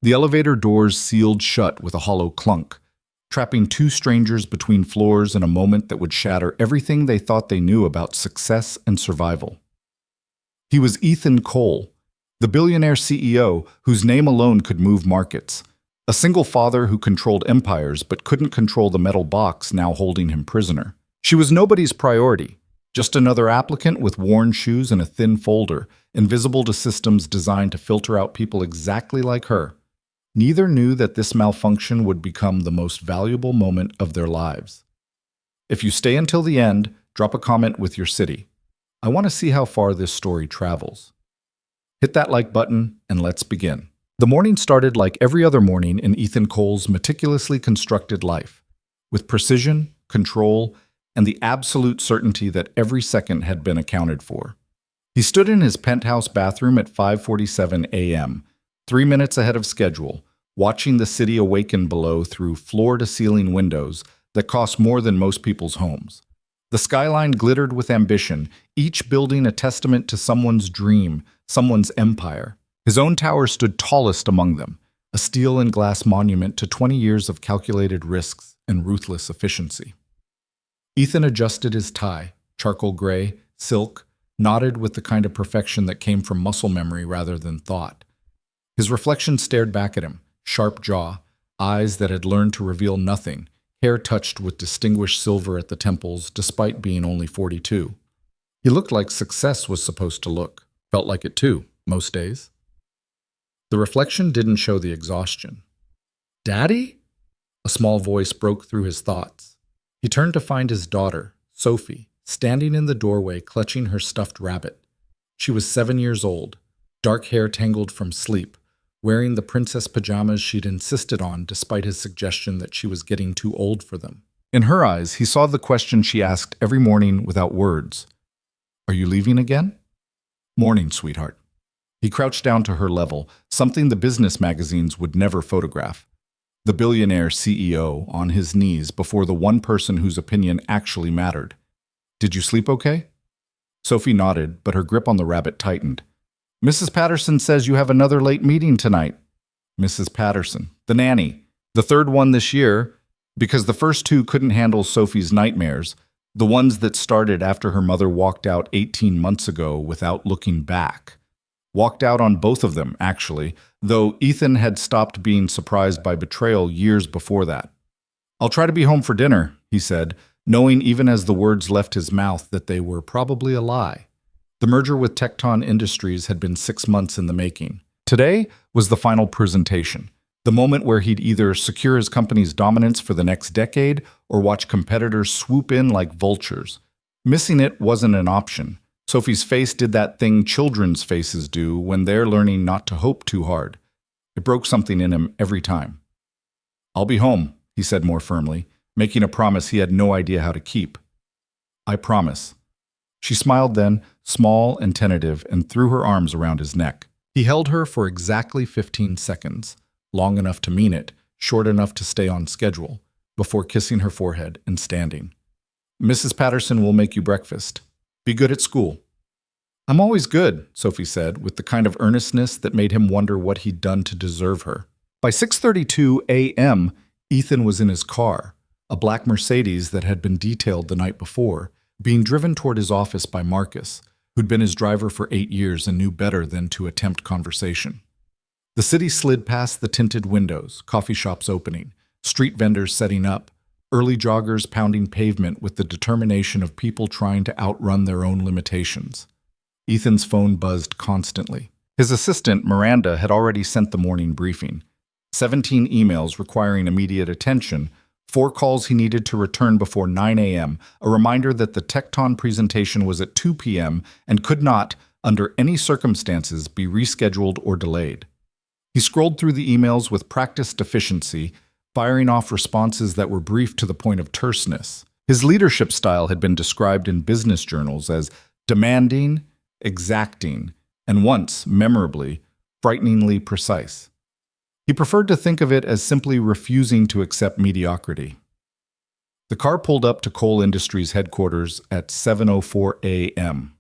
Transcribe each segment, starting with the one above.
The elevator doors sealed shut with a hollow clunk, trapping two strangers between floors in a moment that would shatter everything they thought they knew about success and survival. He was Ethan Cole, the billionaire CEO whose name alone could move markets, a single father who controlled empires but couldn't control the metal box now holding him prisoner. She was nobody's priority, just another applicant with worn shoes and a thin folder, invisible to systems designed to filter out people exactly like her. Neither knew that this malfunction would become the most valuable moment of their lives. If you stay until the end, drop a comment with your city. I want to see how far this story travels. Hit that like button and let's begin. The morning started like every other morning in Ethan Cole's meticulously constructed life, with precision, control, and the absolute certainty that every second had been accounted for. He stood in his penthouse bathroom at 5:47 a.m., 3 minutes ahead of schedule, watching the city awaken below through floor-to-ceiling windows that cost more than most people's homes. The skyline glittered with ambition, each building a testament to someone's dream, someone's empire. His own tower stood tallest among them, a steel and glass monument to 20 years of calculated risks and ruthless efficiency. Ethan adjusted his tie, charcoal gray, silk, knotted with the kind of perfection that came from muscle memory rather than thought. His reflection stared back at him, sharp jaw, eyes that had learned to reveal nothing, hair touched with distinguished silver at the temples despite being only 42. He looked like success was supposed to look. Felt like it too, most days. The reflection didn't show the exhaustion. "Daddy?" A small voice broke through his thoughts. He turned to find his daughter, Sophie, standing in the doorway clutching her stuffed rabbit. She was 7 years old, dark hair tangled from sleep, wearing the princess pajamas she'd insisted on despite his suggestion that she was getting too old for them. In her eyes, he saw the question she asked every morning without words. "Are you leaving again?" "Morning, sweetheart." He crouched down to her level, something the business magazines would never photograph. The billionaire CEO on his knees before the one person whose opinion actually mattered. "Did you sleep okay?" Sophie nodded, but her grip on the rabbit tightened. "Mrs. Patterson says you have another late meeting tonight." Mrs. Patterson, the nanny, the third one this year, because the first two couldn't handle Sophie's nightmares, the ones that started after her mother walked out 18 months ago without looking back. Walked out on both of them, actually, though Ethan had stopped being surprised by betrayal years before that. "I'll try to be home for dinner," he said, knowing even as the words left his mouth that they were probably a lie. The merger with Tecton Industries had been 6 months in the making. Today was the final presentation, the moment where he'd either secure his company's dominance for the next decade or watch competitors swoop in like vultures. Missing it wasn't an option. Sophie's face did that thing children's faces do when they're learning not to hope too hard. It broke something in him every time. "I'll be home," he said more firmly, making a promise he had no idea how to keep. "I promise." She smiled then, small and tentative, and threw her arms around his neck. He held her for exactly 15 seconds, long enough to mean it, short enough to stay on schedule, before kissing her forehead and standing. "Mrs. Patterson will make you breakfast. Be good at school." "I'm always good," Sophie said, with the kind of earnestness that made him wonder what he'd done to deserve her. By 6:32 a.m., Ethan was in his car, a black Mercedes that had been detailed the night before, being driven toward his office by Marcus, who'd been his driver for 8 years and knew better than to attempt conversation. The city slid past the tinted windows, coffee shops opening, street vendors setting up, early joggers pounding pavement with the determination of people trying to outrun their own limitations. Ethan's phone buzzed constantly. His assistant, Miranda, had already sent the morning briefing. 17 emails requiring immediate attention, 4 calls he needed to return before 9 a.m., a reminder that the Tecton presentation was at 2 p.m. and could not, under any circumstances, be rescheduled or delayed. He scrolled through the emails with practiced efficiency, firing off responses that were brief to the point of terseness. His leadership style had been described in business journals as demanding, exacting, and once, memorably, frighteningly precise. He preferred to think of it as simply refusing to accept mediocrity. The car pulled up to Cole Industries headquarters at 7:04 a.m.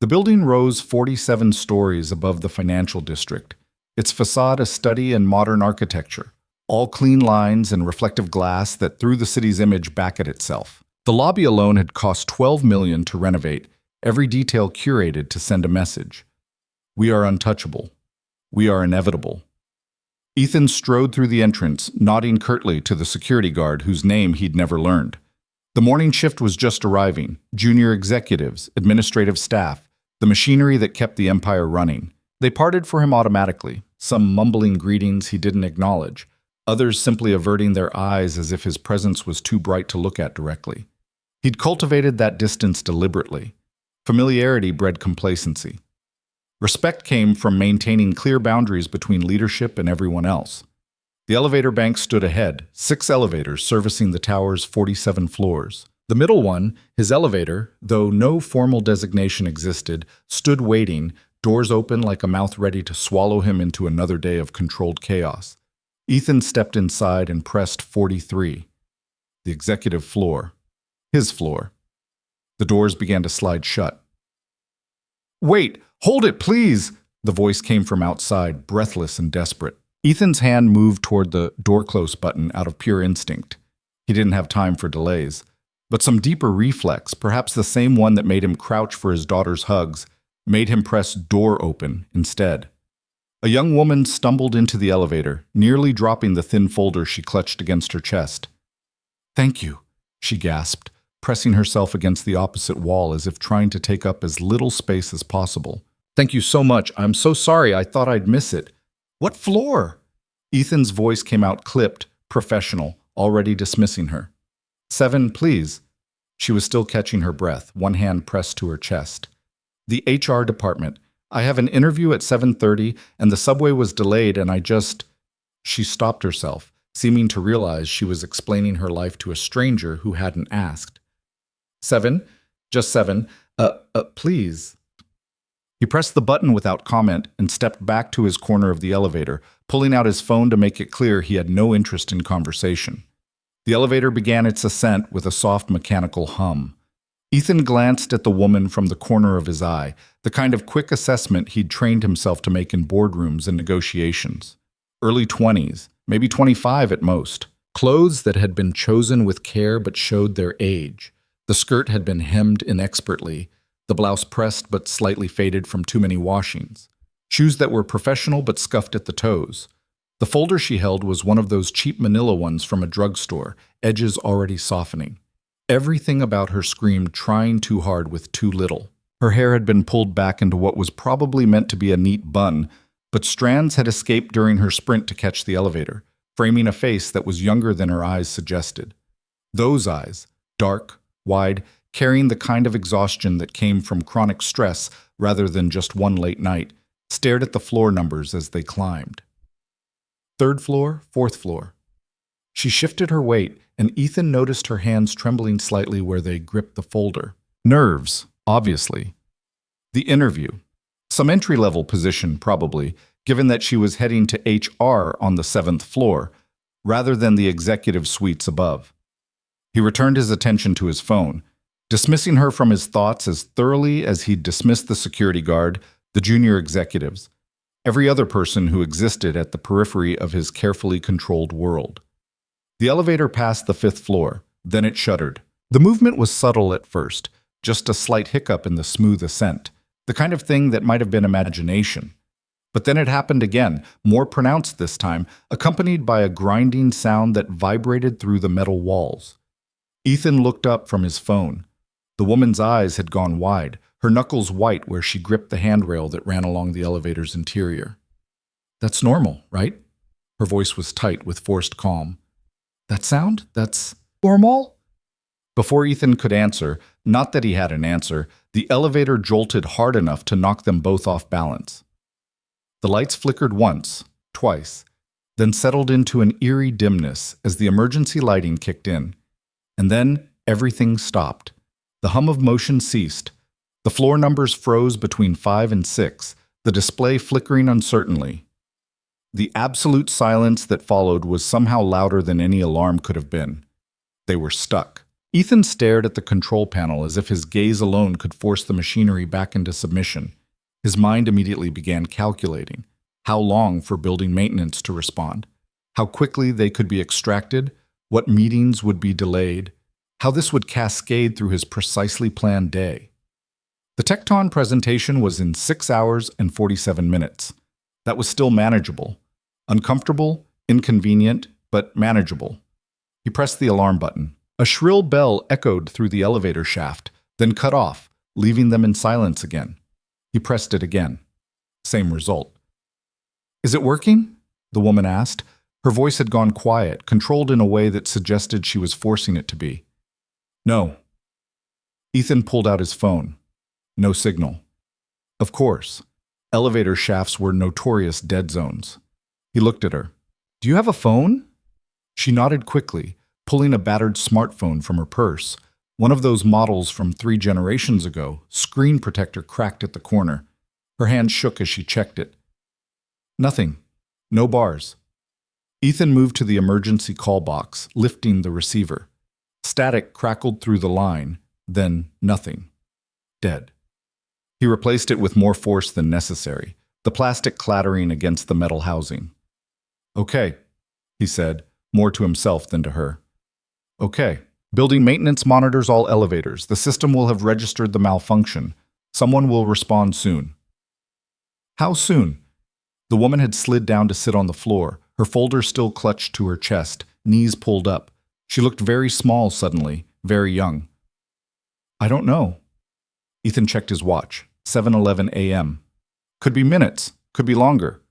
The building rose 47 stories above the financial district, its facade a study in modern architecture, all clean lines and reflective glass that threw the city's image back at itself. The lobby alone had cost $12 million to renovate, every detail curated to send a message. We are untouchable. We are inevitable. Ethan strode through the entrance, nodding curtly to the security guard whose name he'd never learned. The morning shift was just arriving, junior executives, administrative staff, the machinery that kept the empire running. They parted for him automatically, some mumbling greetings he didn't acknowledge, others simply averting their eyes as if his presence was too bright to look at directly. He'd cultivated that distance deliberately. Familiarity bred complacency. Respect came from maintaining clear boundaries between leadership and everyone else. The elevator bank stood ahead, 6 elevators servicing the tower's 47 floors. The middle one, his elevator, though no formal designation existed, stood waiting, doors open like a mouth ready to swallow him into another day of controlled chaos. Ethan stepped inside and pressed 43, the executive floor. His floor. The doors began to slide shut. "Wait! Hold it, please!" The voice came from outside, breathless and desperate. Ethan's hand moved toward the door close button out of pure instinct. He didn't have time for delays. But some deeper reflex, perhaps the same one that made him crouch for his daughter's hugs, made him press door open instead. A young woman stumbled into the elevator, nearly dropping the thin folder she clutched against her chest. "Thank you," she gasped, pressing herself against the opposite wall as if trying to take up as little space as possible. "Thank you so much. I'm so sorry. I thought I'd miss it." "What floor?" Ethan's voice came out clipped, professional, already dismissing her. 7, please." She was still catching her breath, one hand pressed to her chest. "The HR department. I have an interview at 7:30, and the subway was delayed, and I just—" She stopped herself, seeming to realize she was explaining her life to a stranger who hadn't asked. 7? Just 7. Please." He pressed the button without comment and stepped back to his corner of the elevator, pulling out his phone to make it clear he had no interest in conversation. The elevator began its ascent with a soft mechanical hum. Ethan glanced at the woman from the corner of his eye, the kind of quick assessment he'd trained himself to make in boardrooms and negotiations. Early 20s, maybe 25 at most. Clothes that had been chosen with care but showed their age. The skirt had been hemmed inexpertly, the blouse pressed but slightly faded from too many washings. Shoes that were professional but scuffed at the toes. The folder she held was one of those cheap manila ones from a drugstore, edges already softening. Everything about her screamed trying too hard with too little. Her hair had been pulled back into what was probably meant to be a neat bun, but strands had escaped during her sprint to catch the elevator, framing a face that was younger than her eyes suggested. Those eyes, dark, wide, carrying the kind of exhaustion that came from chronic stress rather than just one late night, stared at the floor numbers as they climbed. 3rd floor, 4th floor. She shifted her weight, and Ethan noticed her hands trembling slightly where they gripped the folder. Nerves, obviously. The interview. Some entry-level position, probably, given that she was heading to HR on the 7th floor, rather than the executive suites above. He returned his attention to his phone, dismissing her from his thoughts as thoroughly as he'd dismissed the security guard, the junior executives, every other person who existed at the periphery of his carefully controlled world. The elevator passed the 5th floor, then it shuddered. The movement was subtle at first, just a slight hiccup in the smooth ascent, the kind of thing that might have been imagination. But then it happened again, more pronounced this time, accompanied by a grinding sound that vibrated through the metal walls. Ethan looked up from his phone. The woman's eyes had gone wide, her knuckles white where she gripped the handrail that ran along the elevator's interior. "That's normal, right?" Her voice was tight with forced calm. "That sound? That's normal?" Before Ethan could answer, not that he had an answer, the elevator jolted hard enough to knock them both off balance. The lights flickered once, twice, then settled into an eerie dimness as the emergency lighting kicked in. And then everything stopped. The hum of motion ceased. The floor numbers froze between 5 and 6, the display flickering uncertainly. The absolute silence that followed was somehow louder than any alarm could have been. They were stuck. Ethan stared at the control panel as if his gaze alone could force the machinery back into submission. His mind immediately began calculating. how long for building maintenance to respond, how quickly they could be extracted, what meetings would be delayed, how this would cascade through his precisely planned day. The Tecton presentation was in 6 hours and 47 minutes. That was still manageable. Uncomfortable, inconvenient, but manageable. He pressed the alarm button. A shrill bell echoed through the elevator shaft, then cut off, leaving them in silence again. He pressed it again. Same result. "Is it working?" the woman asked. Her voice had gone quiet, controlled in a way that suggested she was forcing it to be. "No." Ethan pulled out his phone. No signal. Of course. Elevator shafts were notorious dead zones. He looked at her. "Do you have a phone?" She nodded quickly, pulling a battered smartphone from her purse. One of those models from 3 generations ago, screen protector cracked at the corner. Her hand shook as she checked it. Nothing. No bars. Ethan moved to the emergency call box, lifting the receiver. Static crackled through the line, then nothing. Dead. He replaced it with more force than necessary, the plastic clattering against the metal housing. "Okay," he said, more to himself than to her. "Okay. Building maintenance monitors all elevators. The system will have registered the malfunction. Someone will respond soon." How soon? The woman had slid down to sit on the floor, her folder still clutched to her chest, knees pulled up. She looked very small suddenly, very young. "I don't know." Ethan checked his watch. 7:11 a.m. Could be minutes, could be longer.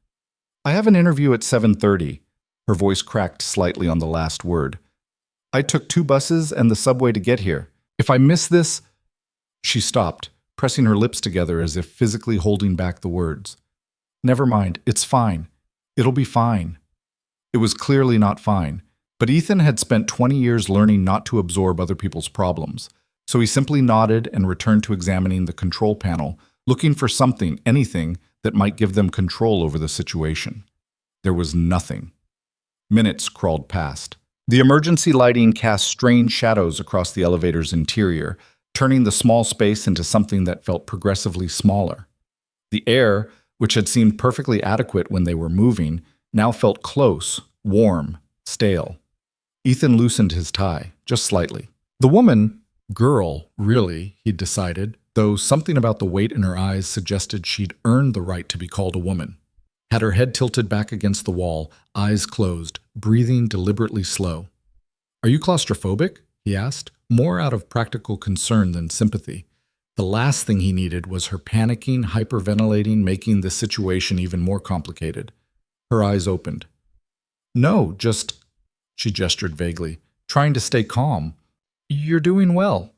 "I have an interview at 7:30. Her voice cracked slightly on the last word. "I took 2 buses and the subway to get here. If I miss this—" She stopped, pressing her lips together as if physically holding back the words. "Never mind, it's fine. It'll be fine." It was clearly not fine, but Ethan had spent 20 years learning not to absorb other people's problems, so he simply nodded and returned to examining the control panel, looking for something, anything, that might give them control over the situation. There was nothing. Minutes crawled past. The emergency lighting cast strange shadows across the elevator's interior, turning the small space into something that felt progressively smaller. The air, which had seemed perfectly adequate when they were moving, now felt close, warm, stale. Ethan loosened his tie, just slightly. The woman, girl, really, he'd decided, though something about the weight in her eyes suggested she'd earned the right to be called a woman, had her head tilted back against the wall, eyes closed, breathing deliberately slow. "Are you claustrophobic?" he asked, more out of practical concern than sympathy. The last thing he needed was her panicking, hyperventilating, making the situation even more complicated. Her eyes opened. "No, just—" she gestured vaguely, "trying to stay calm. You're doing well."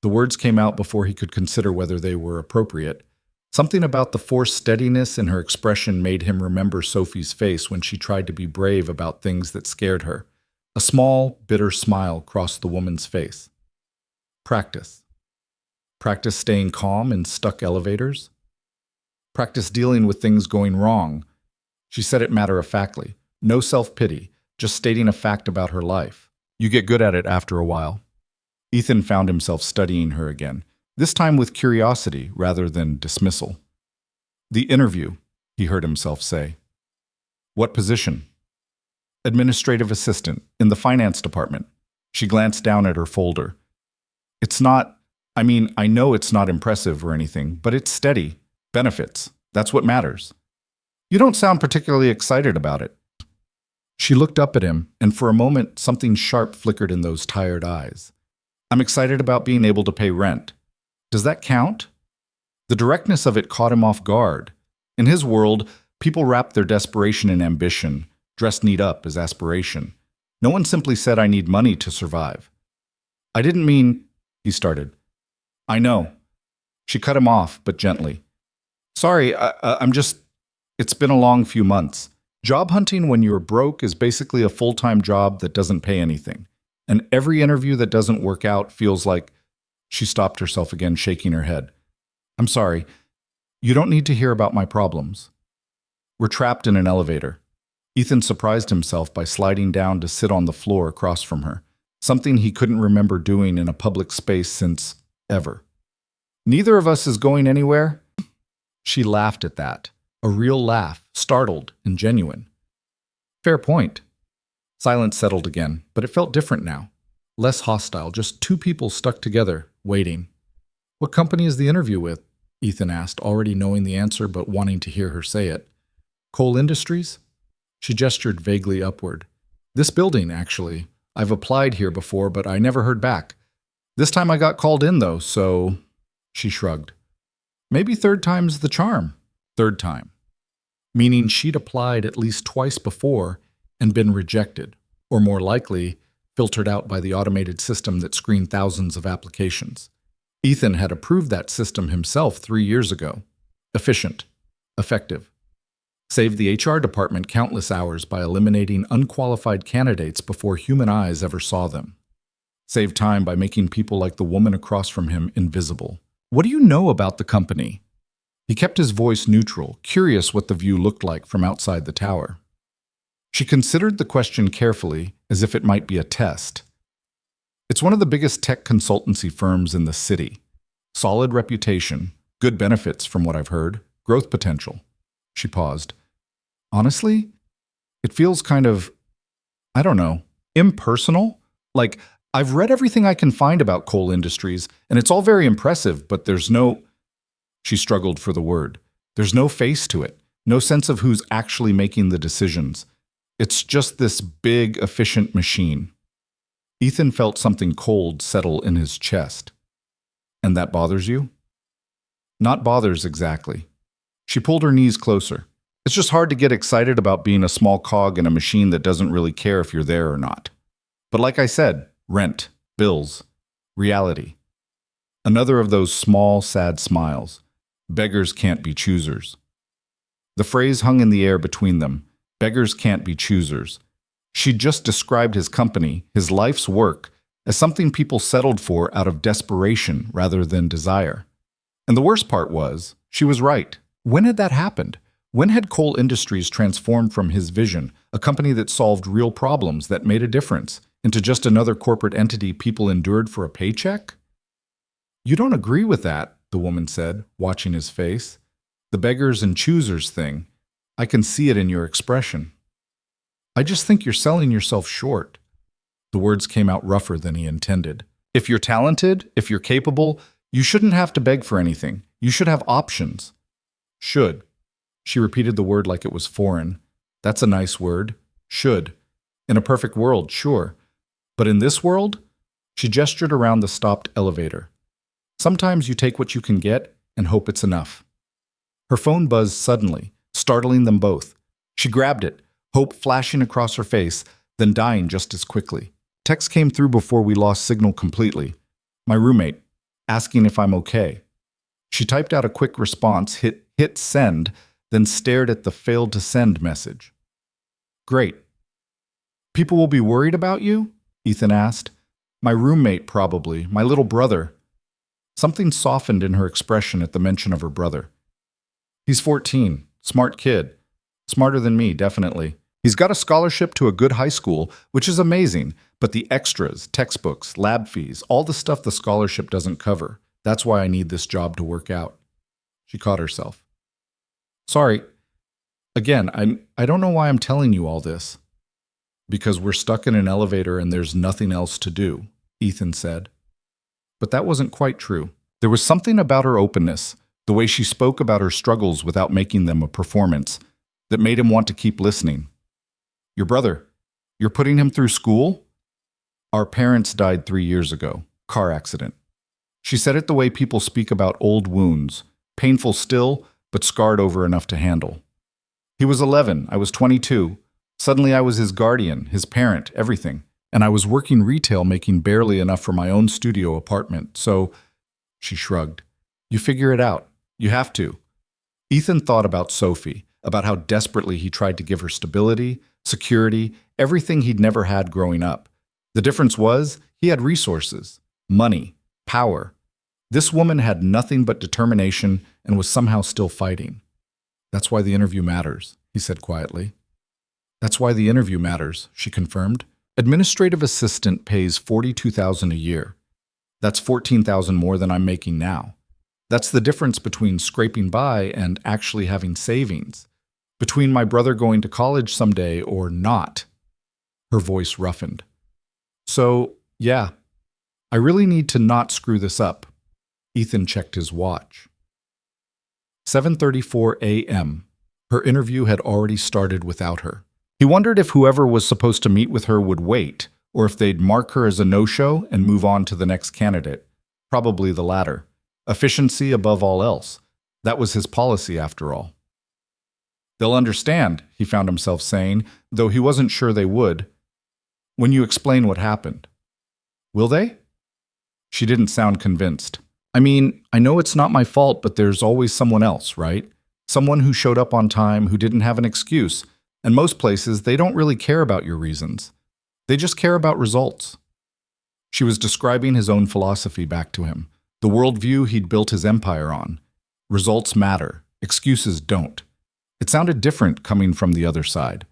The words came out before he could consider whether they were appropriate. Something about the forced steadiness in her expression made him remember Sophie's face when she tried to be brave about things that scared her. A small, bitter smile crossed the woman's face. Practice. Practice staying calm in stuck elevators. Practice dealing with things going wrong. She said it matter-of-factly. No self-pity, just stating a fact about her life. You get good at it after a while. Ethan found himself studying her again, this time with curiosity rather than dismissal. "The interview," he heard himself say. "What position?" "Administrative assistant, in the finance department." She glanced down at her folder. "It's not, I know it's not impressive or anything, but it's steady. Benefits, that's what matters." "You don't sound particularly excited about it." She looked up at him, and for a moment something sharp flickered in those tired eyes. "I'm excited about being able to pay rent." Does that count? The directness of it caught him off guard. In his world, people wrap their desperation in ambition, dress neat up as aspiration. No one simply said, "I need money to survive." "I didn't mean—" he started. "I know." She cut him off, but gently. "Sorry, it's been a long few months. Job hunting when you're broke is basically a full-time job that doesn't pay anything. And every interview that doesn't work out feels like—" She stopped herself again, shaking her head. "I'm sorry. You don't need to hear about my problems." We're trapped in an elevator. Ethan surprised himself by sliding down to sit on the floor across from her, something he couldn't remember doing in a public space since ever. "Neither of us is going anywhere?" She laughed at that, a real laugh, startled and genuine. Fair point. Silence settled again, but it felt different now. Less hostile, just two people stuck together, waiting. What company is the interview with? Ethan asked, already knowing the answer but wanting to hear her say it. Coal Industries? She gestured vaguely upward. This building, actually. I've applied here before, but I never heard back. This time I got called in, though, so... She shrugged. Maybe third time's the charm. Third time. Meaning she'd applied at least twice before and been rejected, or more likely, filtered out by the automated system that screened thousands of applications. Ethan had approved that system himself 3 years ago. Efficient. Effective. Saved the HR department countless hours by eliminating unqualified candidates before human eyes ever saw them. Saved time by making people like the woman across from him invisible. What do you know about the company? He kept his voice neutral, curious what the view looked like from outside the tower. She considered the question carefully, as if it might be a test. It's one of the biggest tech consultancy firms in the city. Solid reputation, good benefits from what I've heard, growth potential. She paused. Honestly, it feels kind of, I don't know, impersonal. Like, I've read everything I can find about coal industries, and it's all very impressive, but there's no... She struggled for the word. There's no face to it, no sense of who's actually making the decisions. It's just this big, efficient machine. Ethan felt something cold settle in his chest. And that bothers you? Not bothers exactly. She pulled her knees closer. It's just hard to get excited about being a small cog in a machine that doesn't really care if you're there or not. But like I said, rent, bills, reality. Another of those small, sad smiles. Beggars can't be choosers. The phrase hung in the air between them. Beggars can't be choosers. She'd just described his company, his life's work, as something people settled for out of desperation rather than desire. And the worst part was, she was right. When had that happened? When had Coal Industries transformed from his vision, a company that solved real problems that made a difference, into just another corporate entity people endured for a paycheck? You don't agree with that, the woman said, watching his face. The beggars and choosers thing. I can see it in your expression. I just think you're selling yourself short. The words came out rougher than he intended. If you're talented, if you're capable, you shouldn't have to beg for anything. You should have options. Should. She repeated the word like it was foreign. That's a nice word. Should. In a perfect world, sure. But in this world? She gestured around the stopped elevator. Sometimes you take what you can get and hope it's enough. Her phone buzzed suddenly, startling them both. She grabbed it, hope flashing across her face, then dying just as quickly. Text came through before we lost signal completely. My roommate, asking if I'm okay. She typed out a quick response, hit send, then stared at the failed to send message. Great. People will be worried about you? Ethan asked. My roommate, probably. My little brother. Something softened in her expression at the mention of her brother. He's 14. Smart kid. Smarter than me, definitely. He's got a scholarship to a good high school, which is amazing, but the extras, textbooks, lab fees, all the stuff the scholarship doesn't cover. That's why I need this job to work out. She caught herself. Sorry. Again, I don't know why I'm telling you all this. Because we're stuck in an elevator and there's nothing else to do, Ethan said. But that wasn't quite true. There was something about her openness, the way she spoke about her struggles without making them a performance, that made him want to keep listening. Your brother, you're putting him through school? Our parents died 3 years ago. Car accident. She said it the way people speak about old wounds, painful still, but scarred over enough to handle. He was 11, I was 22. Suddenly I was his guardian, his parent, everything. And I was working retail making barely enough for my own studio apartment, so... She shrugged. You figure it out. You have to. Ethan thought about Sophie, about how desperately he tried to give her stability, security, everything he'd never had growing up. The difference was, he had resources, money, power. This woman had nothing but determination and was somehow still fighting. That's why the interview matters, he said quietly. That's why the interview matters, she confirmed. Administrative assistant pays $42,000 a year. That's $14,000 more than I'm making now. That's the difference between scraping by and actually having savings. Between my brother going to college someday or not. Her voice roughened. So, yeah, I really need to not screw this up. Ethan checked his watch. 7:34 a.m. Her interview had already started without her. He wondered if whoever was supposed to meet with her would wait, or if they'd mark her as a no-show and move on to the next candidate. Probably the latter. Efficiency above all else. That was his policy, after all. They'll understand, he found himself saying, though he wasn't sure they would, when you explain what happened. Will they? She didn't sound convinced. I mean, I know it's not my fault, but there's always someone else, right? Someone who showed up on time, who didn't have an excuse. And most places, they don't really care about your reasons. They just care about results. She was describing his own philosophy back to him, the worldview he'd built his empire on. Results matter, excuses don't. It sounded different coming from the other side.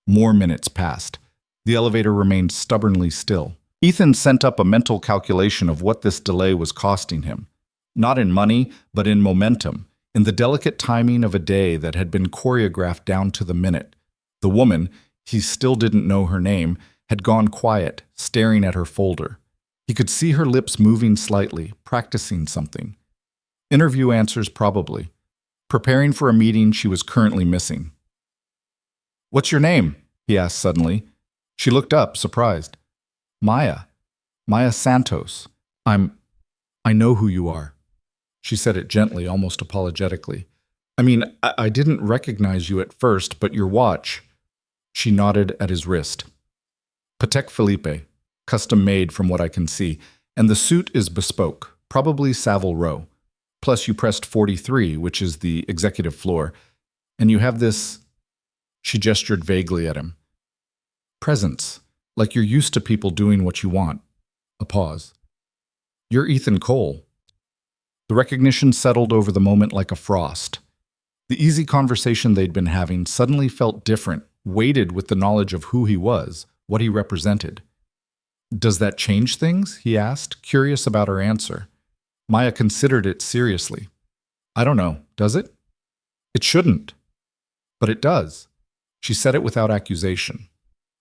More minutes passed. The elevator remained stubbornly still. Ethan sent up a mental calculation of what this delay was costing him. Not in money, but in momentum, in the delicate timing of a day that had been choreographed down to the minute. The woman, he still didn't know her name, had gone quiet, staring at her folder. He could see her lips moving slightly, practicing something. Interview answers probably. Preparing for a meeting she was currently missing. "What's your name?" he asked suddenly. She looked up, surprised. "Maya. Maya Santos. I know who you are." She said it gently, almost apologetically. "I mean, I didn't recognize you at first, but your watch." She nodded at his wrist. "Patek Philippe, custom made from what I can see, and the suit is bespoke, probably Savile Row. Plus you pressed 43, which is the executive floor, and you have this..." She gestured vaguely at him. "Presence, like you're used to people doing what you want." A pause. "You're Ethan Cole." The recognition settled over the moment like a frost. The easy conversation they'd been having suddenly felt different, weighted with the knowledge of who he was, what he represented. "Does that change things?" he asked, curious about her answer. Maya considered it seriously. "I don't know, does it?" "It shouldn't." "But it does." She said it without accusation.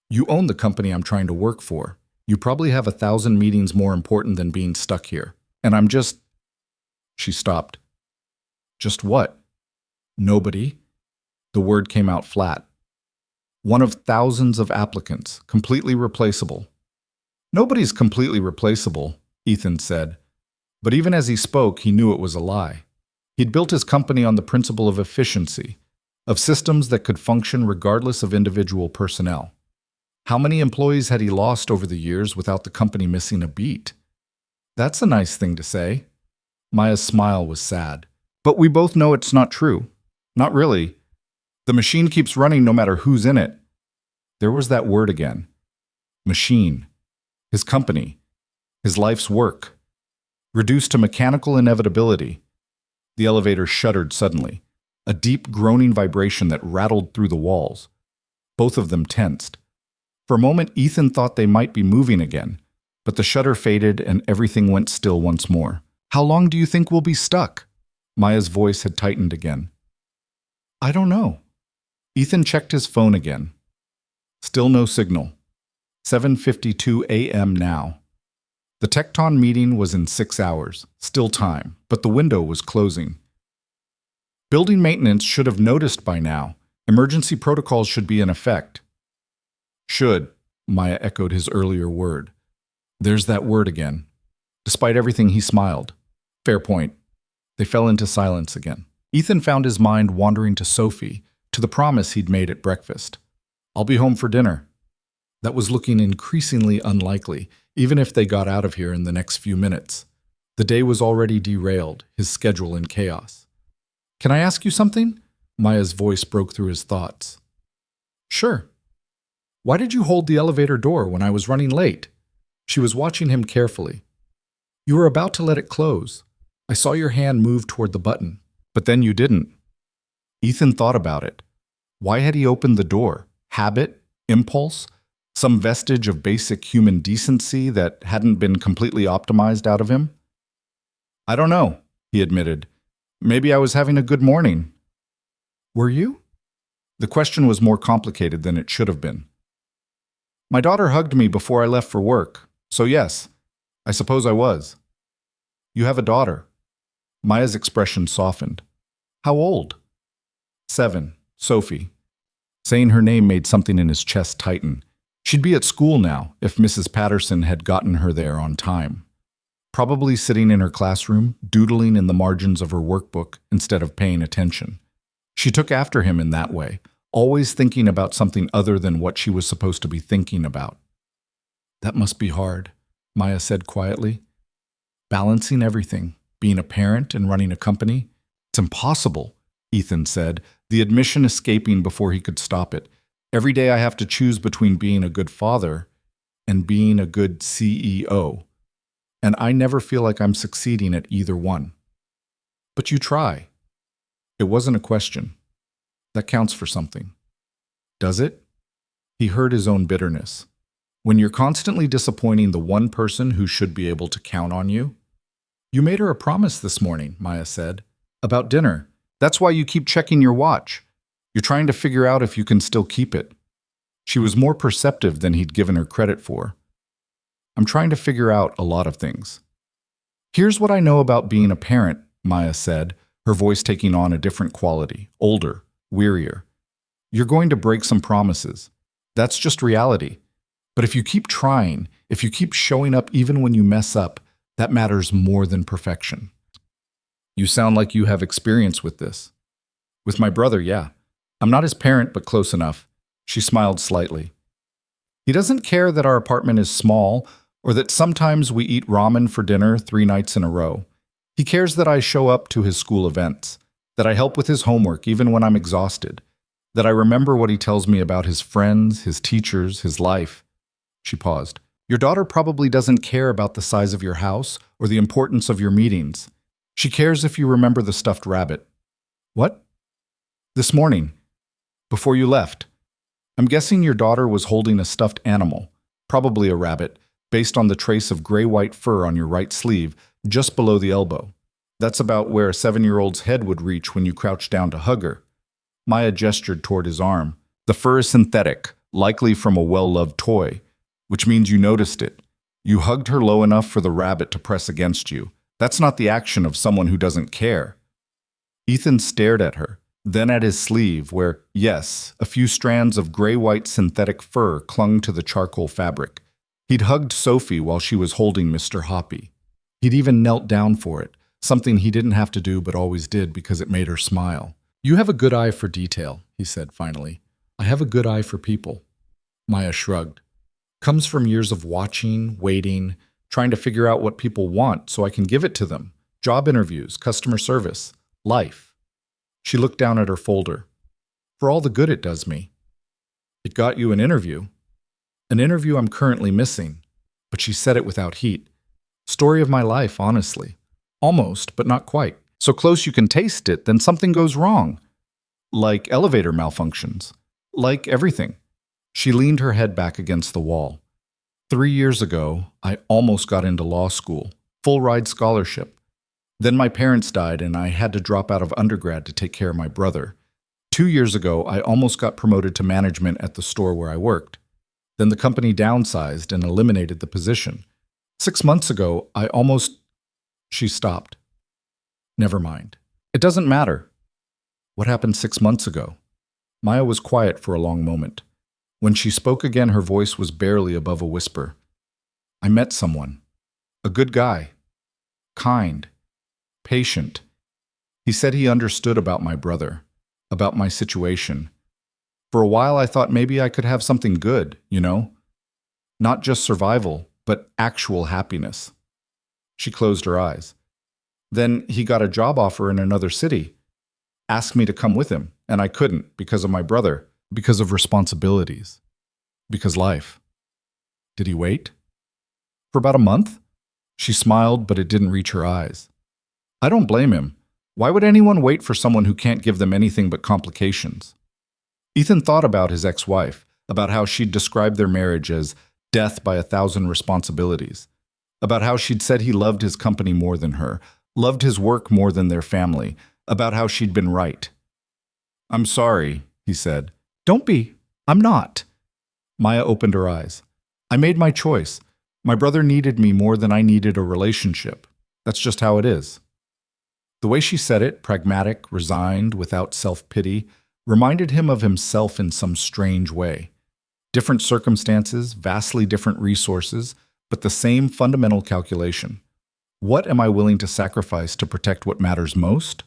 "You own the company I'm trying to work for. You probably have 1,000 meetings more important than being stuck here. And I'm just..." She stopped. "Just what?" "Nobody." The word came out flat. "One of thousands of applicants, completely replaceable." "Nobody's completely replaceable," Ethan said. But even as he spoke, he knew it was a lie. He'd built his company on the principle of efficiency, of systems that could function regardless of individual personnel. How many employees had he lost over the years without the company missing a beat? "That's a nice thing to say." Maya's smile was sad. "But we both know it's not true. Not really. The machine keeps running no matter who's in it." There was that word again. Machine. His company. His life's work. Reduced to mechanical inevitability. The elevator shuddered suddenly, a deep groaning vibration that rattled through the walls. Both of them tensed. For a moment, Ethan thought they might be moving again, but the shudder faded and everything went still once more. "How long do you think we'll be stuck?" Maya's voice had tightened again. "I don't know." Ethan checked his phone again. Still no signal. 7:52 a.m. now. The Tecton meeting was in 6 hours, still time, but the window was closing. Building maintenance should have noticed by now. Emergency protocols should be in effect. "Should," Maya echoed his earlier word. There's that word again. Despite everything, he smiled. Fair point. They fell into silence again. Ethan found his mind wandering to Sophie, to the promise he'd made at breakfast. "I'll be home for dinner." That was looking increasingly unlikely, even if they got out of here in the next few minutes. The day was already derailed, his schedule in chaos. "Can I ask you something?" Maya's voice broke through his thoughts. "Sure." "Why did you hold the elevator door when I was running late?" She was watching him carefully. "You were about to let it close. I saw your hand move toward the button, but then you didn't." Ethan thought about it. Why had he opened the door? Habit? Impulse? Some vestige of basic human decency that hadn't been completely optimized out of him? "I don't know," he admitted. "Maybe I was having a good morning." "Were you?" The question was more complicated than it should have been. My daughter hugged me before I left for work, so yes, I suppose I was. You have a daughter. Maya's expression softened. How old? 7, Sophie. Saying her name made something in his chest tighten. She'd be at school now if Mrs. Patterson had gotten her there on time. Probably sitting in her classroom, doodling in the margins of her workbook instead of paying attention. She took after him in that way, always thinking about something other than what she was supposed to be thinking about. That must be hard, Maya said quietly. Balancing everything, being a parent and running a company. It's impossible, Ethan said, the admission escaping before he could stop it. Every day I have to choose between being a good father and being a good CEO. And I never feel like I'm succeeding at either one. But you try. It wasn't a question. That counts for something. Does it? He heard his own bitterness. When you're constantly disappointing the one person who should be able to count on you? You made her a promise this morning, Maya said. About dinner. That's why you keep checking your watch. You're trying to figure out if you can still keep it. She was more perceptive than he'd given her credit for. I'm trying to figure out a lot of things. Here's what I know about being a parent, Maya said, her voice taking on a different quality, older, wearier. You're going to break some promises. That's just reality. But if you keep trying, if you keep showing up even when you mess up, that matters more than perfection. You sound like you have experience with this. With my brother, yeah. I'm not his parent, but close enough. She smiled slightly. He doesn't care that our apartment is small or that sometimes we eat ramen for dinner 3 nights in a row. He cares that I show up to his school events, that I help with his homework even when I'm exhausted, that I remember what he tells me about his friends, his teachers, his life. She paused. Your daughter probably doesn't care about the size of your house or the importance of your meetings. She cares if you remember the stuffed rabbit. What? This morning, before you left. I'm guessing your daughter was holding a stuffed animal, probably a rabbit, based on the trace of gray-white fur on your right sleeve, just below the elbow. That's about where a 7-year-old's head would reach when you crouch down to hug her. Maya gestured toward his arm. The fur is synthetic, likely from a well-loved toy, which means you noticed it. You hugged her low enough for the rabbit to press against you. That's not the action of someone who doesn't care. Ethan stared at her, then at his sleeve where, yes, a few strands of gray-white synthetic fur clung to the charcoal fabric. He'd hugged Sophie while she was holding Mr. Hoppy. He'd even knelt down for it, something he didn't have to do but always did because it made her smile. You have a good eye for detail, he said finally. I have a good eye for people. Maya shrugged. Comes from years of watching, waiting, trying to figure out what people want so I can give it to them. Job interviews, customer service, life. She looked down at her folder. For all the good it does me. It got you an interview. An interview I'm currently missing. But she said it without heat. Story of my life, honestly. Almost, but not quite. So close you can taste it, then something goes wrong. Like elevator malfunctions. Like everything. She leaned her head back against the wall. 3 years ago, I almost got into law school. Full-ride scholarship. Then my parents died and I had to drop out of undergrad to take care of my brother. 2 years ago, I almost got promoted to management at the store where I worked. Then the company downsized and eliminated the position. 6 months ago, I almost... She stopped. Never mind. It doesn't matter. What happened 6 months ago? Maya was quiet for a long moment. When she spoke again, her voice was barely above a whisper. I met someone. A good guy. Kind. Patient. He said he understood about my brother, about my situation. For a while, I thought maybe I could have something good, you know? Not just survival, but actual happiness. She closed her eyes. Then he got a job offer in another city. Asked me to come with him, and I couldn't because of my brother, because of responsibilities, because life. Did he wait? For about a month? She smiled, but it didn't reach her eyes. I don't blame him. Why would anyone wait for someone who can't give them anything but complications? Ethan thought about his ex-wife, about how she'd described their marriage as death by 1,000 responsibilities, about how she'd said he loved his company more than her, loved his work more than their family, about how she'd been right. I'm sorry, he he said. Don't be. I'm not. Maya opened her eyes. I made my choice. My brother needed me more than I needed a relationship. That's just how it is. The way she said it, pragmatic, resigned, without self-pity, reminded him of himself in some strange way. Different circumstances, vastly different resources, but the same fundamental calculation. What am I willing to sacrifice to protect what matters most?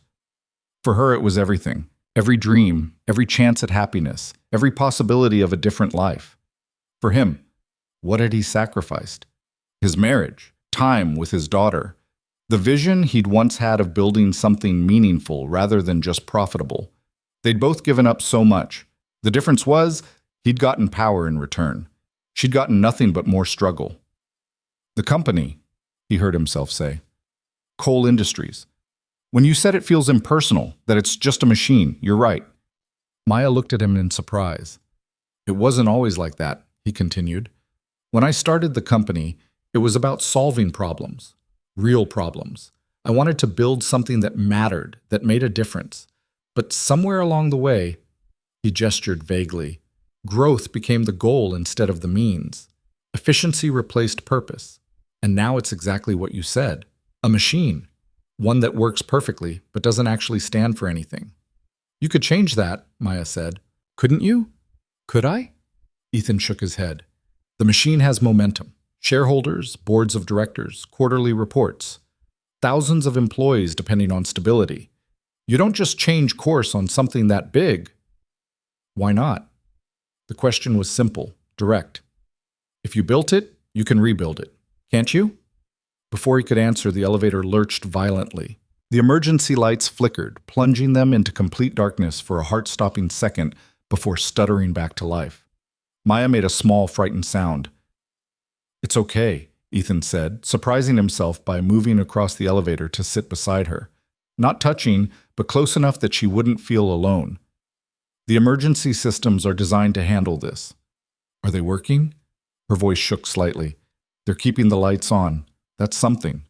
For her, it was everything. Every dream, every chance at happiness, every possibility of a different life. For him, what had he sacrificed? His marriage, time with his daughter, the vision he'd once had of building something meaningful rather than just profitable. They'd both given up so much. The difference was, he'd gotten power in return. She'd gotten nothing but more struggle. The company, he heard himself say. Coal Industries. When you said it feels impersonal, that it's just a machine, you're right. Maya looked at him in surprise. It wasn't always like that, he continued. When I started the company, it was about solving problems, real problems. I wanted to build something that mattered, that made a difference. But somewhere along the way, he gestured vaguely, growth became the goal instead of the means. Efficiency replaced purpose. And now it's exactly what you said, a machine. One that works perfectly, but doesn't actually stand for anything. You could change that, Maya said. Couldn't you? Could I? Ethan shook his head. The machine has momentum. Shareholders, boards of directors, quarterly reports. Thousands of employees depending on stability. You don't just change course on something that big. Why not? The question was simple, direct. If you built it, you can rebuild it. Can't you? Before he could answer, the elevator lurched violently. The emergency lights flickered, plunging them into complete darkness for a heart-stopping second before stuttering back to life. Maya made a small, frightened sound. It's okay, Ethan said, surprising himself by moving across the elevator to sit beside her. Not touching, but close enough that she wouldn't feel alone. The emergency systems are designed to handle this. Are they working? Her voice shook slightly. They're keeping the lights on. That's something.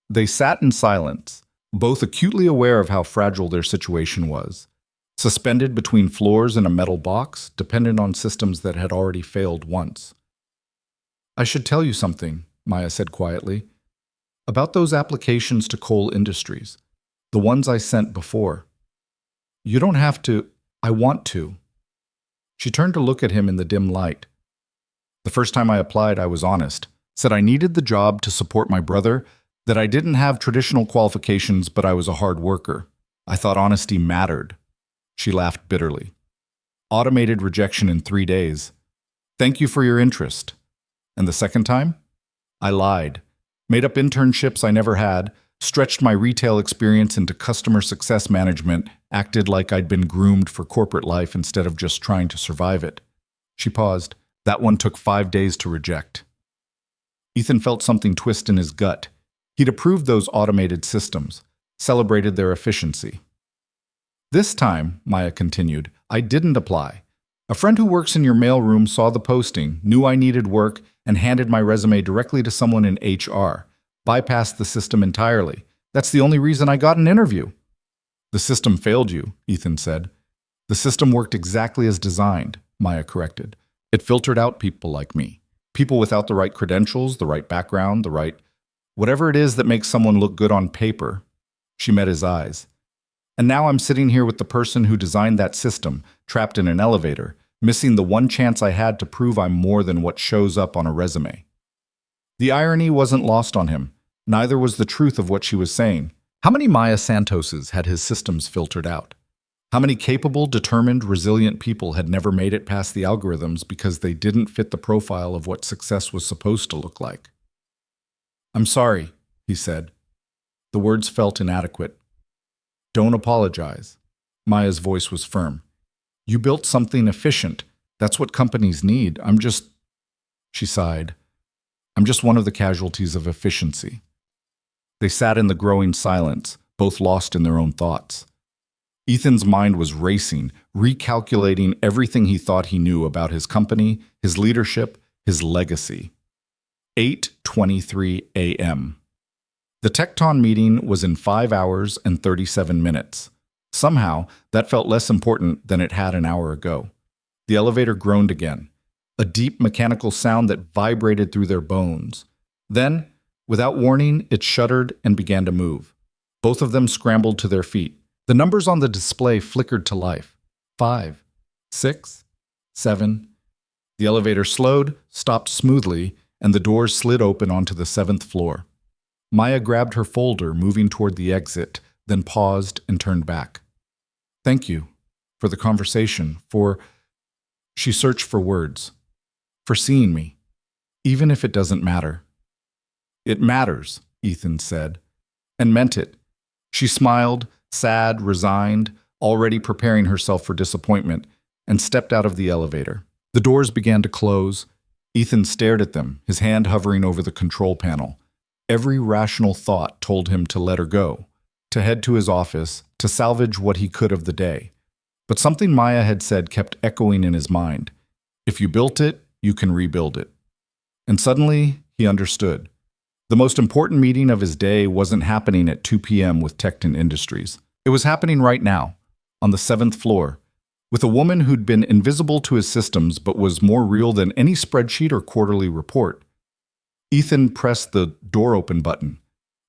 They sat in silence, both acutely aware of how fragile their situation was. Suspended between floors in a metal box, dependent on systems that had already failed once. I should tell you something, Maya said quietly. About those applications to Coal Industries. The ones I sent before. You don't have to. I want to. She turned to look at him in the dim light. The first time I applied, I was honest. Said I needed the job to support my brother, that I didn't have traditional qualifications, but I was a hard worker. I thought honesty mattered. She laughed bitterly. Automated rejection in 3 days. Thank you for your interest. And the second time? I lied. Made up internships I never had, stretched my retail experience into customer success management, acted like I'd been groomed for corporate life instead of just trying to survive it. She paused. That one took 5 days to reject. Ethan felt something twist in his gut. He'd approved those automated systems, celebrated their efficiency. This time, Maya continued, I didn't apply. A friend who works in your mailroom saw the posting, knew I needed work, and handed my resume directly to someone in HR. Bypassed the system entirely. That's the only reason I got an interview. The system failed you, Ethan said. The system worked exactly as designed, Maya corrected. It filtered out people like me. People without the right credentials, the right background, the right... whatever it is that makes someone look good on paper. She met his eyes. And now I'm sitting here with the person who designed that system, trapped in an elevator, missing the one chance I had to prove I'm more than what shows up on a resume. The irony wasn't lost on him. Neither was the truth of what she was saying. How many Maya Santoses had his systems filtered out? How many capable, determined, resilient people had never made it past the algorithms because they didn't fit the profile of what success was supposed to look like? I'm sorry, he said. The words felt inadequate. Don't apologize. Maya's voice was firm. You built something efficient. That's what companies need. She sighed. I'm just one of the casualties of efficiency. They sat in the growing silence, both lost in their own thoughts. Ethan's mind was racing, recalculating everything he thought he knew about his company, his leadership, his legacy. 8:23 a.m. The Tecton meeting was in 5 hours and 37 minutes. Somehow, that felt less important than it had an hour ago. The elevator groaned again, a deep mechanical sound that vibrated through their bones. Then, without warning, it shuddered and began to move. Both of them scrambled to their feet. The numbers on the display flickered to life. 5, 6, 7. The elevator slowed, stopped smoothly, and the doors slid open onto the 7th floor. Maya grabbed her folder, moving toward the exit, then paused and turned back. Thank you for the conversation, She searched for words. For seeing me, even if it doesn't matter. It matters, Ethan said, and meant it. She smiled, sad, resigned, already preparing herself for disappointment, and stepped out of the elevator. The doors began to close. Ethan stared at them, his hand hovering over the control panel. Every rational thought told him to let her go, to head to his office, to salvage what he could of the day. But something Maya had said kept echoing in his mind. If you built it, you can rebuild it. And suddenly, he understood. The most important meeting of his day wasn't happening at 2 p.m. with Tecton Industries. It was happening right now, on the 7th floor, with a woman who'd been invisible to his systems but was more real than any spreadsheet or quarterly report. Ethan pressed the door open button.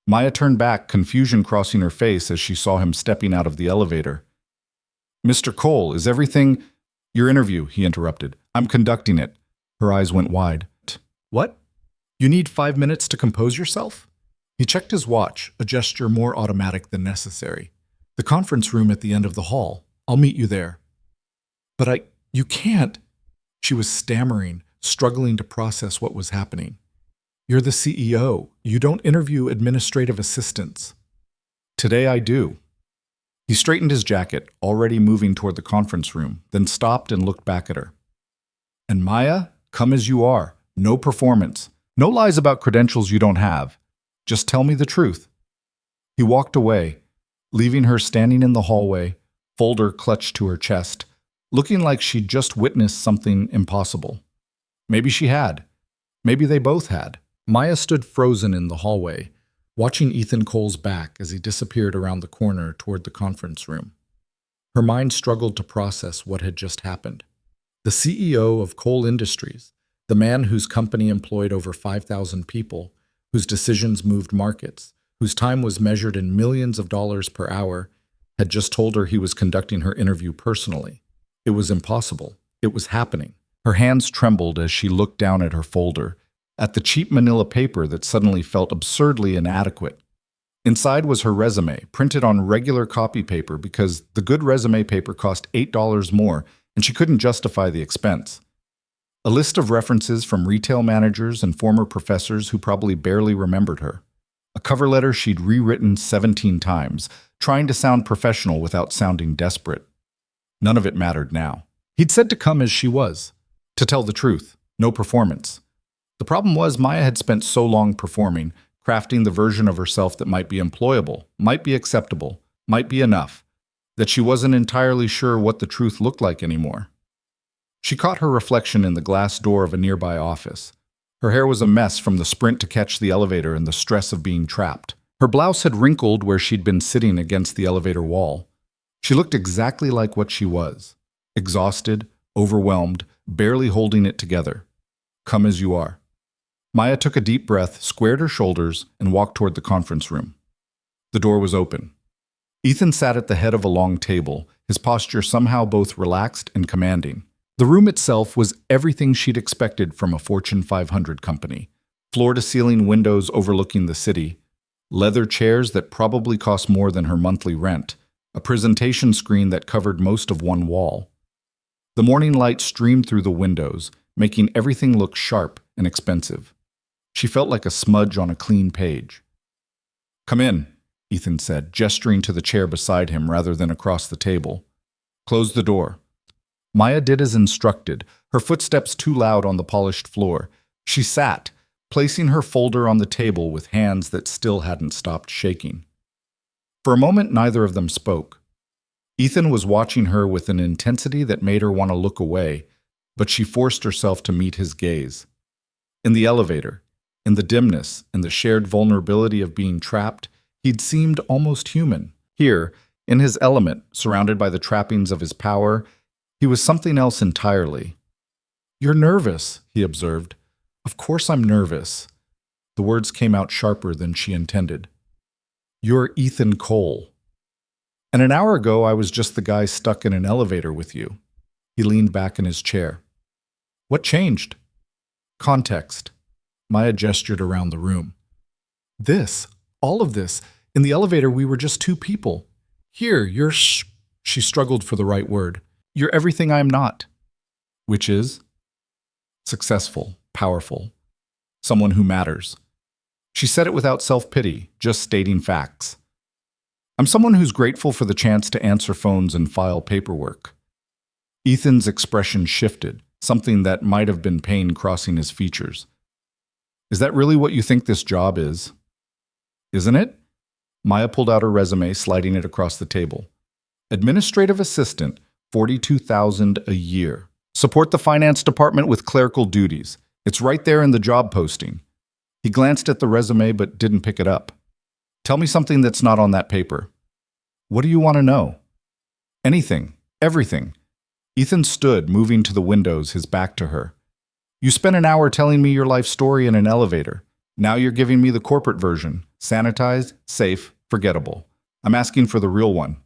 Maya turned back, confusion crossing her face as she saw him stepping out of the elevator. Mr. Cole, is everything— Your interview, he interrupted. I'm conducting it. Her eyes went wide. What? You need 5 minutes to compose yourself? He checked his watch, a gesture more automatic than necessary. The conference room at the end of the hall. I'll meet you there. But you can't. She was stammering, struggling to process what was happening. You're the CEO. You don't interview administrative assistants. Today I do. He straightened his jacket, already moving toward the conference room, then stopped and looked back at her. And Maya, come as you are. No performance. No lies about credentials you don't have. Just tell me the truth. He walked away, leaving her standing in the hallway, folder clutched to her chest, looking like she'd just witnessed something impossible. Maybe she had. Maybe they both had. Maya stood frozen in the hallway, watching Ethan Cole's back as he disappeared around the corner toward the conference room. Her mind struggled to process what had just happened. The CEO of Cole Industries, the man whose company employed over 5,000 people, whose decisions moved markets, whose time was measured in millions of dollars per hour, had just told her he was conducting her interview personally. It was impossible. It was happening. Her hands trembled as she looked down at her folder, at the cheap manila paper that suddenly felt absurdly inadequate. Inside was her resume, printed on regular copy paper because the good resume paper cost $8 more and she couldn't justify the expense. A list of references from retail managers and former professors who probably barely remembered her. A cover letter she'd rewritten 17 times, trying to sound professional without sounding desperate. None of it mattered now. He'd said to come as she was, to tell the truth, no performance. The problem was Maya had spent so long performing, crafting the version of herself that might be employable, might be acceptable, might be enough, that she wasn't entirely sure what the truth looked like anymore. She caught her reflection in the glass door of a nearby office. Her hair was a mess from the sprint to catch the elevator and the stress of being trapped. Her blouse had wrinkled where she'd been sitting against the elevator wall. She looked exactly like what she was, exhausted, overwhelmed, barely holding it together. Come as you are. Maya took a deep breath, squared her shoulders, and walked toward the conference room. The door was open. Ethan sat at the head of a long table, his posture somehow both relaxed and commanding. The room itself was everything she'd expected from a Fortune 500 company. Floor-to-ceiling windows overlooking the city, leather chairs that probably cost more than her monthly rent, a presentation screen that covered most of one wall. The morning light streamed through the windows, making everything look sharp and expensive. She felt like a smudge on a clean page. Come in, Ethan said, gesturing to the chair beside him rather than across the table. Close the door. Maya did as instructed, her footsteps too loud on the polished floor. She sat, placing her folder on the table with hands that still hadn't stopped shaking. For a moment, neither of them spoke. Ethan was watching her with an intensity that made her want to look away, but she forced herself to meet his gaze. In the elevator, in the dimness and the shared vulnerability of being trapped, he'd seemed almost human. Here, In his element, surrounded by the trappings of his power, he was something else entirely. "You're nervous," he observed. "Of course I'm nervous." The words came out sharper than she intended. "You're Ethan Cole. And an hour ago, I was just the guy stuck in an elevator with you." He leaned back in his chair. "What changed?" "Context." Maya gestured around the room. "This, all of this. In the elevator, we were just two people. Here, you're She struggled for the right word. "You're everything I'm not." "Which is?" "Successful, powerful, someone who matters." She said it without self-pity, just stating facts. "I'm someone who's grateful for the chance to answer phones and file paperwork." Ethan's expression shifted, something that might have been pain crossing his features. "Is that really what you think this job is?" "Isn't it?" Maya pulled out her resume, sliding it across the table. "Administrative assistant, $42,000 a year. Support the finance department with clerical duties. It's right there in the job posting." He glanced at the resume but didn't pick it up. "Tell me something that's not on that paper." "What do you want to know?" "Anything. Everything." Ethan stood, moving to the windows, his back to her. "You spent an hour telling me your life story in an elevator. Now you're giving me the corporate version. Sanitized, safe, forgettable. I'm asking for the real one."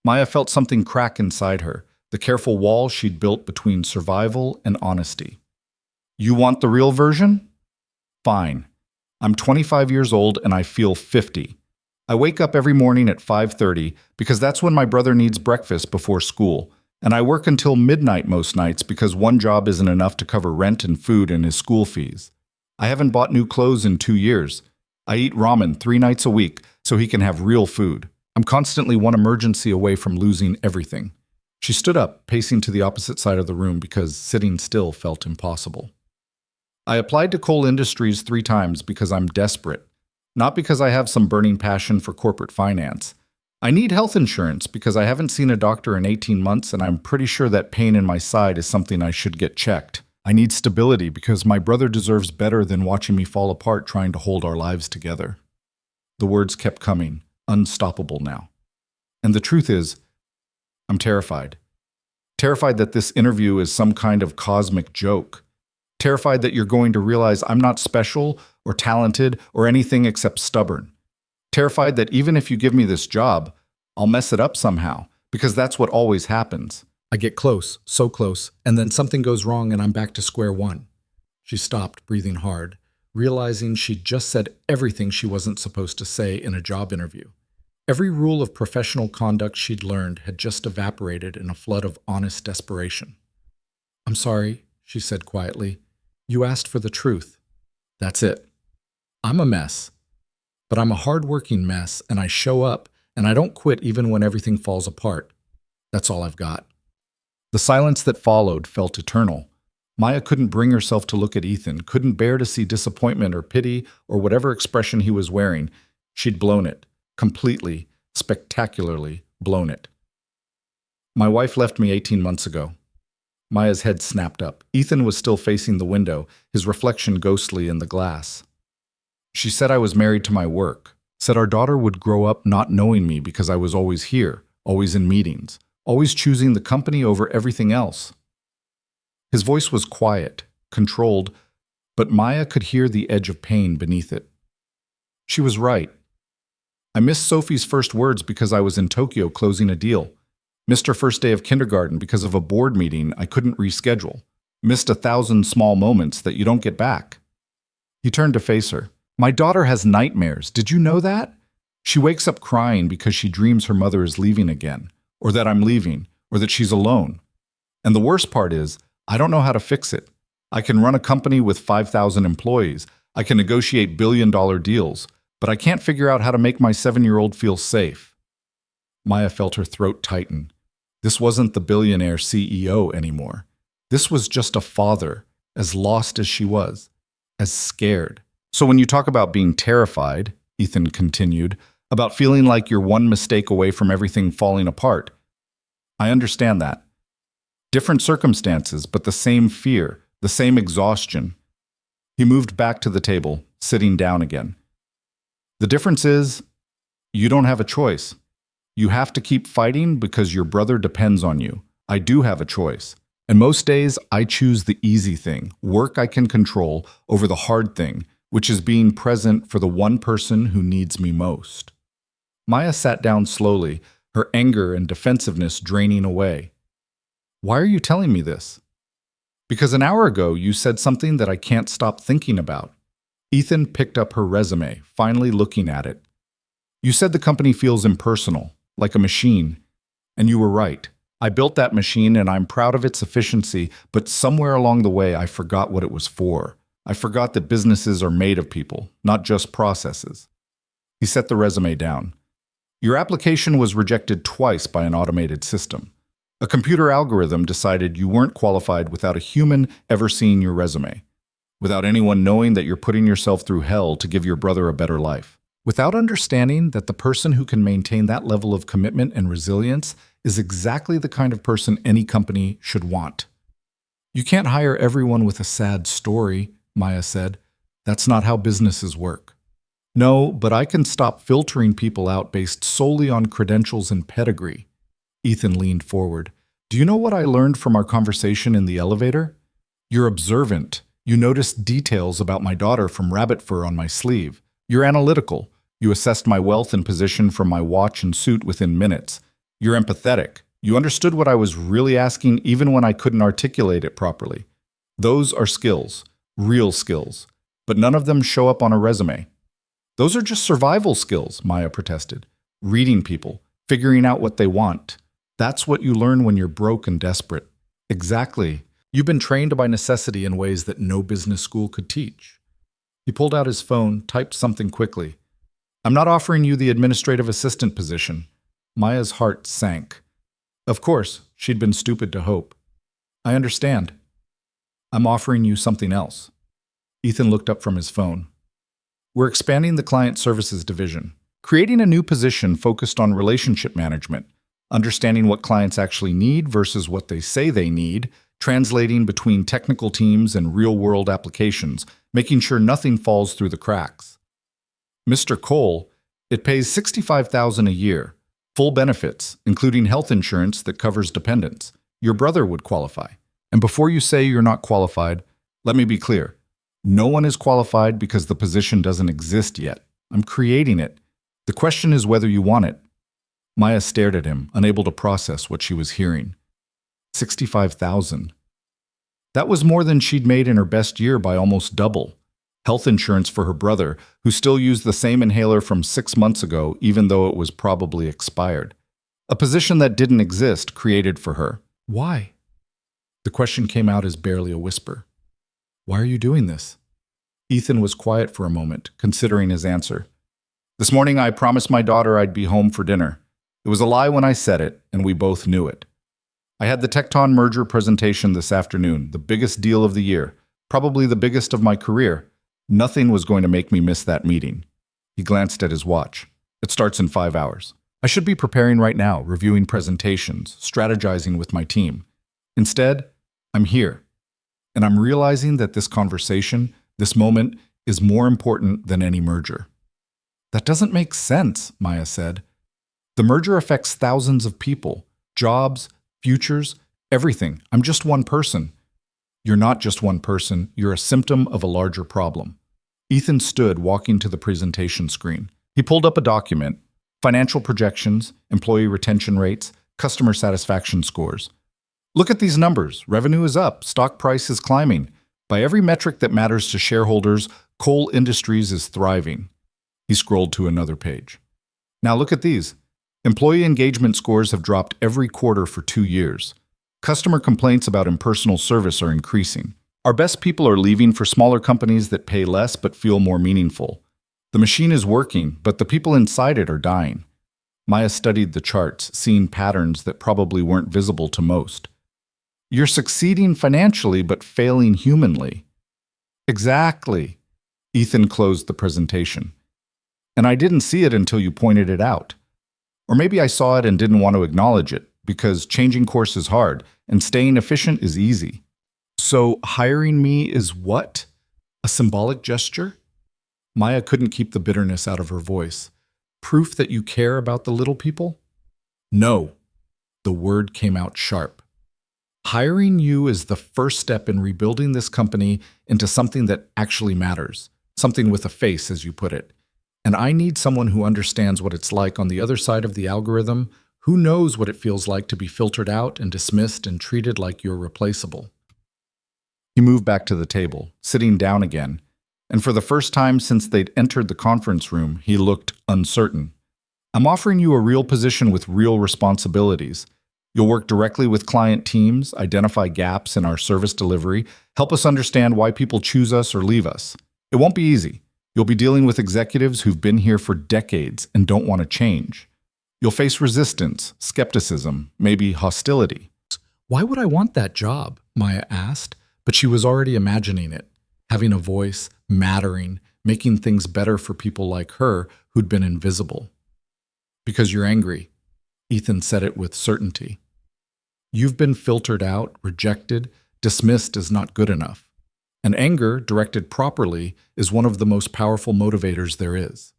Maya felt something crack inside her, the careful wall she'd built between survival and honesty. "You want the real version? Fine. I'm 25 years old and I feel 50. I wake up every morning at 5:30 because that's when my brother needs breakfast before school, and I work until midnight most nights because one job isn't enough to cover rent and food and his school fees. I haven't bought new clothes in 2 years. I eat ramen 3 nights a week so he can have real food. I'm constantly one emergency away from losing everything." She stood up, pacing to the opposite side of the room because sitting still felt impossible. "I applied to Coal Industries 3 times because I'm desperate, not because I have some burning passion for corporate finance. I need health insurance because I haven't seen a doctor in 18 months and I'm pretty sure that pain in my side is something I should get checked. I need stability because my brother deserves better than watching me fall apart trying to hold our lives together." The words kept coming, unstoppable now. "And the truth is, I'm terrified. Terrified that this interview is some kind of cosmic joke. Terrified that you're going to realize I'm not special or talented or anything except stubborn. Terrified that even if you give me this job, I'll mess it up somehow, because that's what always happens. I get close, so close, and then something goes wrong and I'm back to square one." She stopped, breathing hard, realizing she'd just said everything she wasn't supposed to say in a job interview. Every rule of professional conduct she'd learned had just evaporated in a flood of honest desperation. "I'm sorry," she said quietly. "You asked for the truth. That's it. I'm a mess. But I'm a hard-working mess, and I show up, and I don't quit even when everything falls apart. That's all I've got." The silence that followed felt eternal. Maya couldn't bring herself to look at Ethan, couldn't bear to see disappointment or pity or whatever expression he was wearing. She'd blown it. Completely, spectacularly blown it. "My wife left me 18 months ago." Maya's head snapped up. Ethan was still facing the window, his reflection ghostly in the glass. "She said I was married to my work. Said our daughter would grow up not knowing me because I was always here, always in meetings, always choosing the company over everything else." His voice was quiet, controlled, but Maya could hear the edge of pain beneath it. She was right. "I missed Sophie's first words because I was in Tokyo closing a deal. Missed her first day of kindergarten because of a board meeting I couldn't reschedule. Missed 1,000 small moments that you don't get back." He turned to face her. "My daughter has nightmares. Did you know that? She wakes up crying because she dreams her mother is leaving again, or that I'm leaving, or that she's alone. And the worst part is, I don't know how to fix it. I can run a company with 5,000 employees. I can negotiate billion-dollar deals, but I can't figure out how to make my 7-year-old feel safe." Maya felt her throat tighten. This wasn't the billionaire CEO anymore. This was just a father, as lost as she was, as scared. "So when you talk about being terrified," Ethan continued, "about feeling like you're one mistake away from everything falling apart, I understand that. Different circumstances, but the same fear, the same exhaustion." He moved back to the table, sitting down again. "The difference is, you don't have a choice. You have to keep fighting because your brother depends on you. I do have a choice. And most days, I choose the easy thing, work I can control, over the hard thing, which is being present for the one person who needs me most. Maya sat down slowly, her anger and defensiveness draining away. Why are you telling me this? Because an hour ago, you said something that I can't stop thinking about. Ethan picked up her resume, finally looking at it. You said the company feels impersonal, like a machine. And you were right. I built that machine and I'm proud of its efficiency, but somewhere along the way I forgot what it was for. I forgot that businesses are made of people, not just processes. He set the resume down. Your application was rejected twice by an automated system. A computer algorithm decided you weren't qualified without a human ever seeing your resume, without anyone knowing that you're putting yourself through hell to give your brother a better life, without understanding that the person who can maintain that level of commitment and resilience is exactly the kind of person any company should want. You can't hire everyone with a sad story, Maya said. That's not how businesses work. No, but I can stop filtering people out based solely on credentials and pedigree. Ethan leaned forward. Do you know what I learned from our conversation in the elevator? You're observant. You noticed details about my daughter from rabbit fur on my sleeve. You're analytical. You assessed my wealth and position from my watch and suit within minutes. You're empathetic. You understood what I was really asking even when I couldn't articulate it properly. Those are skills, real skills, but none of them show up on a resume. Those are just survival skills, Maya protested. Reading people, figuring out what they want. That's what you learn when you're broke and desperate. Exactly. You've been trained by necessity in ways that no business school could teach. He pulled out his phone, typed something quickly. I'm not offering you the administrative assistant position. Maya's heart sank. Of course, she'd been stupid to hope. I understand. I'm offering you something else. Ethan looked up from his phone. We're expanding the client services division, creating a new position focused on relationship management, understanding what clients actually need versus what they say they need, translating between technical teams and real-world applications, making sure nothing falls through the cracks. Mr. Cole, it pays $65,000 a year, full benefits, including health insurance that covers dependents. Your brother would qualify. And before you say you're not qualified, let me be clear. No one is qualified because the position doesn't exist yet. I'm creating it. The question is whether you want it. Maya stared at him, unable to process what she was hearing. $65,000. That was more than she'd made in her best year by almost double. Health insurance for her brother, who still used the same inhaler from 6 months ago, even though it was probably expired. A position that didn't exist, created for her. Why? The question came out as barely a whisper. Why are you doing this? Ethan was quiet for a moment, considering his answer. This morning I promised my daughter I'd be home for dinner. It was a lie when I said it, and we both knew it. I had the Tecton merger presentation this afternoon, the biggest deal of the year, probably the biggest of my career. Nothing was going to make me miss that meeting. He glanced at his watch. It starts in 5 hours. I should be preparing right now, reviewing presentations, strategizing with my team. Instead, I'm here. And I'm realizing that this conversation, this moment, is more important than any merger. That doesn't make sense, Maya said. The merger affects thousands of people, jobs, futures, everything. I'm just one person. You're not just one person. You're a symptom of a larger problem. Ethan stood, walking to the presentation screen. He pulled up a document, financial projections, employee retention rates, customer satisfaction scores. Look at these numbers. Revenue is up. Stock price is climbing. By every metric that matters to shareholders, Coal Industries is thriving. He scrolled to another page. Now look at these. Employee engagement scores have dropped every quarter for 2 years. Customer complaints about impersonal service are increasing. Our best people are leaving for smaller companies that pay less but feel more meaningful. The machine is working, but the people inside it are dying. Maya studied the charts, seeing patterns that probably weren't visible to most. You're succeeding financially but failing humanly. Exactly. Ethan closed the presentation. And I didn't see it until you pointed it out. Or maybe I saw it and didn't want to acknowledge it, because changing course is hard and staying efficient is easy. So hiring me is what? A symbolic gesture? Maya couldn't keep the bitterness out of her voice. Proof that you care about the little people? No. The word came out sharp. Hiring you is the first step in rebuilding this company into something that actually matters, something with a face, as you put it. And I need someone who understands what it's like on the other side of the algorithm, who knows what it feels like to be filtered out and dismissed and treated like you're replaceable. He moved back to the table, sitting down again, and for the first time since they'd entered the conference room, he looked uncertain. I'm offering you a real position with real responsibilities. You'll work directly with client teams, identify gaps in our service delivery, help us understand why people choose us or leave us. It won't be easy. You'll be dealing with executives who've been here for decades and don't want to change. You'll face resistance, skepticism, maybe hostility. Why would I want that job? Maya asked, but she was already imagining it. Having a voice, mattering, making things better for people like her who'd been invisible. Because you're angry. Ethan said it with certainty. You've been filtered out, rejected, dismissed as not good enough. And anger, directed properly, is one of the most powerful motivators there is.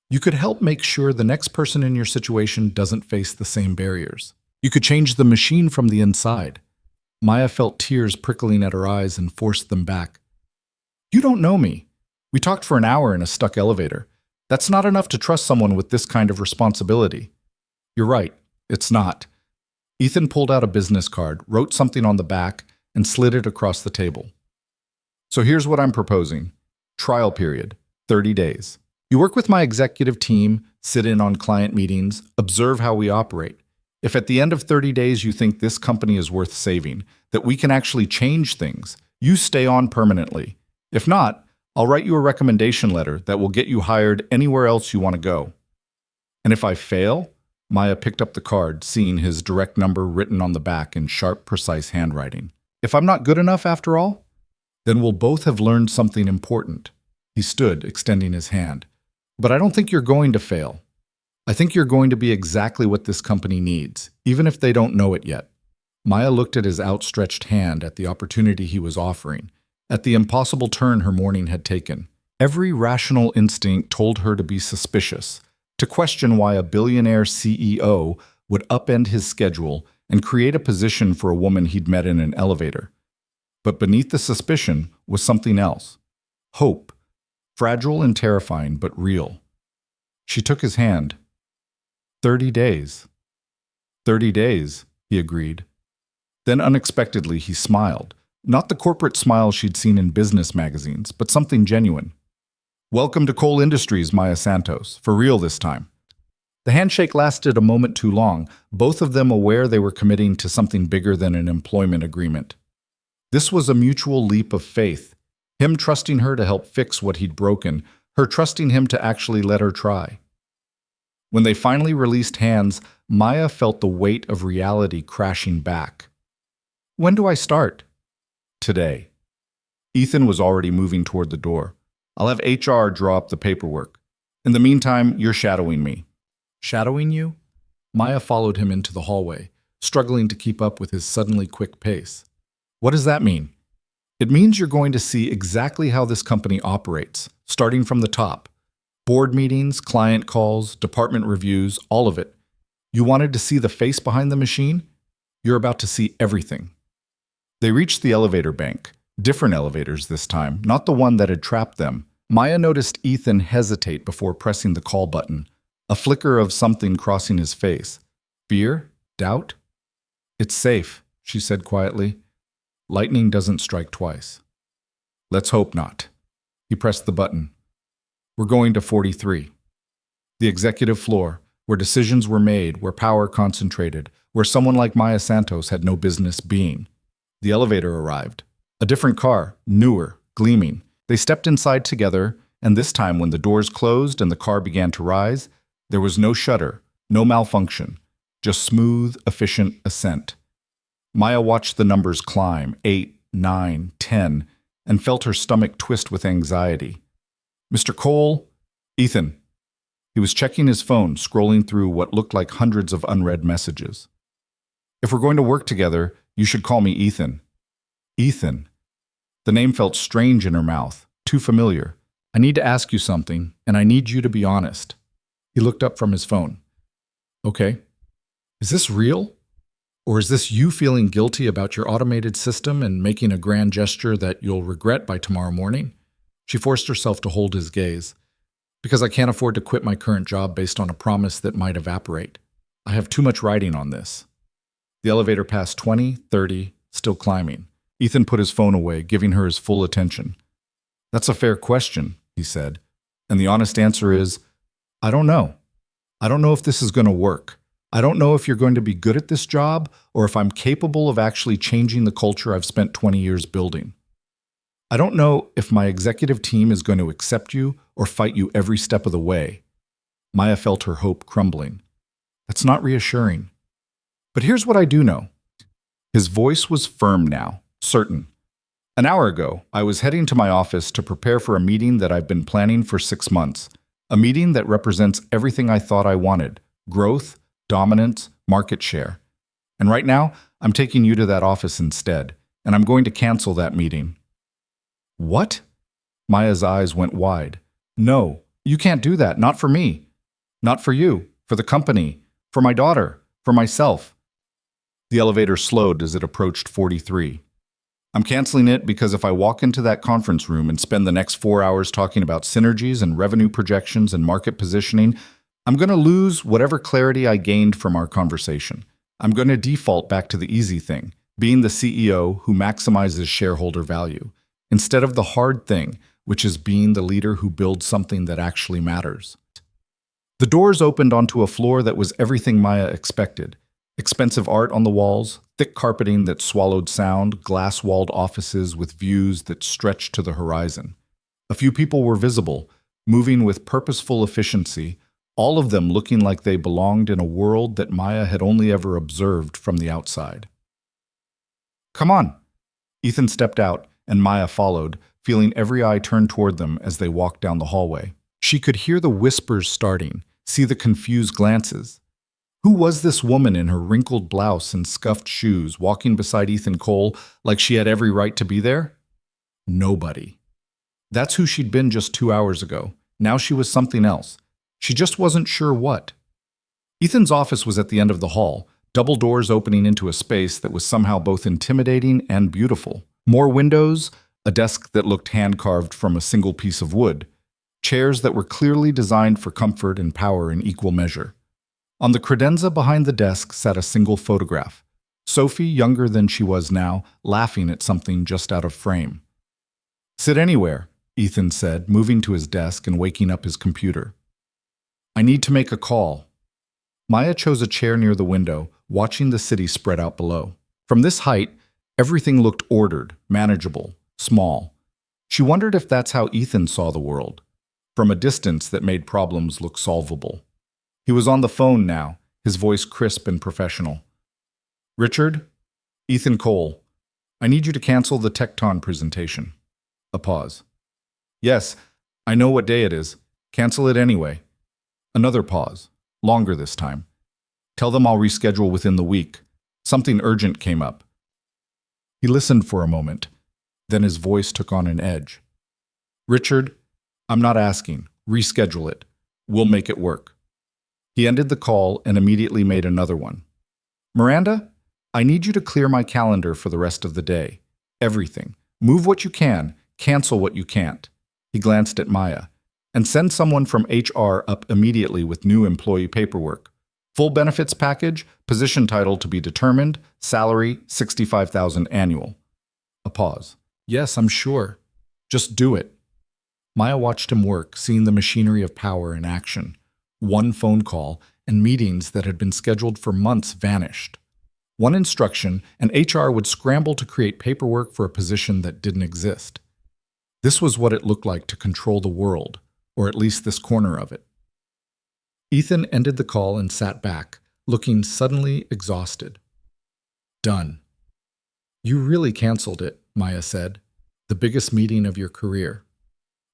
You could help make sure the next person in your situation doesn't face the same barriers. You could change the machine from the inside. Maya felt tears prickling at her eyes and forced them back. You don't know me. We talked for an hour in a stuck elevator. That's not enough to trust someone with this kind of responsibility. You're right, it's not. Ethan pulled out a business card, wrote something on the back, and slid it across the table. So here's what I'm proposing. Trial period, 30 days. You work with my executive team, sit in on client meetings, observe how we operate. If at the end of 30 days you think this company is worth saving, that we can actually change things, you stay on permanently. If not, I'll write you a recommendation letter that will get you hired anywhere else you want to go. And if I fail, Maya picked up the card, seeing his direct number written on the back in sharp, precise handwriting. If I'm not good enough after all, then we'll both have learned something important. He stood, extending his hand. But I don't think you're going to fail. I think you're going to be exactly what this company needs, even if they don't know it yet. Maya looked at his outstretched hand, at the opportunity he was offering, at the impossible turn her morning had taken. Every rational instinct told her to be suspicious, to question why a billionaire CEO would upend his schedule and create a position for a woman he'd met in an elevator. But beneath the suspicion was something else. Hope. Fragile and terrifying, but real. She took his hand. 30 days. 30 days, he agreed. Then unexpectedly he smiled. Not the corporate smile she'd seen in business magazines, but something genuine. Welcome to Coal Industries, Maya Santos, for real this time. The handshake lasted a moment too long, both of them aware they were committing to something bigger than an employment agreement. This was a mutual leap of faith, him trusting her to help fix what he'd broken, her trusting him to actually let her try. When they finally released hands, Maya felt the weight of reality crashing back. When do I start? Today. Ethan was already moving toward the door. I'll have HR draw up the paperwork. In the meantime, you're shadowing me. Shadowing you? Maya followed him into the hallway, struggling to keep up with his suddenly quick pace. What does that mean? It means you're going to see exactly how this company operates, starting from the top. Board meetings, client calls, department reviews, all of it. You wanted to see the face behind the machine? You're about to see everything. They reached the elevator bank. Different elevators this time, not the one that had trapped them. Maya noticed Ethan hesitate before pressing the call button, a flicker of something crossing his face. Fear? Doubt? It's safe, she said quietly. Lightning doesn't strike twice. Let's hope not. He pressed the button. We're going to 43. The executive floor, where decisions were made, where power concentrated, where someone like Maya Santos had no business being. The elevator arrived. A different car, newer, gleaming. They stepped inside together, and this time when the doors closed and the car began to rise, there was no shudder, no malfunction, just smooth, efficient ascent. Maya watched the numbers climb, 8, 9, 10, and felt her stomach twist with anxiety. Mr. Cole? Ethan. He was checking his phone, scrolling through what looked like hundreds of unread messages. If we're going to work together, you should call me Ethan. Ethan. The name felt strange in her mouth, too familiar. I need to ask you something, and I need you to be honest. He looked up from his phone. Okay. Is this real? Or is this you feeling guilty about your automated system and making a grand gesture that you'll regret by tomorrow morning? She forced herself to hold his gaze. Because I can't afford to quit my current job based on a promise that might evaporate. I have too much riding on this. The elevator passed 20, 30, still climbing. Ethan put his phone away, giving her his full attention. That's a fair question, he said. And the honest answer is, I don't know. I don't know if this is going to work. I don't know if you're going to be good at this job or if I'm capable of actually changing the culture I've spent 20 years building. I don't know if my executive team is going to accept you or fight you every step of the way. Maya felt her hope crumbling. That's not reassuring. But here's what I do know. His voice was firm now, certain. An hour ago, I was heading to my office to prepare for a meeting that I've been planning for 6 months. A meeting that represents everything I thought I wanted: growth, dominance, market share. And right now, I'm taking you to that office instead, and I'm going to cancel that meeting. What? Maya's eyes went wide. No, you can't do that. Not for me. Not for you. For the company. For my daughter. For myself. The elevator slowed as it approached 43. I'm canceling it because if I walk into that conference room and spend the next 4 hours talking about synergies and revenue projections and market positioning, I'm going to lose whatever clarity I gained from our conversation. I'm going to default back to the easy thing, being the CEO who maximizes shareholder value, instead of the hard thing, which is being the leader who builds something that actually matters. The doors opened onto a floor that was everything Maya expected. Expensive art on the walls, thick carpeting that swallowed sound, glass-walled offices with views that stretched to the horizon. A few people were visible, moving with purposeful efficiency, all of them looking like they belonged in a world that Maya had only ever observed from the outside. Come on! Ethan stepped out, and Maya followed, feeling every eye turn toward them as they walked down the hallway. She could hear the whispers starting, see the confused glances. Who was this woman in her wrinkled blouse and scuffed shoes walking beside Ethan Cole like she had every right to be there? Nobody. That's who she'd been just 2 hours ago. Now she was something else. She just wasn't sure what. Ethan's office was at the end of the hall, double doors opening into a space that was somehow both intimidating and beautiful. More windows, a desk that looked hand-carved from a single piece of wood, chairs that were clearly designed for comfort and power in equal measure. On the credenza behind the desk sat a single photograph. Sophie, younger than she was now, laughing at something just out of frame. Sit anywhere, Ethan said, moving to his desk and waking up his computer. I need to make a call. Maya chose a chair near the window, watching the city spread out below. From this height, everything looked ordered, manageable, small. She wondered if that's how Ethan saw the world, from a distance that made problems look solvable. He was on the phone now, his voice crisp and professional. Richard? Ethan Cole. I need you to cancel the Tecton presentation. A pause. Yes, I know what day it is. Cancel it anyway. Another pause. Longer this time. Tell them I'll reschedule within the week. Something urgent came up. He listened for a moment. Then his voice took on an edge. Richard, I'm not asking. Reschedule it. We'll make it work. He ended the call and immediately made another one. Miranda, I need you to clear my calendar for the rest of the day. Everything. Move what you can, cancel what you can't. He glanced at Maya. And send someone from HR up immediately with new employee paperwork. Full benefits package, position title to be determined, salary $65,000 annual. A pause. Yes, I'm sure. Just do it. Maya watched him work, seeing the machinery of power in action. One phone call, and meetings that had been scheduled for months vanished. One instruction, and HR would scramble to create paperwork for a position that didn't exist. This was what it looked like to control the world, or at least this corner of it. Ethan ended the call and sat back, looking suddenly exhausted. Done. You really canceled it, Maya said. The biggest meeting of your career.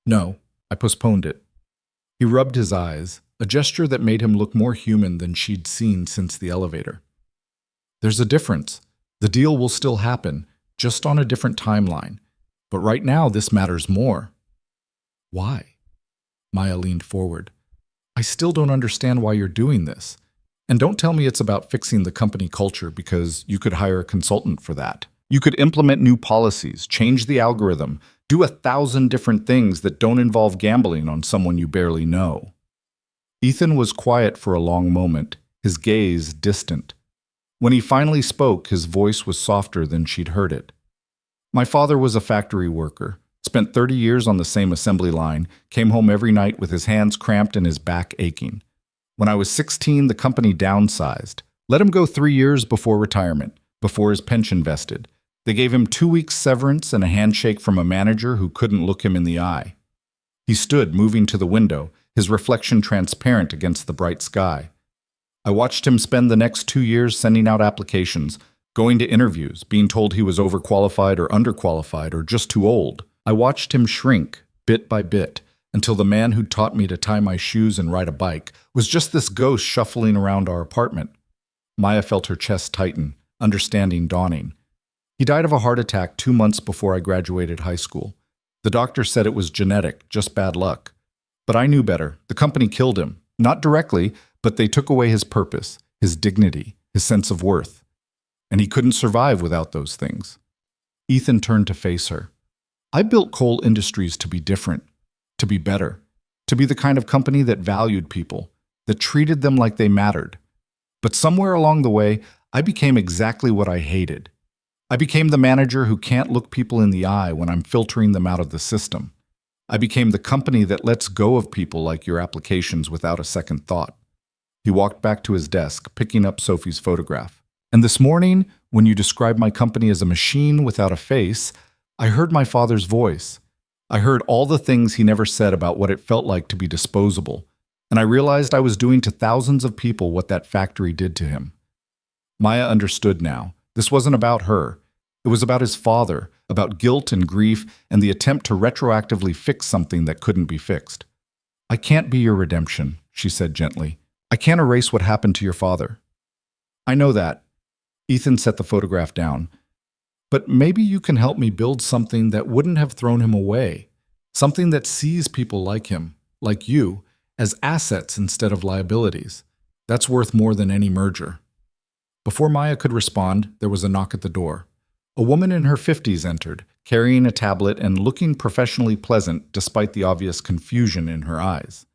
No, I postponed it. He rubbed his eyes, a gesture that made him look more human than she'd seen since the elevator. There's a difference. The deal will still happen, just on a different timeline. But right now, this matters more. Why? Maya leaned forward. I still don't understand why you're doing this. And don't tell me it's about fixing the company culture because you could hire a consultant for that. You could implement new policies, change the algorithm, do 1,000 different things that don't involve gambling on someone you barely know. Ethan was quiet for a long moment, his gaze distant. When he finally spoke, his voice was softer than she'd heard it. My father was a factory worker, spent 30 years on the same assembly line, came home every night with his hands cramped and his back aching. When I was 16, the company downsized. Let him go 3 years before retirement, before his pension vested. They gave him 2 weeks severance and a handshake from a manager who couldn't look him in the eye. He stood, moving to the window, his reflection transparent against the bright sky. I watched him spend the next 2 years sending out applications, going to interviews, being told he was overqualified or underqualified or just too old. I watched him shrink, bit by bit, until the man who taught me to tie my shoes and ride a bike was just this ghost shuffling around our apartment. Maya felt her chest tighten, understanding dawning. He died of a heart attack 2 months before I graduated high school. The doctor said it was genetic, just bad luck. But I knew better. The company killed him. Not directly, but they took away his purpose, his dignity, his sense of worth. And he couldn't survive without those things. Ethan turned to face her. I built Cole Industries to be different, to be better, to be the kind of company that valued people, that treated them like they mattered. But somewhere along the way, I became exactly what I hated. I became the manager who can't look people in the eye when I'm filtering them out of the system. I became the company that lets go of people like your applications without a second thought. He walked back to his desk, picking up Sophie's photograph. And this morning, when you described my company as a machine without a face, I heard my father's voice. I heard all the things he never said about what it felt like to be disposable, and I realized I was doing to thousands of people what that factory did to him. Maya understood now. This wasn't about her. It was about his father, about guilt and grief, and the attempt to retroactively fix something that couldn't be fixed. I can't be your redemption, she said gently. I can't erase what happened to your father. I know that. Ethan set the photograph down. But maybe you can help me build something that wouldn't have thrown him away. Something that sees people like him, like you, as assets instead of liabilities. That's worth more than any merger. Before Maya could respond, there was a knock at the door. A woman in her 50s entered, carrying a tablet and looking professionally pleasant despite the obvious confusion in her eyes.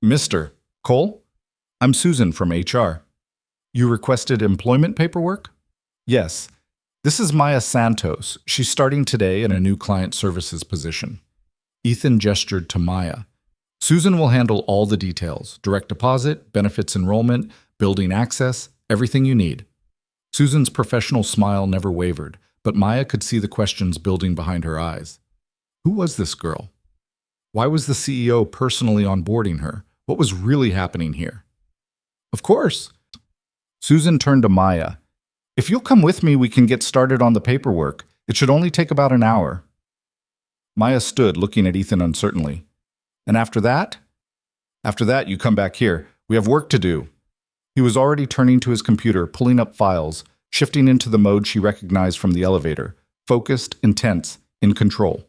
Mr. Cole? I'm Susan from HR. You requested employment paperwork? Yes. This is Maya Santos. She's starting today in a new client services position. Ethan gestured to Maya. Susan will handle all the details, direct deposit, benefits enrollment, building access, everything you need. Susan's professional smile never wavered, but Maya could see the questions building behind her eyes. Who was this girl? Why was the CEO personally onboarding her? What was really happening here? Of course. Susan turned to Maya. If you'll come with me, we can get started on the paperwork. It should only take about an hour. Maya stood, looking at Ethan uncertainly. And after that? After that, you come back here. We have work to do. He was already turning to his computer, pulling up files, shifting into the mode she recognized from the elevator, focused, intense, in control.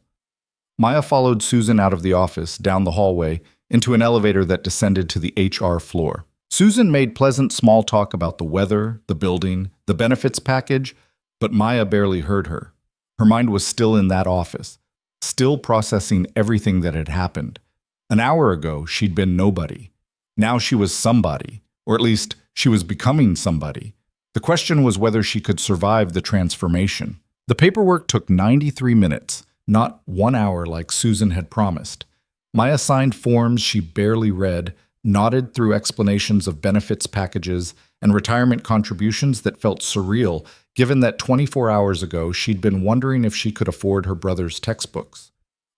Maya followed Susan out of the office, down the hallway, into an elevator that descended to the HR floor. Susan made pleasant small talk about the weather, the building, the benefits package, but Maya barely heard her. Her mind was still in that office, still processing everything that had happened. An hour ago, she'd been nobody. Now she was somebody, or at least she was becoming somebody. The question was whether she could survive the transformation. The paperwork took 93 minutes, not 1 hour like Susan had promised. Maya signed forms she barely read, nodded through explanations of benefits packages and retirement contributions that felt surreal, given that 24 hours ago she'd been wondering if she could afford her brother's textbooks.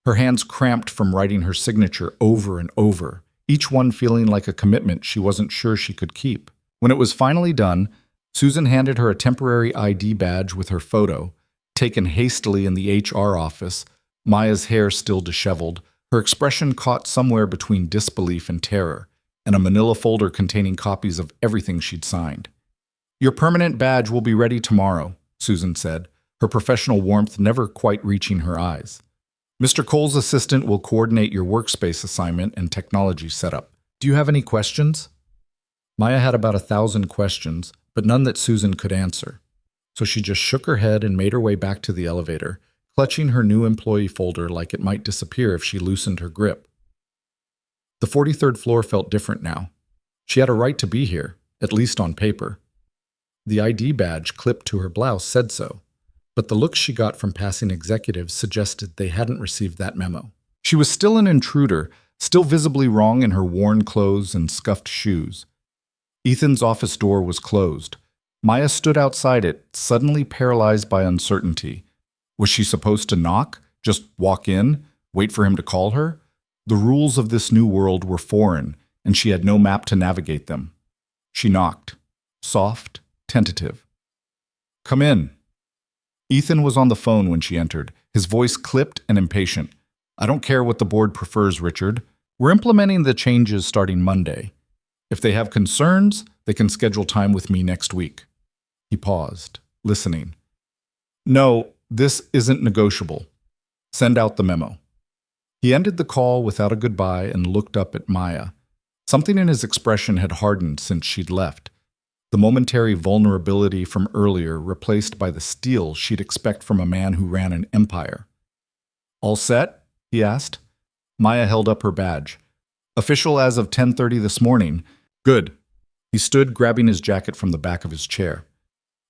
Her hands cramped from writing her signature over and over, each one feeling like a commitment she wasn't sure she could keep. When it was finally done, Susan handed her a temporary ID badge with her photo, taken hastily in the HR office, Maya's hair still disheveled, her expression caught somewhere between disbelief and terror, and a manila folder containing copies of everything she'd signed. Your permanent badge will be ready tomorrow, Susan said, her professional warmth never quite reaching her eyes. Mr. Cole's assistant will coordinate your workspace assignment and technology setup. Do you have any questions? Maya had about 1,000 questions, but none that Susan could answer. So she just shook her head and made her way back to the elevator, clutching her new employee folder like it might disappear if she loosened her grip. The 43rd floor felt different now. She had a right to be here, at least on paper. The ID badge clipped to her blouse said so, but the looks she got from passing executives suggested they hadn't received that memo. She was still an intruder, still visibly wrong in her worn clothes and scuffed shoes. Ethan's office door was closed. Maya stood outside it, suddenly paralyzed by uncertainty. Was she supposed to knock? Just walk in? Wait for him to call her? The rules of this new world were foreign, and she had no map to navigate them. She knocked. Soft, tentative. "Come in." Ethan was on the phone when she entered, his voice clipped and impatient. "I don't care what the board prefers, Richard. We're implementing the changes starting Monday. If they have concerns, they can schedule time with me next week." He paused, listening. "No, this isn't negotiable. Send out the memo." He ended the call without a goodbye and looked up at Maya. Something in his expression had hardened since she'd left. The momentary vulnerability from earlier replaced by the steel she'd expect from a man who ran an empire. "All set?" he asked. Maya held up her badge. "Official as of 10:30 this morning." "Good." He stood, grabbing his jacket from the back of his chair.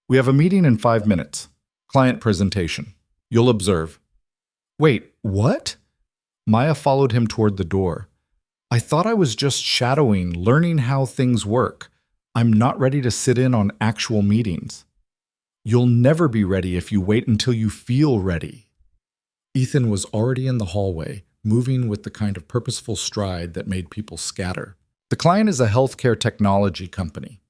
"We have a meeting in 5 minutes. Client presentation. You'll observe." "Wait, what?" Maya followed him toward the door. "I thought I was just shadowing, learning how things work. I'm not ready to sit in on actual meetings." "You'll never be ready if you wait until you feel ready." Ethan was already in the hallway, moving with the kind of purposeful stride that made people scatter. "The client is a healthcare technology company.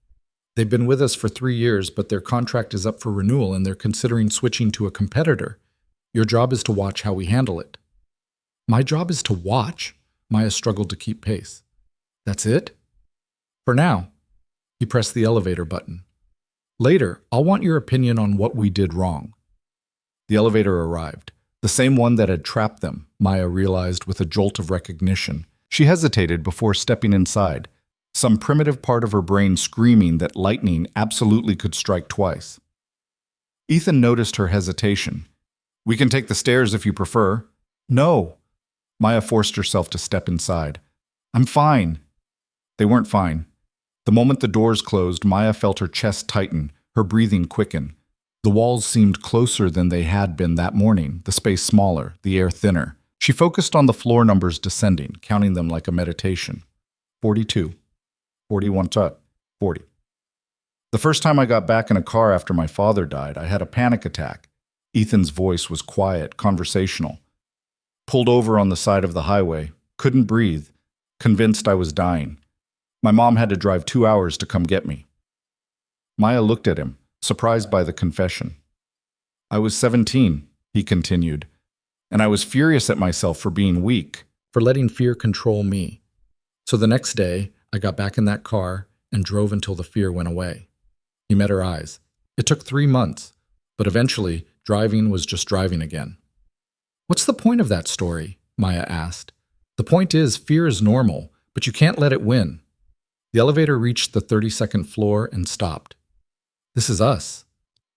They've been with us for 3 years, but their contract is up for renewal and they're considering switching to a competitor. Your job is to watch how we handle it." "My job is to watch?" Maya struggled to keep pace. "That's it?" "For now." He pressed the elevator button. "Later, I'll want your opinion on what we did wrong." The elevator arrived, the same one that had trapped them, Maya realized with a jolt of recognition. She hesitated before stepping inside, some primitive part of her brain screaming that lightning absolutely could strike twice. Ethan noticed her hesitation. "We can take the stairs if you prefer." "No." Maya forced herself to step inside. "I'm fine." They weren't fine. The moment the doors closed, Maya felt her chest tighten, her breathing quicken. The walls seemed closer than they had been that morning, the space smaller, the air thinner. She focused on the floor numbers descending, counting them like a meditation. 42. 41. 40. "The first time I got back in a car after my father died, I had a panic attack." Ethan's voice was quiet, conversational. "Pulled over on the side of the highway, couldn't breathe, convinced I was dying. My mom had to drive 2 hours to come get me." Maya looked at him, surprised by the confession. "I was 17, he continued, "and I was furious at myself for being weak, for letting fear control me. So the next day, I got back in that car and drove until the fear went away." He met her eyes. "It took 3 months, but eventually, driving was just driving again." "What's the point of that story?" Maya asked. "The point is, fear is normal, but you can't let it win." The elevator reached the 32nd floor and stopped. "This is us."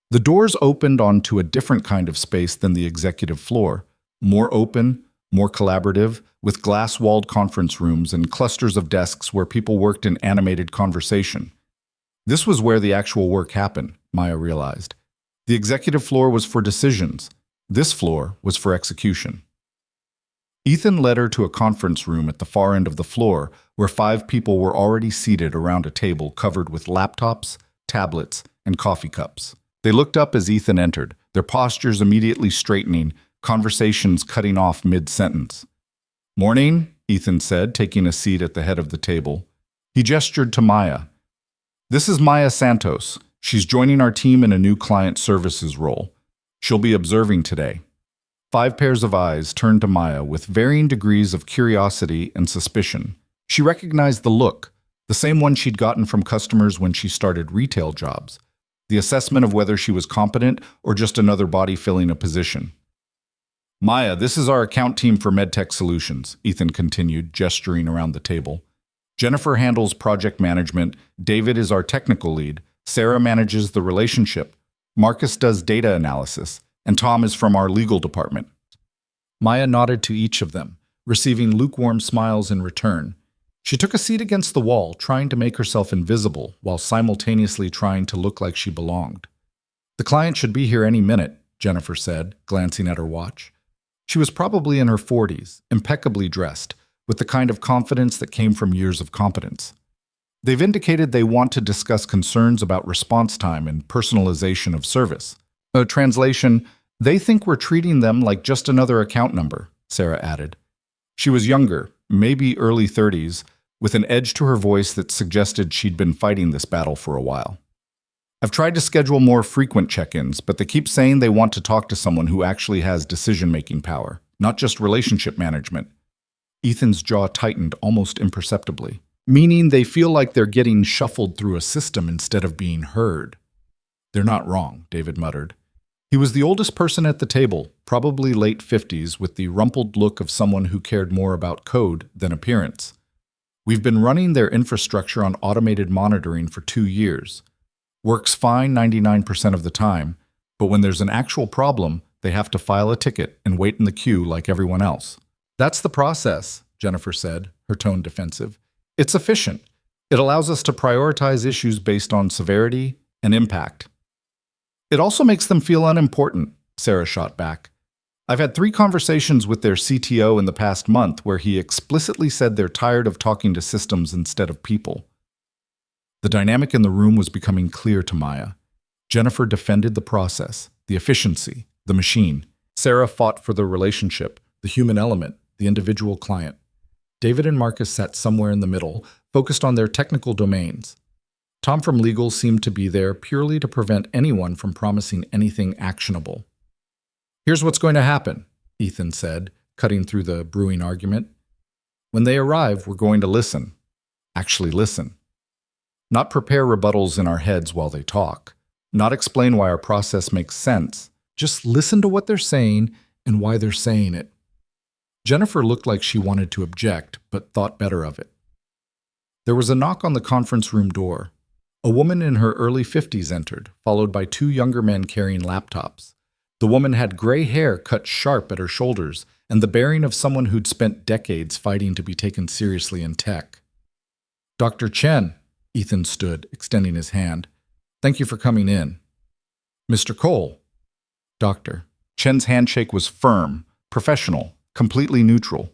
The doors opened onto a different kind of space than the executive floor, more open, more collaborative, with glass-walled conference rooms and clusters of desks where people worked in animated conversation. This was where the actual work happened, Maya realized. The executive floor was for decisions. This floor was for execution. Ethan led her to a conference room at the far end of the floor where 5 people were already seated around a table covered with laptops, tablets, and coffee cups. They looked up as Ethan entered, their postures immediately straightening, conversations cutting off mid-sentence. "Morning," Ethan said, taking a seat at the head of the table. He gestured to Maya. "This is Maya Santos. She's joining our team in a new client services role. She'll be observing today." 5 pairs of eyes turned to Maya with varying degrees of curiosity and suspicion. She recognized the look, the same one she'd gotten from customers when she started retail jobs, the assessment of whether she was competent or just another body filling a position. "Maya, this is our account team for MedTech Solutions," Ethan continued, gesturing around the table. Jennifer handles project management, David is our technical lead, Sarah manages the relationship, Marcus does data analysis, and Tom is from our legal department. Maya nodded to each of them, receiving lukewarm smiles in return. She took a seat against the wall, trying to make herself invisible while simultaneously trying to look like she belonged. The client should be here any minute, Jennifer said, glancing at her watch. She was probably in her 40s, impeccably dressed, with the kind of confidence that came from years of competence. They've indicated they want to discuss concerns about response time and personalization of service. Translation, they think we're treating them like just another account number, Sarah added. She was younger, maybe early 30s, with an edge to her voice that suggested she'd been fighting this battle for a while. I've tried to schedule more frequent check-ins, but they keep saying they want to talk to someone who actually has decision-making power, not just relationship management. Ethan's jaw tightened almost imperceptibly, meaning they feel like they're getting shuffled through a system instead of being heard. They're not wrong, David muttered. He was the oldest person at the table, probably late 50s, with the rumpled look of someone who cared more about code than appearance. We've been running their infrastructure on automated monitoring for 2 years. Works fine 99% of the time, but when there's an actual problem, they have to file a ticket and wait in the queue like everyone else. That's the process, Jennifer said, her tone defensive. It's efficient. It allows us to prioritize issues based on severity and impact. It also makes them feel unimportant, Sarah shot back. I've had 3 conversations with their CTO in the past month where he explicitly said they're tired of talking to systems instead of people. The dynamic in the room was becoming clear to Maya. Jennifer defended the process, the efficiency, the machine. Sarah fought for the relationship, the human element, the individual client. David and Marcus sat somewhere in the middle, focused on their technical domains. Tom from legal seemed to be there purely to prevent anyone from promising anything actionable. Here's what's going to happen, Ethan said, cutting through the brewing argument. When they arrive, we're going to listen. Actually listen. Not prepare rebuttals in our heads while they talk. Not explain why our process makes sense. Just listen to what they're saying and why they're saying it. Jennifer looked like she wanted to object, but thought better of it. There was a knock on the conference room door. A woman in her early 50s entered, followed by 2 younger men carrying laptops. The woman had gray hair cut sharp at her shoulders and the bearing of someone who'd spent decades fighting to be taken seriously in tech. Dr. Chen, Ethan stood, extending his hand. Thank you for coming in. Mr. Cole. Doctor. Chen's handshake was firm, professional, completely neutral.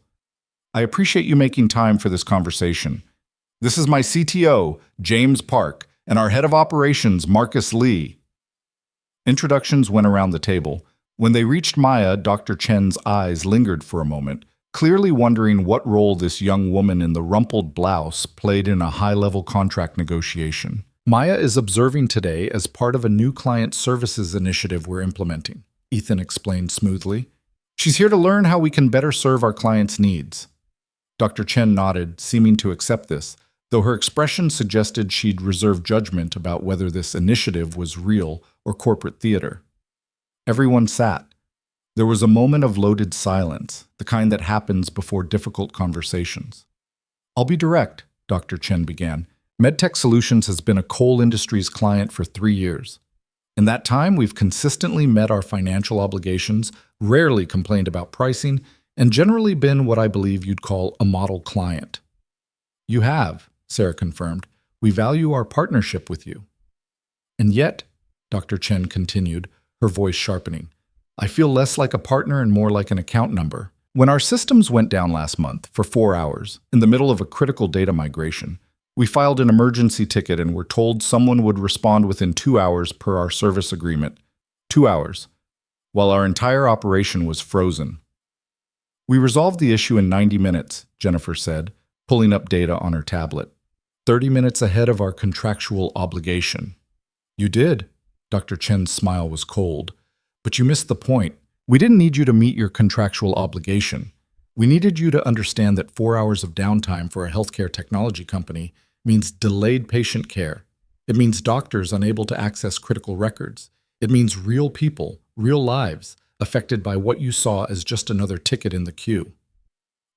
I appreciate you making time for this conversation. This is my CTO, James Park, and our head of operations, Marcus Lee. Introductions went around the table. When they reached Maya, Dr. Chen's eyes lingered for a moment, clearly wondering what role this young woman in the rumpled blouse played in a high-level contract negotiation. Maya is observing today as part of a new client services initiative we're implementing, Ethan explained smoothly. She's here to learn how we can better serve our clients' needs. Dr. Chen nodded, seeming to accept this, though her expression suggested she'd reserve judgment about whether this initiative was real or corporate theater. Everyone sat. There was a moment of loaded silence, the kind that happens before difficult conversations. I'll be direct, Dr. Chen began. MedTech Solutions has been a coal industries client for 3 years. In that time, we've consistently met our financial obligations, rarely complained about pricing, and generally been what I believe you'd call a model client. You have, Sarah confirmed. We value our partnership with you. And yet, Dr. Chen continued, her voice sharpening, I feel less like a partner and more like an account number. When our systems went down last month for 4 hours, in the middle of a critical data migration, we filed an emergency ticket and were told someone would respond within 2 hours per our service agreement. 2 hours, while our entire operation was frozen. We resolved the issue in 90 minutes, Jennifer said, pulling up data on her tablet. 30 minutes ahead of our contractual obligation. You did. Dr. Chen's smile was cold. But you missed the point. We didn't need you to meet your contractual obligation. We needed you to understand that 4 hours of downtime for a healthcare technology company means delayed patient care. It means doctors unable to access critical records. It means real people, real lives, affected by what you saw as just another ticket in the queue.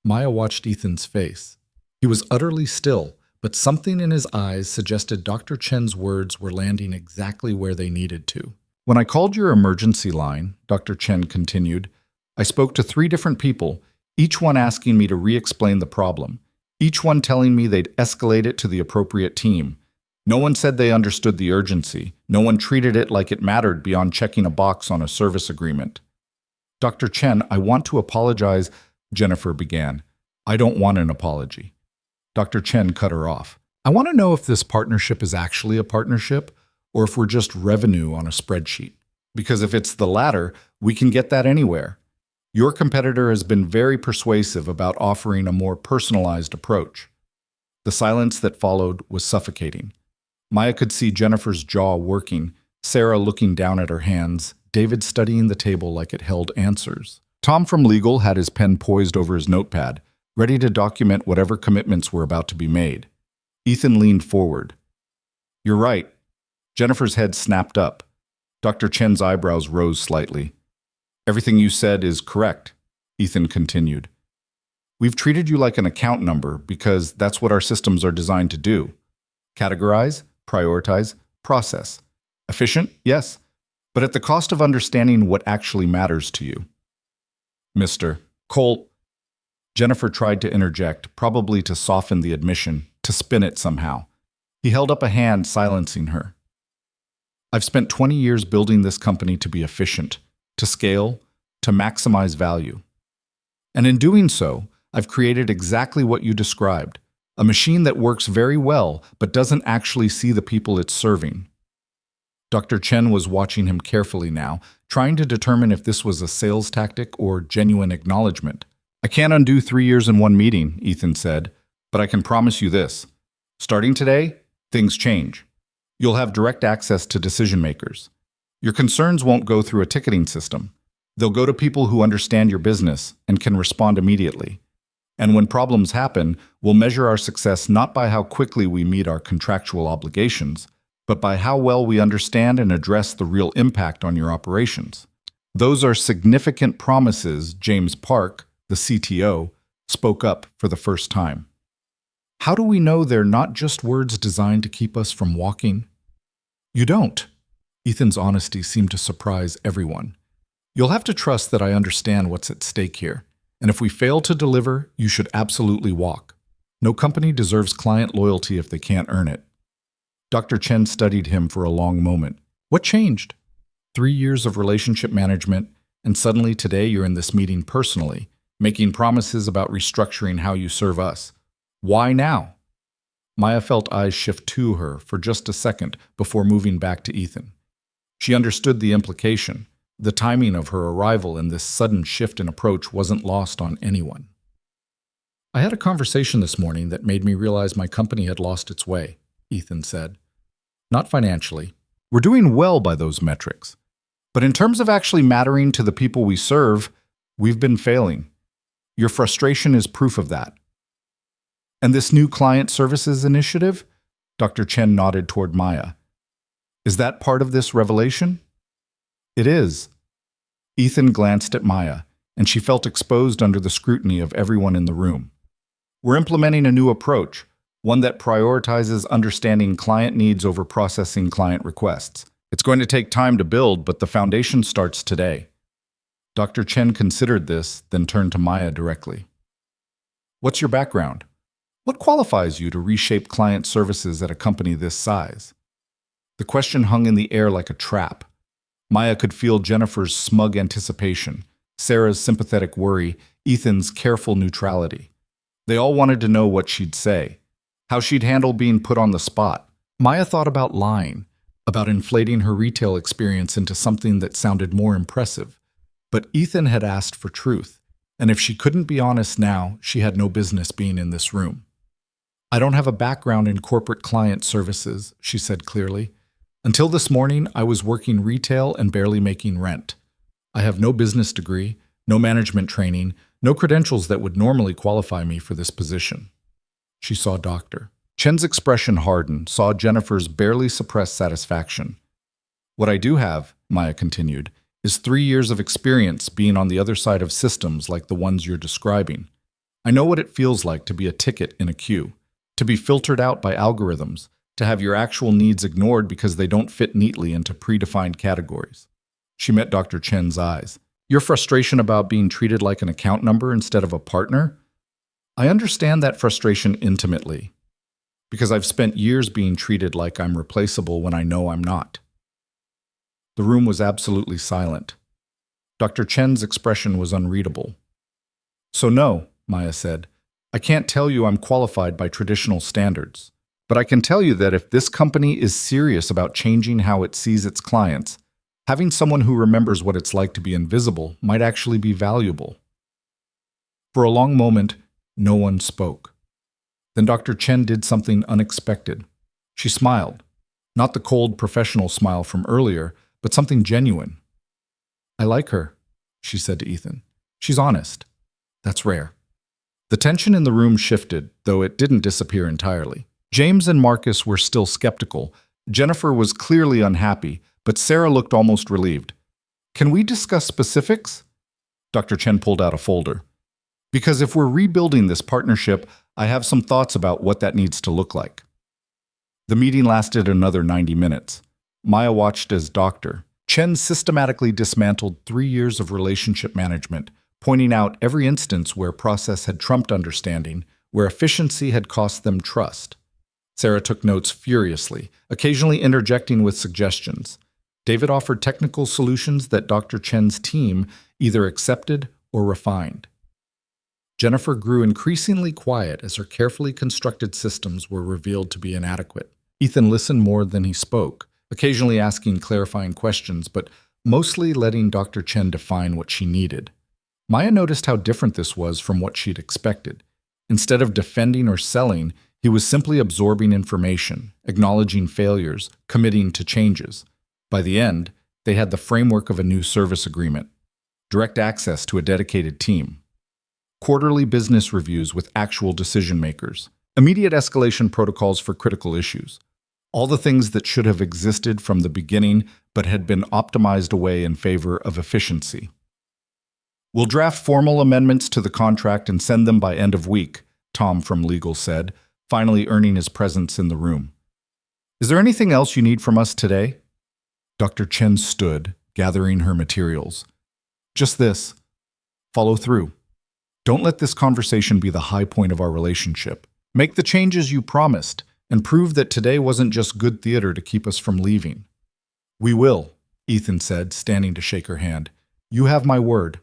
Maya watched Ethan's face. He was utterly still, but something in his eyes suggested Dr. Chen's words were landing exactly where they needed to. When I called your emergency line, Dr. Chen continued, I spoke to 3 different people, each one asking me to re-explain the problem, each one telling me they'd escalate it to the appropriate team. No one said they understood the urgency. No one treated it like it mattered beyond checking a box on a service agreement. Dr. Chen, I want to apologize, Jennifer began. I don't want an apology. Dr. Chen cut her off. I want to know if this partnership is actually a partnership or if we're just revenue on a spreadsheet. Because if it's the latter, we can get that anywhere. Your competitor has been very persuasive about offering a more personalized approach. The silence that followed was suffocating. Maya could see Jennifer's jaw working, Sarah looking down at her hands, David studying the table like it held answers. Tom from legal had his pen poised over his notepad, ready to document whatever commitments were about to be made. Ethan leaned forward. You're right. Jennifer's head snapped up. Dr. Chen's eyebrows rose slightly. Everything you said is correct, Ethan continued. We've treated you like an account number because that's what our systems are designed to do. Categorize, prioritize, process. Efficient? Yes, but at the cost of understanding what actually matters to you. Mr. Cole, Jennifer tried to interject, probably to soften the admission, to spin it somehow. He held up a hand, silencing her. I've spent 20 years building this company to be efficient, to scale, to maximize value. And in doing so, I've created exactly what you described, a machine that works very well but doesn't actually see the people it's serving. Dr. Chen was watching him carefully now, trying to determine if this was a sales tactic or genuine acknowledgement. I can't undo 3 years in one meeting, Ethan said, but I can promise you this. Starting today, things change. You'll have direct access to decision makers. Your concerns won't go through a ticketing system. They'll go to people who understand your business and can respond immediately. And when problems happen, we'll measure our success not by how quickly we meet our contractual obligations, but by how well we understand and address the real impact on your operations. Those are significant promises, James Park, the CTO, spoke up for the first time. How do we know they're not just words designed to keep us from walking? You don't. Ethan's honesty seemed to surprise everyone. You'll have to trust that I understand what's at stake here. And if we fail to deliver, you should absolutely walk. No company deserves client loyalty if they can't earn it. Dr. Chen studied him for a long moment. What changed? 3 years of relationship management, and suddenly today you're in this meeting personally, making promises about restructuring how you serve us. Why now? Maya felt eyes shift to her for just a second before moving back to Ethan. She understood the implication. The timing of her arrival and this sudden shift in approach wasn't lost on anyone. I had a conversation this morning that made me realize my company had lost its way, Ethan said. Not financially. We're doing well by those metrics. But in terms of actually mattering to the people we serve, we've been failing. Your frustration is proof of that. And this new client services initiative? Dr. Chen nodded toward Maya. Is that part of this revelation? It is. Ethan glanced at Maya, and she felt exposed under the scrutiny of everyone in the room. We're implementing a new approach, one that prioritizes understanding client needs over processing client requests. It's going to take time to build, but the foundation starts today. Dr. Chen considered this, then turned to Maya directly. What's your background? What qualifies you to reshape client services at a company this size? The question hung in the air like a trap. Maya could feel Jennifer's smug anticipation, Sarah's sympathetic worry, Ethan's careful neutrality. They all wanted to know what she'd say, how she'd handle being put on the spot. Maya thought about lying, about inflating her retail experience into something that sounded more impressive. But Ethan had asked for truth, and if she couldn't be honest now, she had no business being in this room. I don't have a background in corporate client services, she said clearly. Until this morning, I was working retail and barely making rent. I have no business degree, no management training, no credentials that would normally qualify me for this position. She saw Dr. Chen's expression harden, saw Jennifer's barely suppressed satisfaction. What I do have, Maya continued, is 3 years of experience being on the other side of systems like the ones you're describing. I know what it feels like to be a ticket in a queue, to be filtered out by algorithms, to have your actual needs ignored because they don't fit neatly into predefined categories. She met Dr. Chen's eyes. Your frustration about being treated like an account number instead of a partner? I understand that frustration intimately, because I've spent years being treated like I'm replaceable when I know I'm not. The room was absolutely silent. Dr. Chen's expression was unreadable. So no, Maya said, I can't tell you I'm qualified by traditional standards, but I can tell you that if this company is serious about changing how it sees its clients, having someone who remembers what it's like to be invisible might actually be valuable. For a long moment, no one spoke. Then Dr. Chen did something unexpected. She smiled, not the cold professional smile from earlier, but something genuine. I like her, she said to Ethan. She's honest. That's rare. The tension in the room shifted, though it didn't disappear entirely. James and Marcus were still skeptical. Jennifer was clearly unhappy, but Sarah looked almost relieved. Can we discuss specifics? Dr. Chen pulled out a folder. Because if we're rebuilding this partnership, I have some thoughts about what that needs to look like. The meeting lasted another 90 minutes. Maya watched as Dr. Chen systematically dismantled 3 years of relationship management, pointing out every instance where process had trumped understanding, where efficiency had cost them trust. Sarah took notes furiously, occasionally interjecting with suggestions. David offered technical solutions that Dr. Chen's team either accepted or refined. Jennifer grew increasingly quiet as her carefully constructed systems were revealed to be inadequate. Ethan listened more than he spoke, occasionally asking clarifying questions, but mostly letting Dr. Chen define what she needed. Maya noticed how different this was from what she'd expected. Instead of defending or selling, he was simply absorbing information, acknowledging failures, committing to changes. By the end, they had the framework of a new service agreement, direct access to a dedicated team, quarterly business reviews with actual decision makers, immediate escalation protocols for critical issues. All the things that should have existed from the beginning but had been optimized away in favor of efficiency. We'll draft formal amendments to the contract and send them by end of week, Tom from legal said, finally earning his presence in the room. Is there anything else you need from us today? Dr. Chen stood, gathering her materials. Just this. Follow through. Don't let this conversation be the high point of our relationship. Make the changes you promised, and prove that today wasn't just good theater to keep us from leaving. We will, Ethan said, standing to shake her hand. You have my word.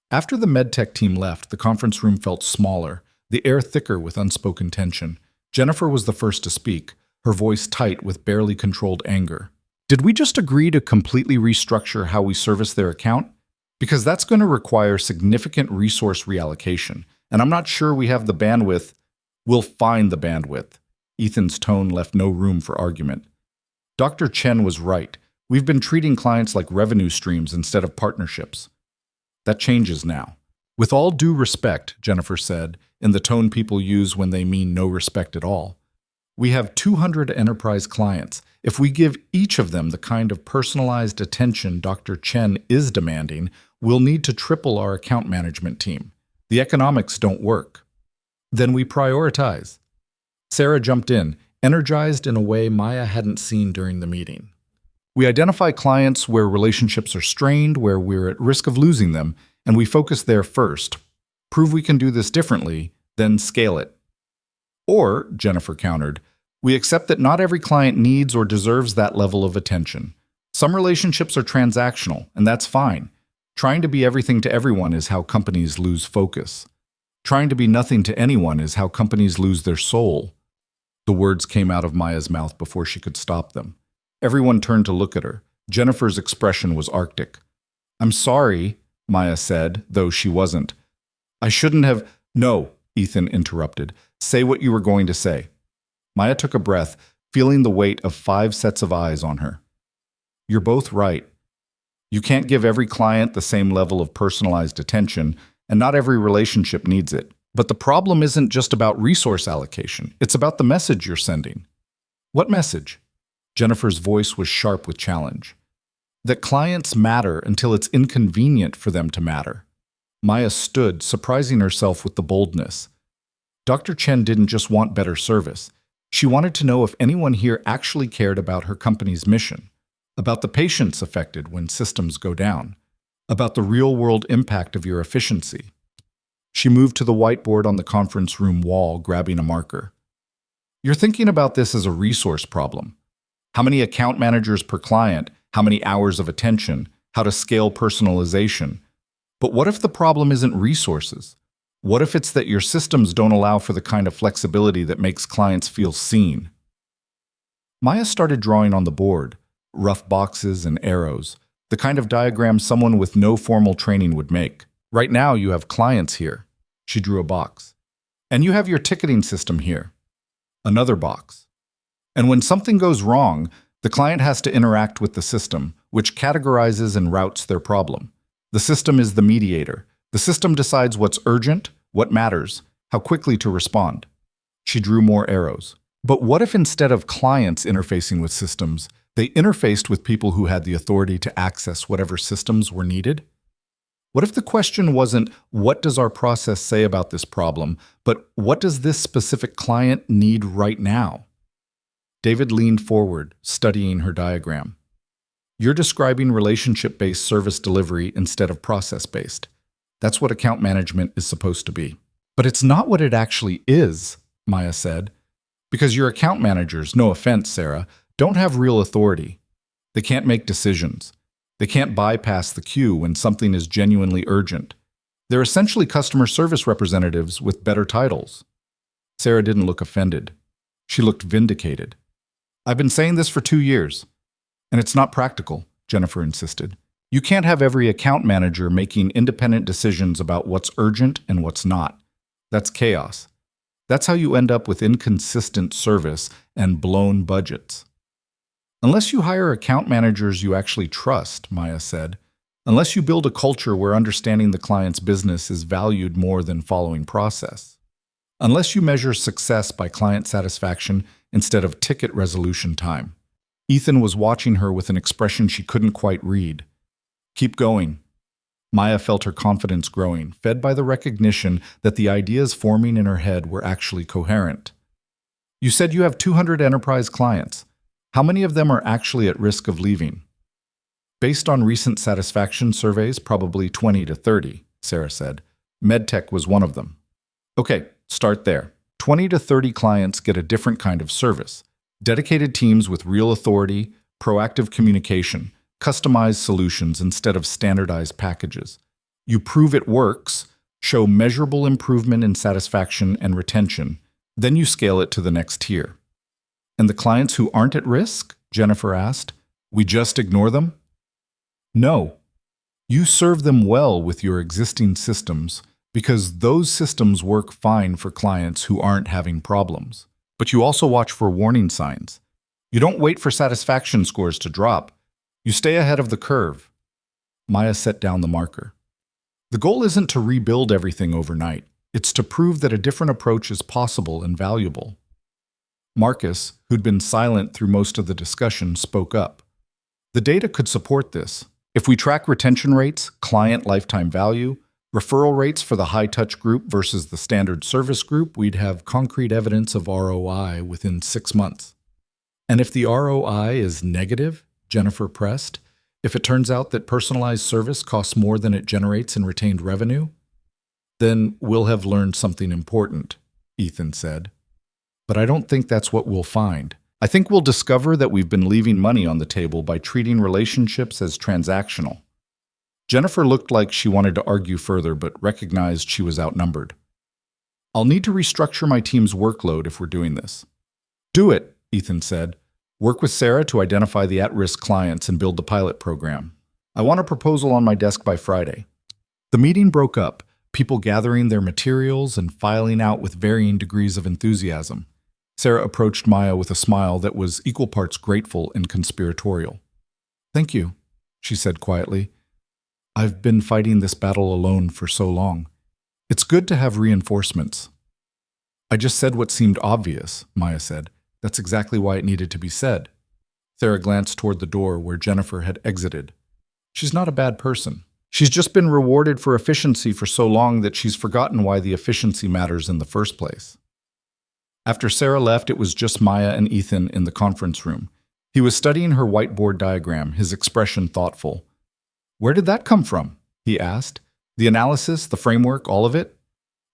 After the MedTech team left, the conference room felt smaller, the air thicker with unspoken tension. Jennifer was the first to speak, her voice tight with barely controlled anger. Did we just agree to completely restructure how we service their account? Because that's going to require significant resource reallocation, and I'm not sure we have the bandwidth. We'll find the bandwidth. Ethan's tone left no room for argument. Dr. Chen was right. We've been treating clients like revenue streams instead of partnerships. That changes now. With all due respect, Jennifer said, in the tone people use when they mean no respect at all. We have 200 enterprise clients. If we give each of them the kind of personalized attention Dr. Chen is demanding, we'll need to triple our account management team. The economics don't work. Then we prioritize. Sarah jumped in, energized in a way Maya hadn't seen during the meeting. We identify clients where relationships are strained, where we're at risk of losing them, and we focus there first. Prove we can do this differently, then scale it. Or, Jennifer countered, we accept that not every client needs or deserves that level of attention. Some relationships are transactional, and that's fine. Trying to be everything to everyone is how companies lose focus. Trying to be nothing to anyone is how companies lose their soul. The words came out of Maya's mouth before she could stop them. Everyone turned to look at her. Jennifer's expression was arctic. I'm sorry, Maya said, though she wasn't. I shouldn't have— No, Ethan interrupted. Say what you were going to say. Maya took a breath, feeling the weight of 5 sets of eyes on her. You're both right. You can't give every client the same level of personalized attention, and not every relationship needs it. But the problem isn't just about resource allocation. It's about the message you're sending. What message? Jennifer's voice was sharp with challenge. That clients matter until it's inconvenient for them to matter. Maya stood, surprising herself with the boldness. Dr. Chen didn't just want better service. She wanted to know if anyone here actually cared about her company's mission, about the patients affected when systems go down, about the real-world impact of your efficiency. She moved to the whiteboard on the conference room wall, grabbing a marker. You're thinking about this as a resource problem. How many account managers per client, how many hours of attention, how to scale personalization. But what if the problem isn't resources? What if it's that your systems don't allow for the kind of flexibility that makes clients feel seen? Maya started drawing on the board, rough boxes and arrows, the kind of diagram someone with no formal training would make. Right now you have clients here. She drew a box. And you have your ticketing system here. Another box. And when something goes wrong, the client has to interact with the system, which categorizes and routes their problem. The system is the mediator. The system decides what's urgent, what matters, how quickly to respond. She drew more arrows. But what if instead of clients interfacing with systems, they interfaced with people who had the authority to access whatever systems were needed? What if the question wasn't, what does our process say about this problem, but what does this specific client need right now? David leaned forward, studying her diagram. You're describing relationship-based service delivery instead of process-based. That's what account management is supposed to be. But it's not what it actually is, Maya said. Because your account managers, no offense, Sarah, don't have real authority. They can't make decisions. They can't bypass the queue when something is genuinely urgent. They're essentially customer service representatives with better titles. Sarah didn't look offended. She looked vindicated. I've been saying this for 2 years. And it's not practical, Jennifer insisted. You can't have every account manager making independent decisions about what's urgent and what's not. That's chaos. That's how you end up with inconsistent service and blown budgets. Unless you hire account managers you actually trust, Maya said, unless you build a culture where understanding the client's business is valued more than following process. Unless you measure success by client satisfaction instead of ticket resolution time. Ethan was watching her with an expression she couldn't quite read. Keep going. Maya felt her confidence growing, fed by the recognition that the ideas forming in her head were actually coherent. You said you have 200 enterprise clients. How many of them are actually at risk of leaving? Based on recent satisfaction surveys, probably 20 to 30, Sarah said. MedTech was one of them. Okay, start there. 20 to 30 clients get a different kind of service. Dedicated teams with real authority, proactive communication, customized solutions instead of standardized packages. You prove it works, show measurable improvement in satisfaction and retention, then you scale it to the next tier. And the clients who aren't at risk? Jennifer asked. We just ignore them? No. You serve them well with your existing systems because those systems work fine for clients who aren't having problems. But you also watch for warning signs. You don't wait for satisfaction scores to drop. You stay ahead of the curve. Maya set down the marker. The goal isn't to rebuild everything overnight. It's to prove that a different approach is possible and valuable. Marcus, who'd been silent through most of the discussion, spoke up. The data could support this. If we track retention rates, client lifetime value, referral rates for the high-touch group versus the standard service group, we'd have concrete evidence of ROI within 6 months. And if the ROI is negative, Jennifer pressed, if it turns out that personalized service costs more than it generates in retained revenue, then we'll have learned something important, Ethan said. But I don't think that's what we'll find. I think we'll discover that we've been leaving money on the table by treating relationships as transactional. Jennifer looked like she wanted to argue further, but recognized she was outnumbered. I'll need to restructure my team's workload if we're doing this. Do it, Ethan said. Work with Sarah to identify the at-risk clients and build the pilot program. I want a proposal on my desk by Friday. The meeting broke up, people gathering their materials and filing out with varying degrees of enthusiasm. Sarah approached Maya with a smile that was equal parts grateful and conspiratorial. Thank you, she said quietly. I've been fighting this battle alone for so long. It's good to have reinforcements. I just said what seemed obvious, Maya said. That's exactly why it needed to be said. Sarah glanced toward the door where Jennifer had exited. She's not a bad person. She's just been rewarded for efficiency for so long that she's forgotten why the efficiency matters in the first place. After Sarah left, it was just Maya and Ethan in the conference room. He was studying her whiteboard diagram, his expression thoughtful. "Where did that come from?" he asked. "The analysis, the framework, all of it?"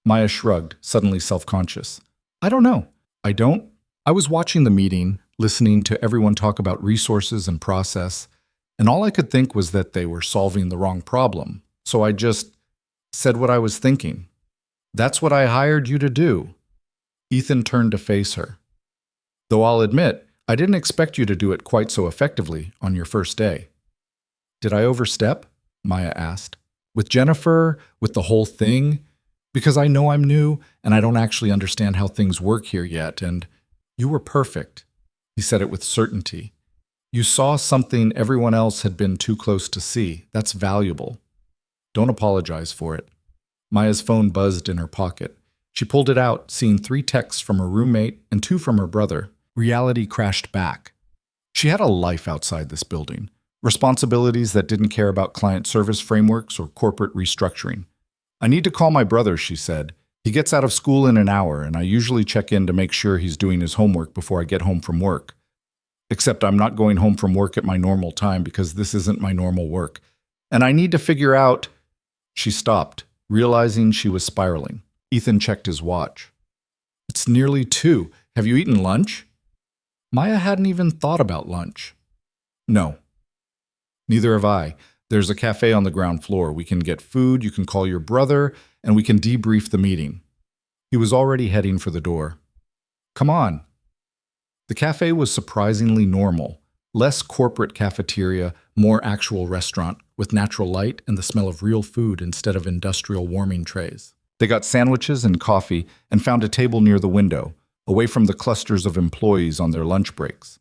Maya shrugged, suddenly self-conscious. "I don't know. I was watching the meeting, listening to everyone talk about resources and process, and all I could think was that they were solving the wrong problem. So I just said what I was thinking. That's what I hired you to do." Ethan turned to face her. "Though I'll admit, I didn't expect you to do it quite so effectively on your first day." "Did I overstep?" Maya asked. "With Jennifer, with the whole thing? Because I know I'm new, and I don't actually understand how things work here yet, and you were perfect." He said it with certainty. "You saw something everyone else had been too close to see. That's valuable. Don't apologize for it." Maya's phone buzzed in her pocket. She pulled it out, seeing 3 texts from her roommate and 2 from her brother. Reality crashed back. She had a life outside this building, responsibilities that didn't care about client service frameworks or corporate restructuring. "I need to call my brother," she said. "He gets out of school in an hour, and I usually check in to make sure he's doing his homework before I get home from work. Except I'm not going home from work at my normal time because this isn't my normal work. And I need to figure out—" She stopped, realizing she was spiraling. Ethan checked his watch. "It's nearly 2. Have you eaten lunch?" Maya hadn't even thought about lunch. "No." "Neither have I. There's a cafe on the ground floor. We can get food, you can call your brother, and we can debrief the meeting." He was already heading for the door. "Come on." The cafe was surprisingly normal. Less corporate cafeteria, more actual restaurant, with natural light and the smell of real food instead of industrial warming trays. They got sandwiches and coffee and found a table near the window, away from the clusters of employees on their lunch breaks.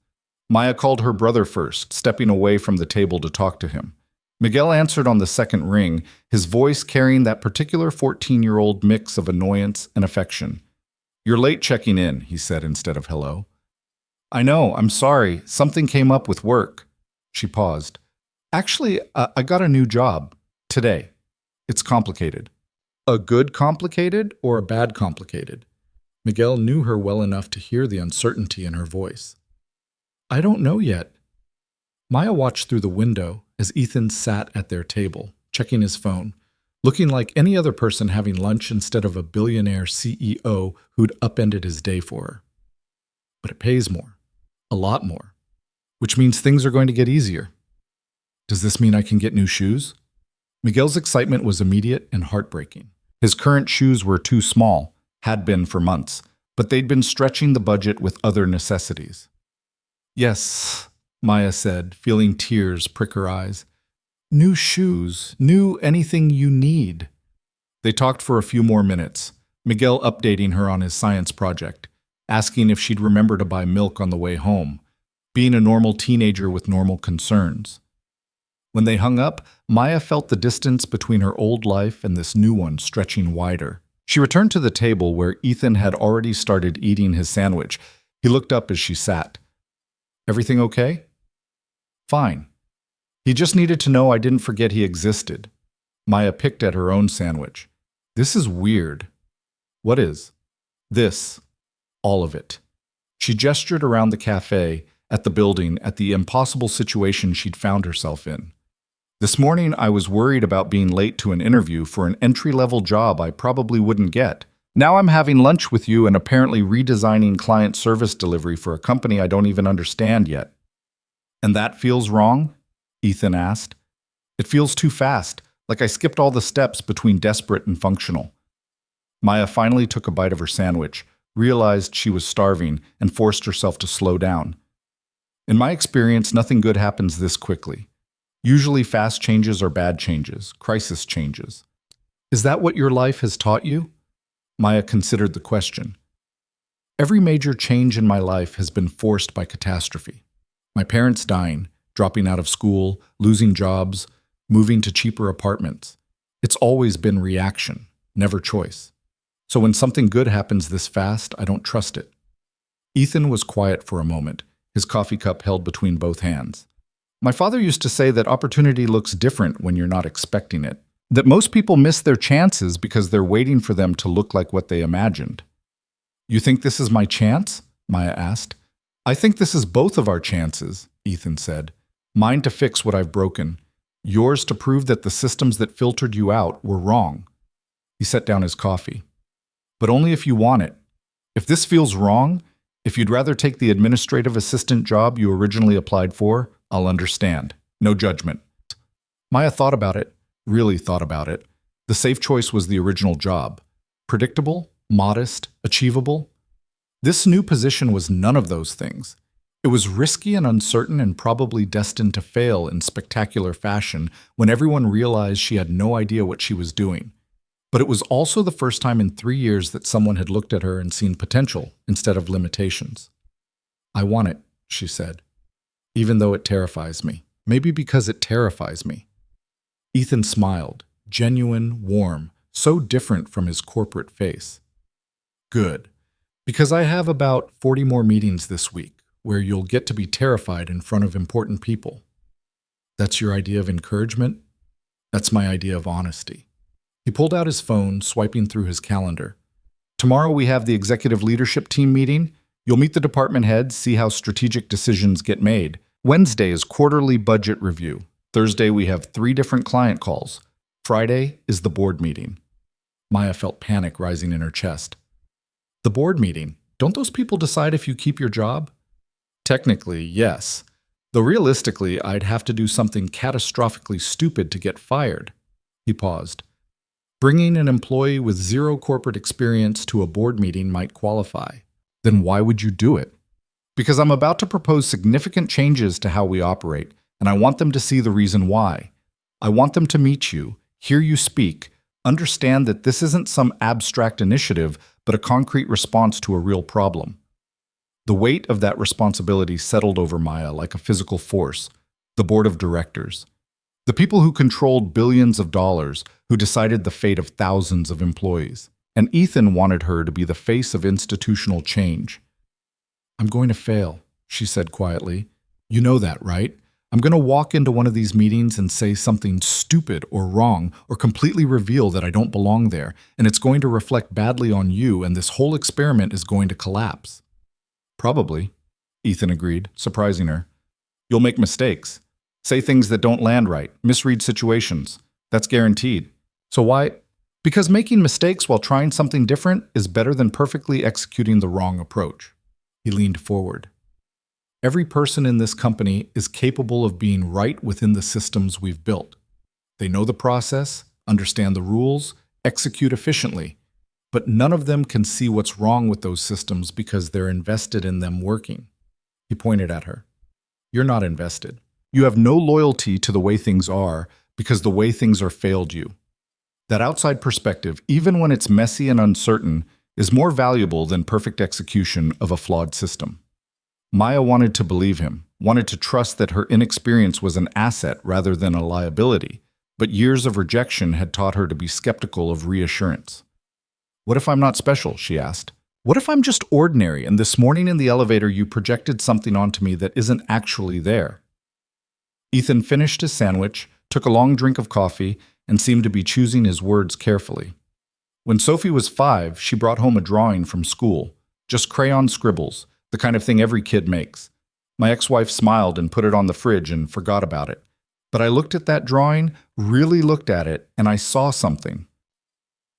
Maya called her brother first, stepping away from the table to talk to him. Miguel answered on the second ring, his voice carrying that particular 14-year-old mix of annoyance and affection. "You're late checking in," he said instead of hello. "I know, I'm sorry. Something came up with work." She paused. "Actually, I got a new job. Today. It's complicated." "A good complicated or a bad complicated?" Miguel knew her well enough to hear the uncertainty in her voice. "I don't know yet." Maya watched through the window as Ethan sat at their table, checking his phone, looking like any other person having lunch instead of a billionaire CEO who'd upended his day for her. "But it pays more. A lot more. Which means things are going to get easier." "Does this mean I can get new shoes?" Miguel's excitement was immediate and heartbreaking. His current shoes were too small, had been for months, but they'd been stretching the budget with other necessities. "Yes," Maya said, feeling tears prick her eyes. "New shoes, new anything you need." They talked for a few more minutes, Miguel updating her on his science project, asking if she'd remember to buy milk on the way home, being a normal teenager with normal concerns. When they hung up, Maya felt the distance between her old life and this new one stretching wider. She returned to the table where Ethan had already started eating his sandwich. He looked up as she sat. "Everything okay?" "Fine. He just needed to know I didn't forget he existed." Maya picked at her own sandwich. "This is weird." "What is?" "This. All of it." She gestured around the cafe, at the building, at the impossible situation she'd found herself in. "This morning I was worried about being late to an interview for an entry-level job I probably wouldn't get. Now I'm having lunch with you and apparently redesigning client service delivery for a company I don't even understand yet." "And that feels wrong?" Ethan asked. "It feels too fast, like I skipped all the steps between desperate and functional." Maya finally took a bite of her sandwich, realized she was starving, and forced herself to slow down. "In my experience, nothing good happens this quickly. Usually fast changes are bad changes, crisis changes." "Is that what your life has taught you?" Maya considered the question. "Every major change in my life has been forced by catastrophe. My parents dying, dropping out of school, losing jobs, moving to cheaper apartments. It's always been reaction, never choice. So when something good happens this fast, I don't trust it." Ethan was quiet for a moment, his coffee cup held between both hands. My father used to say that opportunity looks different when you're not expecting it. That most people miss their chances because they're waiting for them to look like what they imagined. You think this is my chance? Maya asked. I think this is both of our chances, Ethan said. Mine to fix what I've broken. Yours to prove that the systems that filtered you out were wrong. He set down his coffee. But only if you want it. If this feels wrong, if you'd rather take the administrative assistant job you originally applied for, I'll understand. No judgment. Maya thought about it, really thought about it. The safe choice was the original job. Predictable, modest, achievable. This new position was none of those things. It was risky and uncertain and probably destined to fail in spectacular fashion when everyone realized she had no idea what she was doing. But it was also the first time in 3 years that someone had looked at her and seen potential instead of limitations. I want it, she said, even though it terrifies me. Maybe because it terrifies me. Ethan smiled, genuine, warm, so different from his corporate face. Good, because I have about 40 more meetings this week where you'll get to be terrified in front of important people. That's your idea of encouragement? That's my idea of honesty. He pulled out his phone, swiping through his calendar. Tomorrow we have the executive leadership team meeting. You'll meet the department heads, see how strategic decisions get made. Wednesday is quarterly budget review. Thursday we have 3 different client calls. Friday is the board meeting. Maya felt panic rising in her chest. The board meeting? Don't those people decide if you keep your job? Technically, yes. Though realistically, I'd have to do something catastrophically stupid to get fired. He paused. Bringing an employee with 0 corporate experience to a board meeting might qualify. Then why would you do it? Because I'm about to propose significant changes to how we operate, and I want them to see the reason why. I want them to meet you, hear you speak, understand that this isn't some abstract initiative, but a concrete response to a real problem. The weight of that responsibility settled over Maya like a physical force. The board of directors. The people who controlled billions of dollars, who decided the fate of thousands of employees. And Ethan wanted her to be the face of institutional change. I'm going to fail, she said quietly. You know that, right? I'm going to walk into one of these meetings and say something stupid or wrong or completely reveal that I don't belong there, and it's going to reflect badly on you, and this whole experiment is going to collapse. Probably, Ethan agreed, surprising her. You'll make mistakes. Say things that don't land right, misread situations. That's guaranteed. So why? Because making mistakes while trying something different is better than perfectly executing the wrong approach. He leaned forward. Every person in this company is capable of being right within the systems we've built. They know the process, understand the rules, execute efficiently, but none of them can see what's wrong with those systems because they're invested in them working. He pointed at her. You're not invested. You have no loyalty to the way things are because the way things are failed you. That outside perspective, even when it's messy and uncertain, is more valuable than perfect execution of a flawed system. Maya wanted to believe him, wanted to trust that her inexperience was an asset rather than a liability, but years of rejection had taught her to be skeptical of reassurance. What if I'm not special? She asked. What if I'm just ordinary and this morning in the elevator you projected something onto me that isn't actually there? Ethan finished his sandwich, took a long drink of coffee, and seemed to be choosing his words carefully. When Sophie was 5, she brought home a drawing from school, just crayon scribbles, the kind of thing every kid makes. My ex-wife smiled and put it on the fridge and forgot about it. But I looked at that drawing, really looked at it, and I saw something.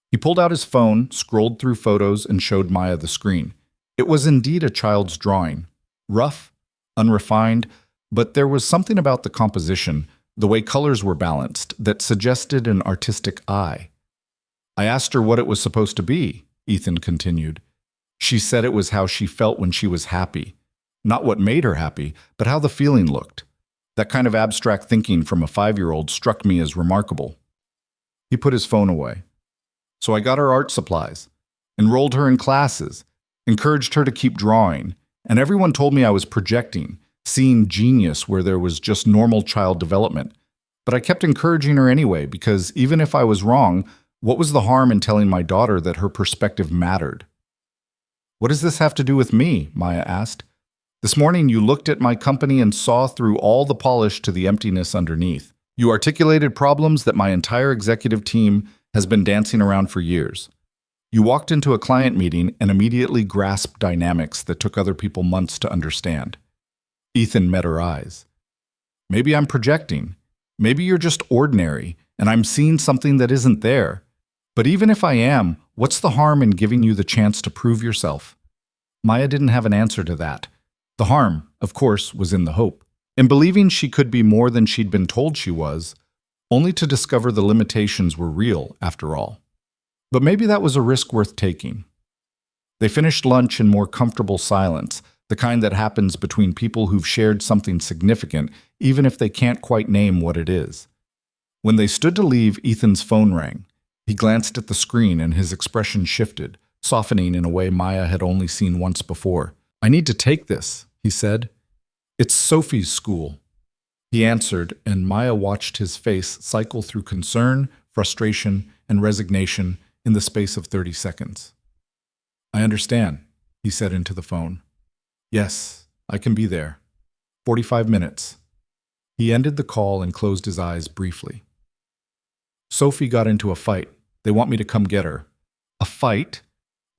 He pulled out his phone, scrolled through photos, and showed Maya the screen. It was indeed a child's drawing. Rough, unrefined, but there was something about the composition, the way colors were balanced, that suggested an artistic eye. I asked her what it was supposed to be, Ethan continued. She said it was how she felt when she was happy. Not what made her happy, but how the feeling looked. That kind of abstract thinking from a 5-year-old struck me as remarkable. He put his phone away. So I got her art supplies, enrolled her in classes, encouraged her to keep drawing, and everyone told me I was projecting, seeing genius where there was just normal child development. But I kept encouraging her anyway, because even if I was wrong, what was the harm in telling my daughter that her perspective mattered? What does this have to do with me? Maya asked. This morning you looked at my company and saw through all the polish to the emptiness underneath. You articulated problems that my entire executive team has been dancing around for years. You walked into a client meeting and immediately grasped dynamics that took other people months to understand. Ethan met her eyes. Maybe I'm projecting. Maybe you're just ordinary, and I'm seeing something that isn't there. But even if I am, what's the harm in giving you the chance to prove yourself? Maya didn't have an answer to that. The harm, of course, was in the hope. In believing she could be more than she'd been told she was, only to discover the limitations were real, after all. But maybe that was a risk worth taking. They finished lunch in more comfortable silence, the kind that happens between people who've shared something significant, even if they can't quite name what it is. When they stood to leave, Ethan's phone rang. He glanced at the screen and his expression shifted, softening in a way Maya had only seen once before. "I need to take this," he said. "It's Sophie's school." He answered, and Maya watched his face cycle through concern, frustration, and resignation in the space of 30 seconds. "I understand," he said into the phone. "Yes, I can be there. 45 minutes. He ended the call and closed his eyes briefly. "Sophie got into a fight. They want me to come get her." A fight?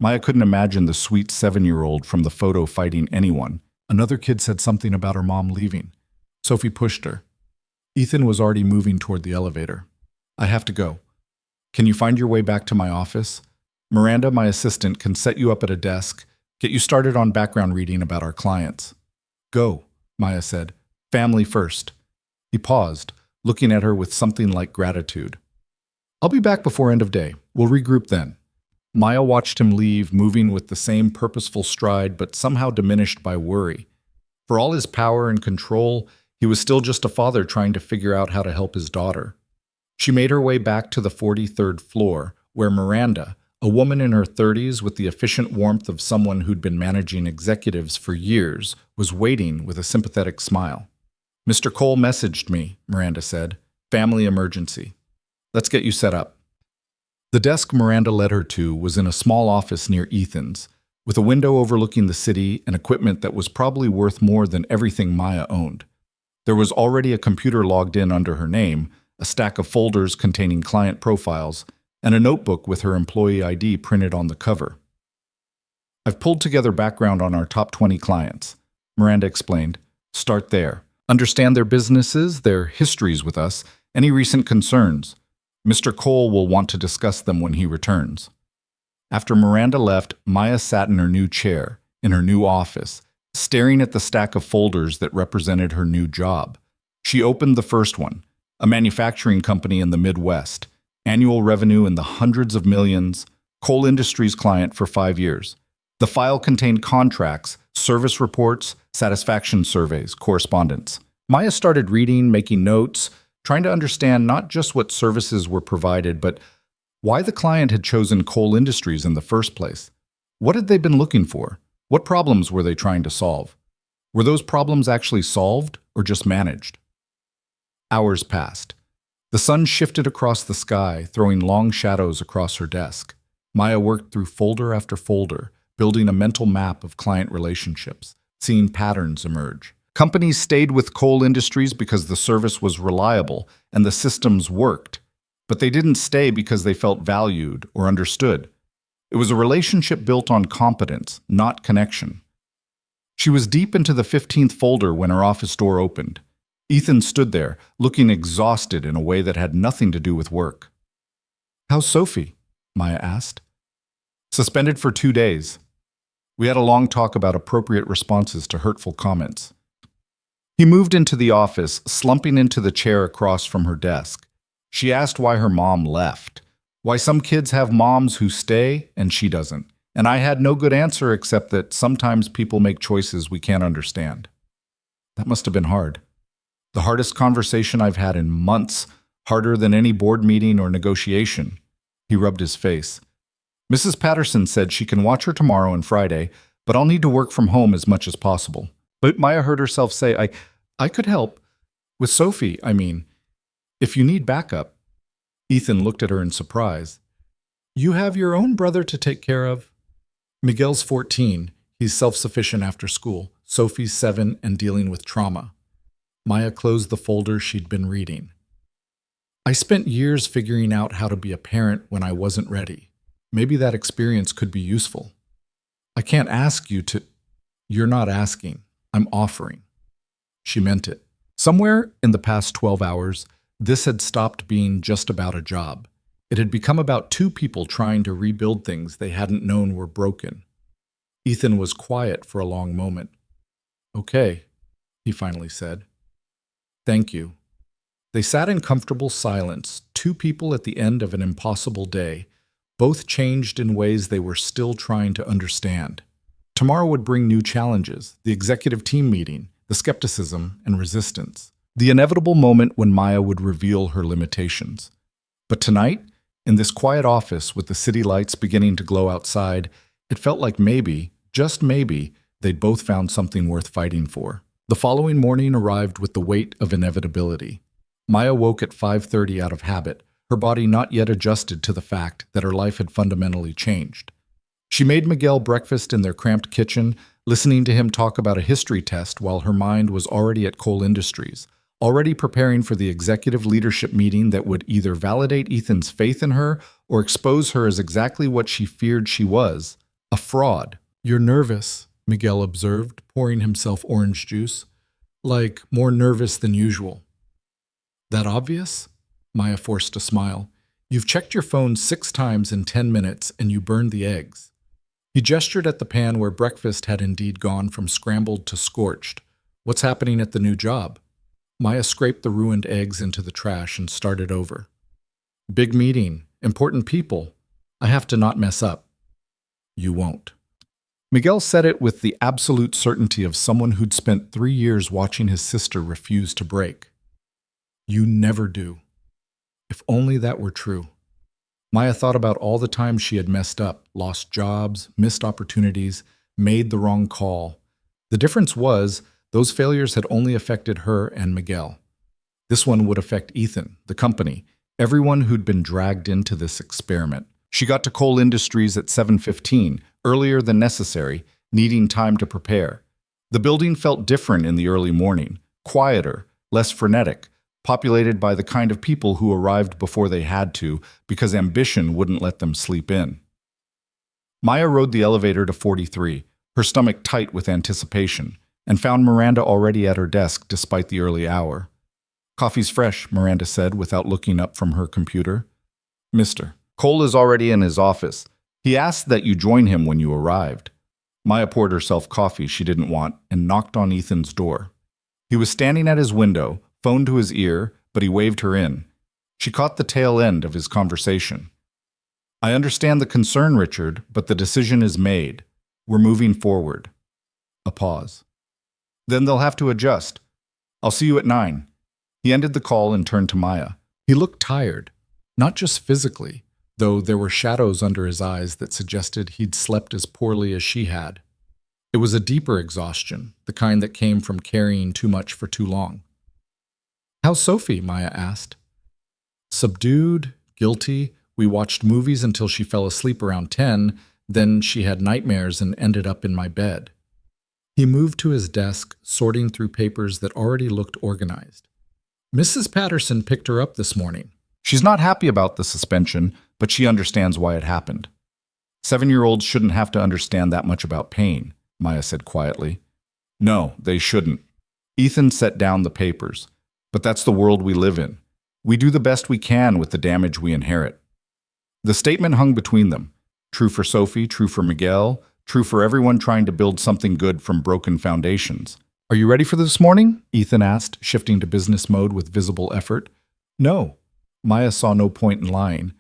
Maya couldn't imagine the sweet 7-year-old from the photo fighting anyone. Another kid said something about her mom leaving. Sophie pushed her. Ethan was already moving toward the elevator. "I have to go. Can you find your way back to my office? Miranda, my assistant, can set you up at a desk, get you started on background reading about our clients." "Go," Maya said. "Family first." He paused, looking at her with something like gratitude. "I'll be back before end of day. We'll regroup then." Maya watched him leave, moving with the same purposeful stride, but somehow diminished by worry. For all his power and control, he was still just a father trying to figure out how to help his daughter. She made her way back to the 43rd floor, where Miranda, a woman in her 30s with the efficient warmth of someone who'd been managing executives for years, was waiting with a sympathetic smile. "Mr. Cole messaged me," Miranda said. "Family emergency. Let's get you set up." The desk Miranda led her to was in a small office near Ethan's, with a window overlooking the city and equipment that was probably worth more than everything Maya owned. There was already a computer logged in under her name, a stack of folders containing client profiles, and a notebook with her employee ID printed on the cover. "I've pulled together background on our top 20 clients," Miranda explained. "Start there. Understand their businesses, their histories with us, any recent concerns. Mr. Cole will want to discuss them when he returns." After Miranda left, Maya sat in her new chair, in her new office, staring at the stack of folders that represented her new job. She opened the first one, a manufacturing company in the Midwest, annual revenue in the hundreds of millions, coal industries client for 5 years. The file contained contracts, service reports, satisfaction surveys, correspondence. Maya started reading, making notes, trying to understand not just what services were provided, but why the client had chosen coal industries in the first place. What had they been looking for? What problems were they trying to solve? Were those problems actually solved or just managed? Hours passed. The sun shifted across the sky, throwing long shadows across her desk. Maya worked through folder after folder, building a mental map of client relationships, seeing patterns emerge. Companies stayed with coal industries because the service was reliable and the systems worked, but they didn't stay because they felt valued or understood. It was a relationship built on competence, not connection. She was deep into the 15th folder when her office door opened. Ethan stood there, looking exhausted in a way that had nothing to do with work. "How's Sophie?" Maya asked. "Suspended for 2 days. We had a long talk about appropriate responses to hurtful comments." He moved into the office, slumping into the chair across from her desk. She asked why her mom left, why some kids have moms who stay and she doesn't. And I had no good answer except that sometimes people make choices we can't understand. That must have been hard. The hardest conversation I've had in months, harder than any board meeting or negotiation. He rubbed his face. "Mrs. Patterson said she can watch her tomorrow and Friday, but I'll need to work from home as much as possible." But Maya heard herself say, I could help. With Sophie, I mean. If you need backup." Ethan looked at her in surprise. "You have your own brother to take care of." "Miguel's 14. He's self-sufficient after school. Sophie's 7 and dealing with trauma. Maya closed the folder she'd been reading. I spent years figuring out how to be a parent when I wasn't ready. Maybe that experience could be useful. I can't ask you to... You're not asking. I'm offering. She meant it. Somewhere in the past 12 hours, this had stopped being just about a job. It had become about two people trying to rebuild things they hadn't known were broken. Ethan was quiet for a long moment. "Okay," he finally said. "Thank you." They sat in comfortable silence, two people at the end of an impossible day, both changed in ways they were still trying to understand. Tomorrow would bring new challenges, the executive team meeting, the skepticism and resistance, the inevitable moment when Maya would reveal her limitations. But tonight, in this quiet office with the city lights beginning to glow outside, it felt like maybe, just maybe, they'd both found something worth fighting for. The following morning arrived with the weight of inevitability. Maya woke at 5:30 out of habit, her body not yet adjusted to the fact that her life had fundamentally changed. She made Miguel breakfast in their cramped kitchen, listening to him talk about a history test while her mind was already at Coal Industries, already preparing for the executive leadership meeting that would either validate Ethan's faith in her or expose her as exactly what she feared she was, a fraud. "You're nervous," Miguel observed, pouring himself orange juice. "Like, more nervous than usual." "That obvious?" Maya forced a smile. "You've checked your phone 6 times in 10 minutes and you burned the eggs." He gestured at the pan where breakfast had indeed gone from scrambled to scorched. "What's happening at the new job?" Maya scraped the ruined eggs into the trash and started over. "Big meeting, important people. I have to not mess up." "You won't." Miguel said it with the absolute certainty of someone who'd spent 3 years watching his sister refuse to break. "You never do." If only that were true. Maya thought about all the times she had messed up, lost jobs, missed opportunities, made the wrong call. The difference was, those failures had only affected her and Miguel. This one would affect Ethan, the company, everyone who'd been dragged into this experiment. She got to Coal Industries at 7:15, earlier than necessary, needing time to prepare. The building felt different in the early morning, quieter, less frenetic, populated by the kind of people who arrived before they had to because ambition wouldn't let them sleep in. Maya rode the elevator to 43, her stomach tight with anticipation, and found Miranda already at her desk despite the early hour. "Coffee's fresh," Miranda said without looking up from her computer. "Mr. Cole is already in his office. He asked that you join him when you arrived." Maya poured herself coffee she didn't want and knocked on Ethan's door. He was standing at his window, phone to his ear, but he waved her in. She caught the tail end of his conversation. "I understand the concern, Richard, but the decision is made. We're moving forward." A pause. "Then they'll have to adjust. I'll see you at 9. He ended the call and turned to Maya. He looked tired, not just physically, though there were shadows under his eyes that suggested he'd slept as poorly as she had. It was a deeper exhaustion, the kind that came from carrying too much for too long. "How's Sophie?" Maya asked. "Subdued, guilty. We watched movies until she fell asleep around 10, then she had nightmares and ended up in my bed." He moved to his desk, sorting through papers that already looked organized. "Mrs. Patterson picked her up this morning. She's not happy about the suspension, but she understands why it happened. 7-year-olds shouldn't have to understand that much about pain," Maya said quietly. "No, they shouldn't." Ethan set down the papers. "But that's the world we live in. We do the best we can with the damage we inherit." The statement hung between them. True for Sophie, true for Miguel, true for everyone trying to build something good from broken foundations. "Are you ready for this morning?" Ethan asked, shifting to business mode with visible effort. "No." Maya saw no point in lying.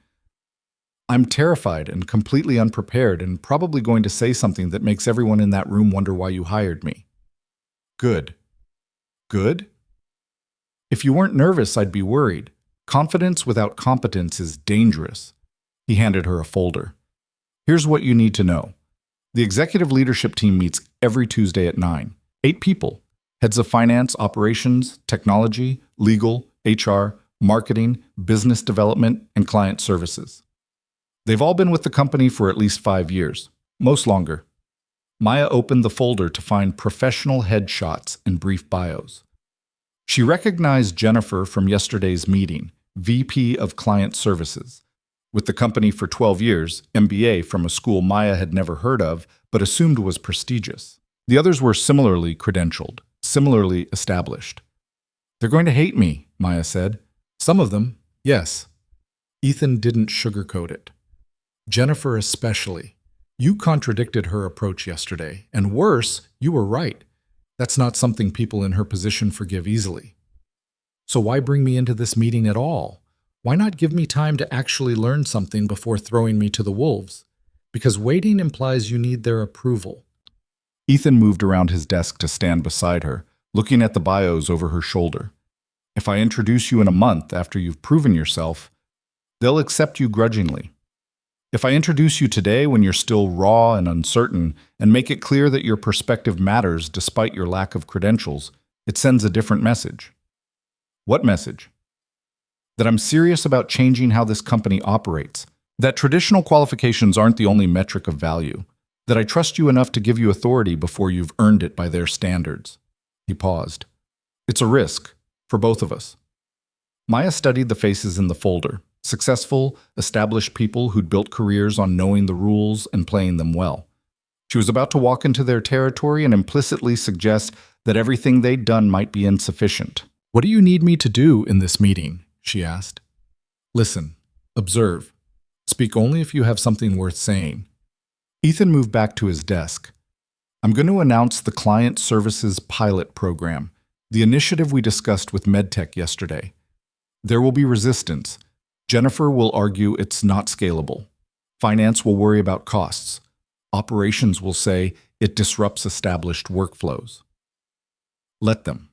"I'm terrified and completely unprepared and probably going to say something that makes everyone in that room wonder why you hired me." "Good." "Good?" "If you weren't nervous, I'd be worried. Confidence without competence is dangerous." He handed her a folder. "Here's what you need to know. The executive leadership team meets every Tuesday at 9. 8 people. Heads of finance, operations, technology, legal, HR, marketing, business development, and client services. They've all been with the company for at least 5 years, most longer. Maya opened the folder to find professional headshots and brief bios. She recognized Jennifer from yesterday's meeting, VP of Client Services. With the company for 12 years, MBA from a school Maya had never heard of but assumed was prestigious. The others were similarly credentialed, similarly established. "They're going to hate me," Maya said. "Some of them, yes." Ethan didn't sugarcoat it. "Jennifer especially. You contradicted her approach yesterday, and worse, you were right. That's not something people in her position forgive easily. So why bring me into this meeting at all? Why not give me time to actually learn something before throwing me to the wolves? Because waiting implies you need their approval." Ethan moved around his desk to stand beside her, looking at the bios over her shoulder. "If I introduce you in a month after you've proven yourself, they'll accept you grudgingly. If I introduce you today when you're still raw and uncertain and make it clear that your perspective matters despite your lack of credentials, it sends a different message." "What message?" "That I'm serious about changing how this company operates. That traditional qualifications aren't the only metric of value. That I trust you enough to give you authority before you've earned it by their standards." He paused. "It's a risk, for both of us." Maya studied the faces in the folder. Successful, established people who'd built careers on knowing the rules and playing them well. She was about to walk into their territory and implicitly suggest that everything they'd done might be insufficient. "What do you need me to do in this meeting?" she asked. "Listen, observe. Speak only if you have something worth saying." Ethan moved back to his desk. "I'm going to announce the Client Services Pilot Program, the initiative we discussed with MedTech yesterday. There will be resistance. Jennifer will argue it's not scalable. Finance will worry about costs. Operations will say it disrupts established workflows. Let them.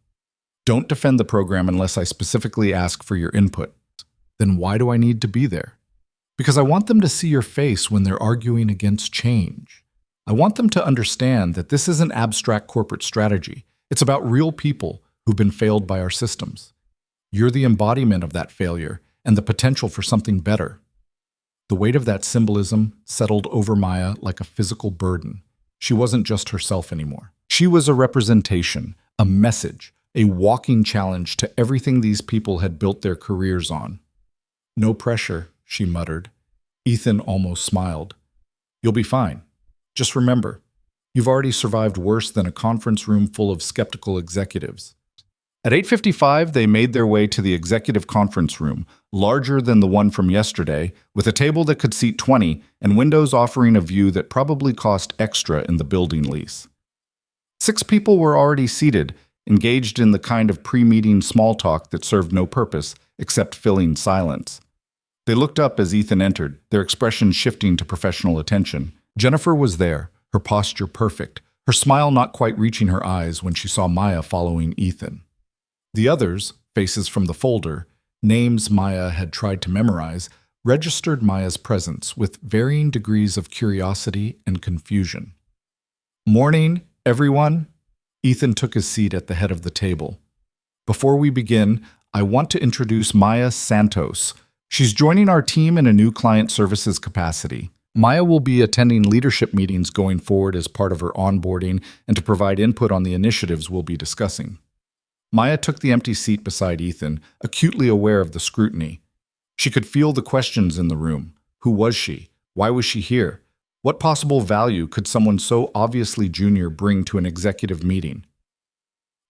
Don't defend the program unless I specifically ask for your input." "Then why do I need to be there?" "Because I want them to see your face when they're arguing against change. I want them to understand that this isn't abstract corporate strategy. It's about real people who've been failed by our systems. You're the embodiment of that failure and the potential for something better." The weight of that symbolism settled over Maya like a physical burden. She wasn't just herself anymore. She was a representation, a message, a walking challenge to everything these people had built their careers on. "No pressure," she muttered. Ethan almost smiled. "You'll be fine. Just remember, you've already survived worse than a conference room full of skeptical executives." At 8:55, they made their way to the executive conference room, larger than the one from yesterday, with a table that could seat 20 and windows offering a view that probably cost extra in the building lease. 6 people were already seated, engaged in the kind of pre-meeting small talk that served no purpose except filling silence. They looked up as Ethan entered, their expressions shifting to professional attention. Jennifer was there, her posture perfect, her smile not quite reaching her eyes when she saw Maya following Ethan. The others, faces from the folder, names Maya had tried to memorize, registered Maya's presence with varying degrees of curiosity and confusion. "Morning, everyone." Ethan took his seat at the head of the table. "Before we begin, I want to introduce Maya Santos. She's joining our team in a new client services capacity. Maya will be attending leadership meetings going forward as part of her onboarding and to provide input on the initiatives we'll be discussing." Maya took the empty seat beside Ethan, acutely aware of the scrutiny. She could feel the questions in the room. Who was she? Why was she here? What possible value could someone so obviously junior bring to an executive meeting?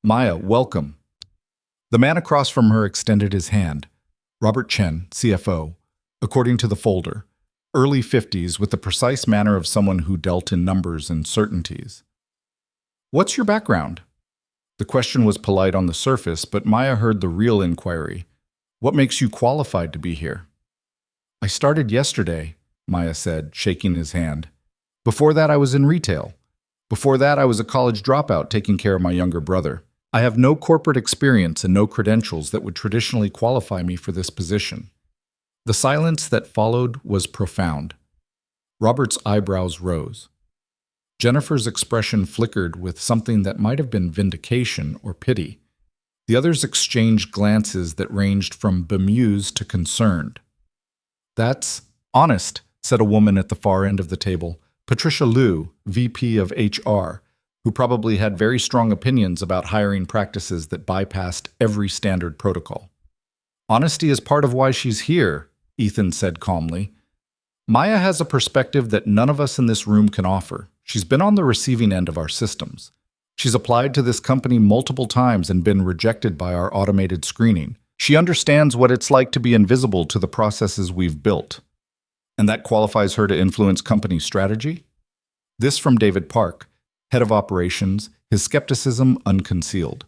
"Maya, welcome." The man across from her extended his hand. Robert Chen, CFO, according to the folder. Early 50s with the precise manner of someone who dealt in numbers and certainties. "What's your background?" The question was polite on the surface, but Maya heard the real inquiry. "What makes you qualified to be here?" "I started yesterday," Maya said, shaking his hand. "Before that, I was in retail. Before that, I was a college dropout taking care of my younger brother. I have no corporate experience and no credentials that would traditionally qualify me for this position." The silence that followed was profound. Robert's eyebrows rose. Jennifer's expression flickered with something that might have been vindication or pity. The others exchanged glances that ranged from bemused to concerned. "That's honest," said a woman at the far end of the table, Patricia Liu, VP of HR, who probably had very strong opinions about hiring practices that bypassed every standard protocol. Honesty is part of why she's here, Ethan said calmly. Maya has a perspective that none of us in this room can offer. She's been on the receiving end of our systems. She's applied to this company multiple times and been rejected by our automated screening. She understands what it's like to be invisible to the processes we've built. And that qualifies her to influence company strategy? This from David Park, head of operations, his skepticism unconcealed.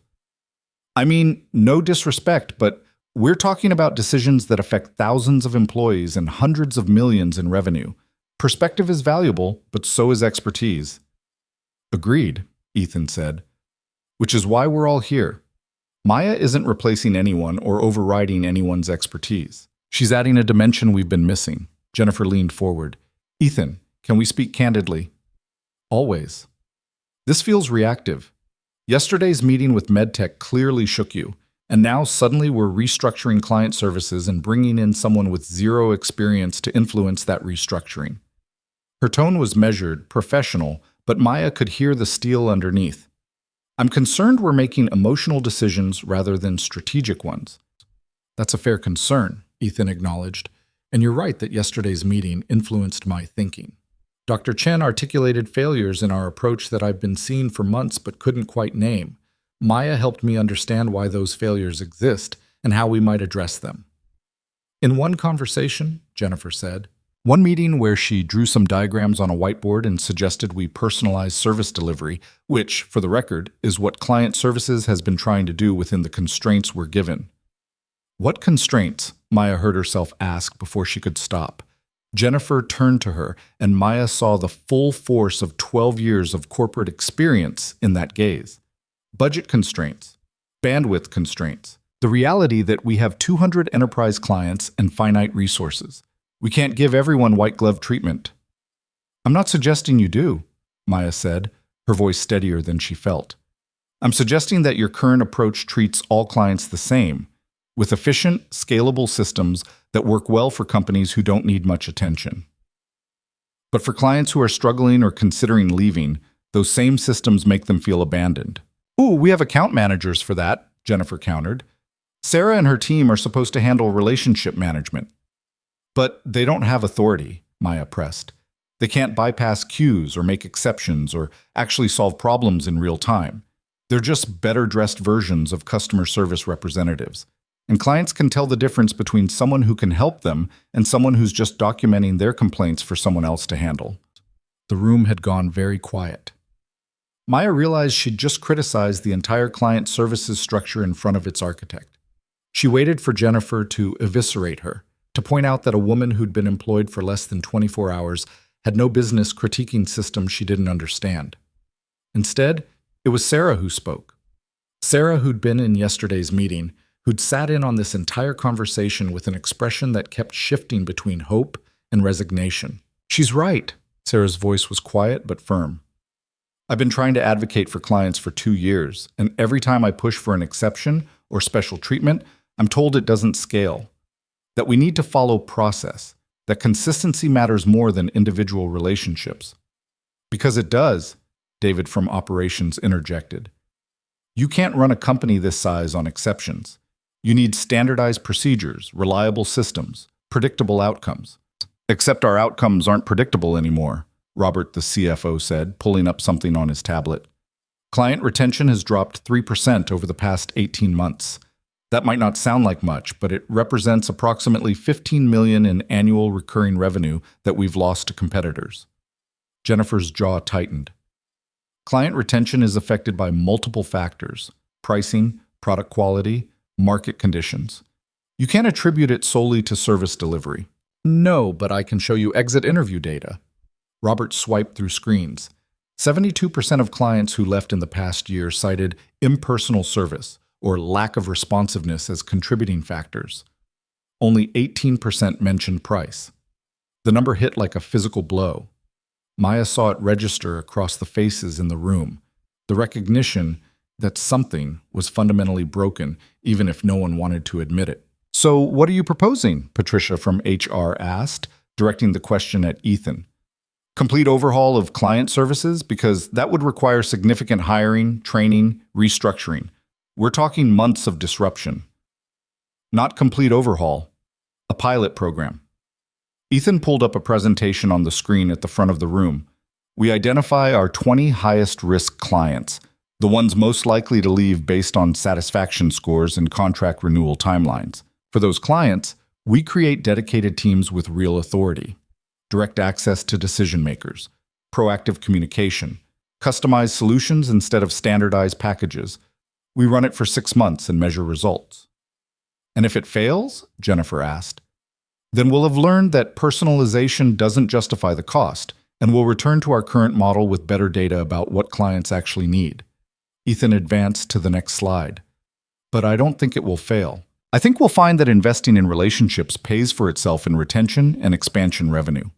I mean, no disrespect, but we're talking about decisions that affect thousands of employees and hundreds of millions in revenue. Perspective is valuable, but so is expertise. Agreed, Ethan said. Which is why we're all here. Maya isn't replacing anyone or overriding anyone's expertise. She's adding a dimension we've been missing. Jennifer leaned forward. Ethan, can we speak candidly? Always. This feels reactive. Yesterday's meeting with MedTech clearly shook you, and now suddenly we're restructuring client services and bringing in someone with zero experience to influence that restructuring. Her tone was measured, professional, but Maya could hear the steel underneath. I'm concerned we're making emotional decisions rather than strategic ones. That's a fair concern, Ethan acknowledged, and you're right that yesterday's meeting influenced my thinking. Dr. Chen articulated failures in our approach that I've been seeing for months but couldn't quite name. Maya helped me understand why those failures exist and how we might address them. In one conversation, Jennifer said, one meeting where she drew some diagrams on a whiteboard and suggested we personalize service delivery, which, for the record, is what client services has been trying to do within the constraints we're given. What constraints? Maya heard herself ask before she could stop. Jennifer turned to her, and Maya saw the full force of 12 years of corporate experience in that gaze. Budget constraints, bandwidth constraints, the reality that we have 200 enterprise clients and finite resources. We can't give everyone white-glove treatment. I'm not suggesting you do, Maya said, her voice steadier than she felt. I'm suggesting that your current approach treats all clients the same, with efficient, scalable systems that work well for companies who don't need much attention. But for clients who are struggling or considering leaving, those same systems make them feel abandoned. Ooh, we have account managers for that, Jennifer countered. Sarah and her team are supposed to handle relationship management. But they don't have authority, Maya pressed. They can't bypass queues or make exceptions or actually solve problems in real time. They're just better-dressed versions of customer service representatives. And clients can tell the difference between someone who can help them and someone who's just documenting their complaints for someone else to handle. The room had gone very quiet. Maya realized she'd just criticized the entire client services structure in front of its architect. She waited for Jennifer to eviscerate her, to point out that a woman who'd been employed for less than 24 hours had no business critiquing systems she didn't understand. Instead, it was Sarah who spoke. Sarah, who'd been in yesterday's meeting, who'd sat in on this entire conversation with an expression that kept shifting between hope and resignation. She's right. Sarah's voice was quiet but firm. I've been trying to advocate for clients for 2 years, and every time I push for an exception or special treatment, I'm told it doesn't scale. That we need to follow process, that consistency matters more than individual relationships. Because it does, David from operations interjected. You can't run a company this size on exceptions. You need standardized procedures, reliable systems, predictable outcomes. Except our outcomes aren't predictable anymore, Robert, the CFO, said, pulling up something on his tablet. Client retention has dropped 3% over the past 18 months. That might not sound like much, but it represents approximately $15 million in annual recurring revenue that we've lost to competitors. Jennifer's jaw tightened. Client retention is affected by multiple factors: pricing, product quality, market conditions. You can't attribute it solely to service delivery. No, but I can show you exit interview data. Robert swiped through screens. 72% of clients who left in the past year cited impersonal service or lack of responsiveness as contributing factors. Only 18% mentioned price. The number hit like a physical blow. Maya saw it register across the faces in the room, the recognition that something was fundamentally broken, even if no one wanted to admit it. So what are you proposing? Patricia from HR asked, directing the question at Ethan. Complete overhaul of client services, because that would require significant hiring, training, restructuring. We're talking months of disruption. Not complete overhaul, a pilot program. Ethan pulled up a presentation on the screen at the front of the room. We identify our 20 highest risk clients, the ones most likely to leave based on satisfaction scores and contract renewal timelines. For those clients, we create dedicated teams with real authority, direct access to decision makers, proactive communication, customized solutions instead of standardized packages. We run it for 6 months and measure results. And if it fails, Jennifer asked, then we'll have learned that personalization doesn't justify the cost, and we'll return to our current model with better data about what clients actually need. Ethan advanced to the next slide. But I don't think it will fail. I think we'll find that investing in relationships pays for itself in retention and expansion revenue.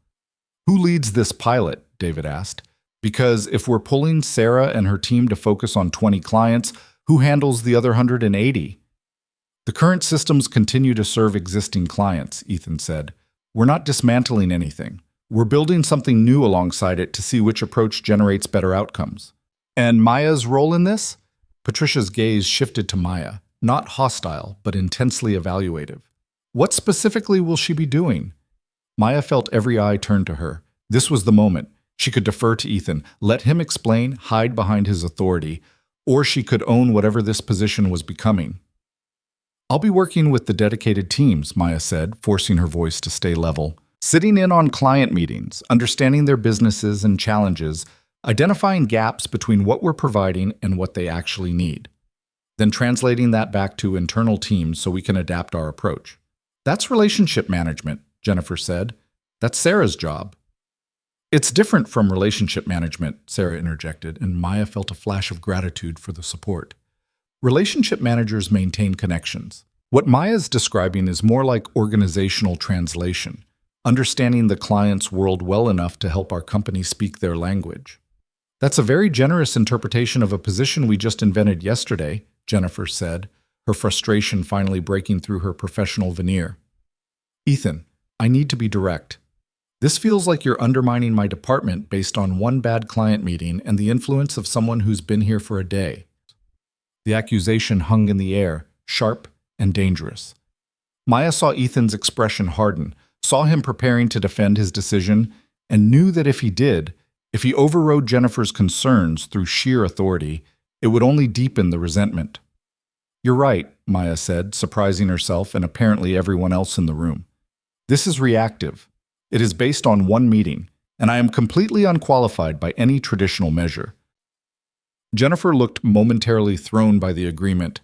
Who leads this pilot? David asked. Because if we're pulling Sarah and her team to focus on 20 clients, who handles the other 180? The current systems continue to serve existing clients, Ethan said. We're not dismantling anything. We're building something new alongside it to see which approach generates better outcomes. And Maya's role in this? Patricia's gaze shifted to Maya, not hostile, but intensely evaluative. What specifically will she be doing? Maya felt every eye turn to her. This was the moment. She could defer to Ethan, let him explain, hide behind his authority, or she could own whatever this position was becoming. I'll be working with the dedicated teams, Maya said, forcing her voice to stay level. Sitting in on client meetings, understanding their businesses and challenges, identifying gaps between what we're providing and what they actually need. Then translating that back to internal teams so we can adapt our approach. That's relationship management, Jennifer said. That's Sarah's job. It's different from relationship management, Sarah interjected, and Maya felt a flash of gratitude for the support. Relationship managers maintain connections. What Maya's describing is more like organizational translation, understanding the client's world well enough to help our company speak their language. That's a very generous interpretation of a position we just invented yesterday, Jennifer said, her frustration finally breaking through her professional veneer. Ethan, I need to be direct. This feels like you're undermining my department based on one bad client meeting and the influence of someone who's been here for a day. The accusation hung in the air, sharp and dangerous. Maya saw Ethan's expression harden, saw him preparing to defend his decision, and knew that if he overrode Jennifer's concerns through sheer authority, it would only deepen the resentment. You're right, Maya said, surprising herself and apparently everyone else in the room. This is reactive. It is based on one meeting, and I am completely unqualified by any traditional measure. Jennifer looked momentarily thrown by the agreement.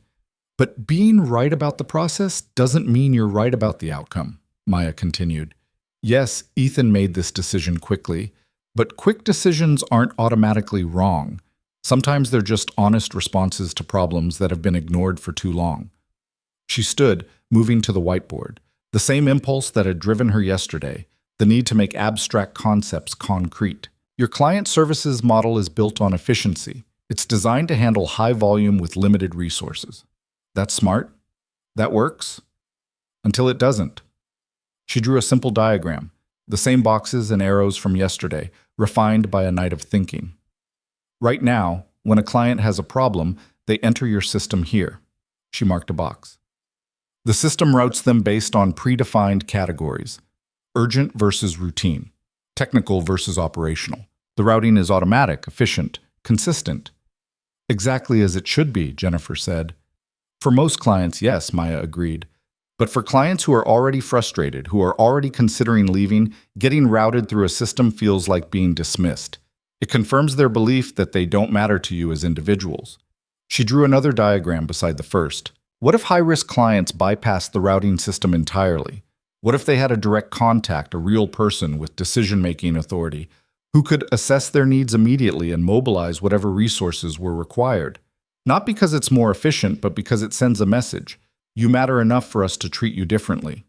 But being right about the process doesn't mean you're right about the outcome, Maya continued. Yes, Ethan made this decision quickly, but quick decisions aren't automatically wrong. Sometimes they're just honest responses to problems that have been ignored for too long. She stood, moving to the whiteboard. The same impulse that had driven her yesterday, the need to make abstract concepts concrete. Your client services model is built on efficiency. It's designed to handle high volume with limited resources. That's smart. That works. Until it doesn't. She drew a simple diagram, the same boxes and arrows from yesterday, refined by a night of thinking. Right now, when a client has a problem, they enter your system here. She marked a box. The system routes them based on predefined categories: urgent versus routine, technical versus operational. The routing is automatic, efficient, consistent. Exactly as it should be, Jennifer said. For most clients, yes, Maya agreed. But for clients who are already frustrated, who are already considering leaving, getting routed through a system feels like being dismissed. It confirms their belief that they don't matter to you as individuals. She drew another diagram beside the first. What if high-risk clients bypassed the routing system entirely? What if they had a direct contact, a real person with decision-making authority, who could assess their needs immediately and mobilize whatever resources were required? Not because it's more efficient, but because it sends a message. You matter enough for us to treat you differently.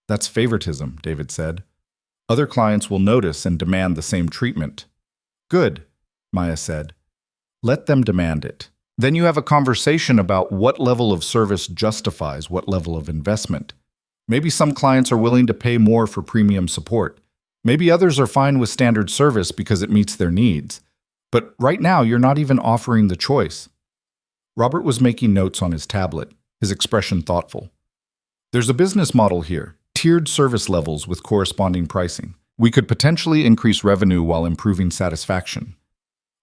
That's favoritism, David said. Other clients will notice and demand the same treatment. Good, Maya said. Let them demand it. Then you have a conversation about what level of service justifies what level of investment. Maybe some clients are willing to pay more for premium support. Maybe others are fine with standard service because it meets their needs. But right now, you're not even offering the choice. Robert was making notes on his tablet, his expression thoughtful. There's a business model here, tiered service levels with corresponding pricing. We could potentially increase revenue while improving satisfaction.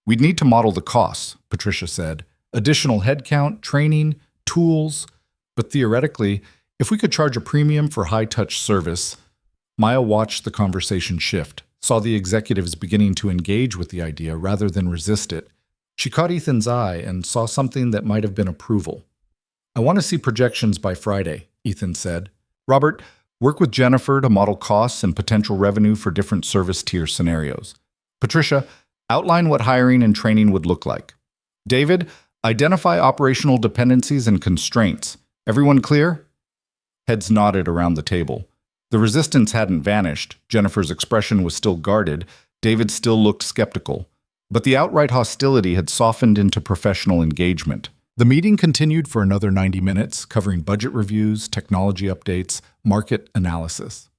We'd need to model the costs, Patricia said. Additional headcount, training, tools. But theoretically, if we could charge a premium for high-touch service, Maya watched the conversation shift, saw the executives beginning to engage with the idea rather than resist it. She caught Ethan's eye and saw something that might have been approval. I want to see projections by Friday, Ethan said. Robert, work with Jennifer to model costs and potential revenue for different service tier scenarios. Patricia, outline what hiring and training would look like. David, identify operational dependencies and constraints. Everyone clear? Heads nodded around the table. The resistance hadn't vanished. Jennifer's expression was still guarded. David still looked skeptical. But the outright hostility had softened into professional engagement. The meeting continued for another 90 minutes, covering budget reviews, technology updates, market analysis.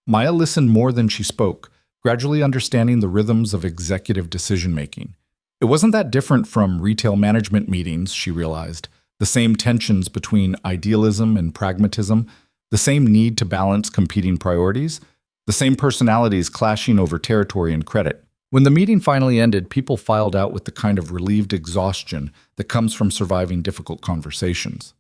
Maya listened more than she spoke, gradually understanding the rhythms of executive decision-making. It wasn't that different from retail management meetings, she realized. The same tensions between idealism and pragmatism, the same need to balance competing priorities, the same personalities clashing over territory and credit. When the meeting finally ended, people filed out with the kind of relieved exhaustion that comes from surviving difficult conversations.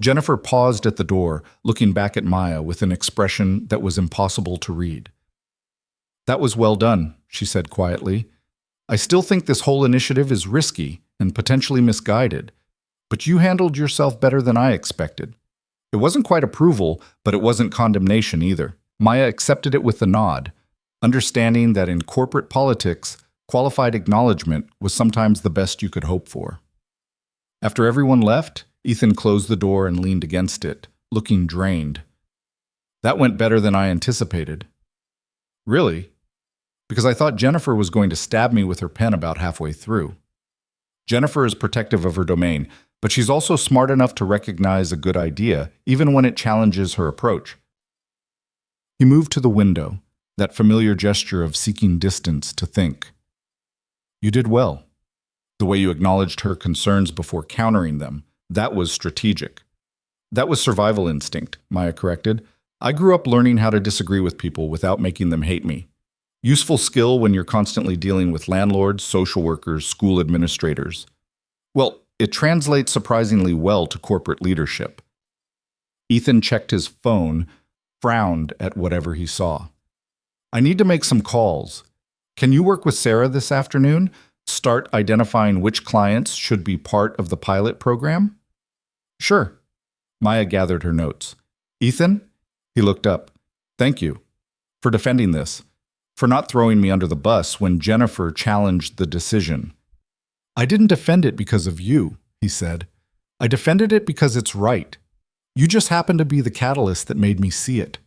Jennifer paused at the door, looking back at Maya with an expression that was impossible to read. That was well done, she said quietly. I still think this whole initiative is risky and potentially misguided, but you handled yourself better than I expected. It wasn't quite approval, but it wasn't condemnation either. Maya accepted it with a nod, understanding that in corporate politics, qualified acknowledgement was sometimes the best you could hope for. After everyone left, Ethan closed the door and leaned against it, looking drained. That went better than I anticipated. Really? Because I thought Jennifer was going to stab me with her pen about halfway through. Jennifer is protective of her domain, but she's also smart enough to recognize a good idea, even when it challenges her approach. He moved to the window, that familiar gesture of seeking distance to think. You did well. The way you acknowledged her concerns before countering them, that was strategic. That was survival instinct, Maya corrected. I grew up learning how to disagree with people without making them hate me. Useful skill when you're constantly dealing with landlords, social workers, school administrators. Well, it translates surprisingly well to corporate leadership. Ethan checked his phone, frowned at whatever he saw. I need to make some calls. Can you work with Sarah this afternoon? Start identifying which clients should be part of the pilot program? Sure. Maya gathered her notes. Ethan? He looked up. Thank you for defending this, for not throwing me under the bus when Jennifer challenged the decision. I didn't defend it because of you, he said. I defended it because it's right. You just happened to be the catalyst that made me see it.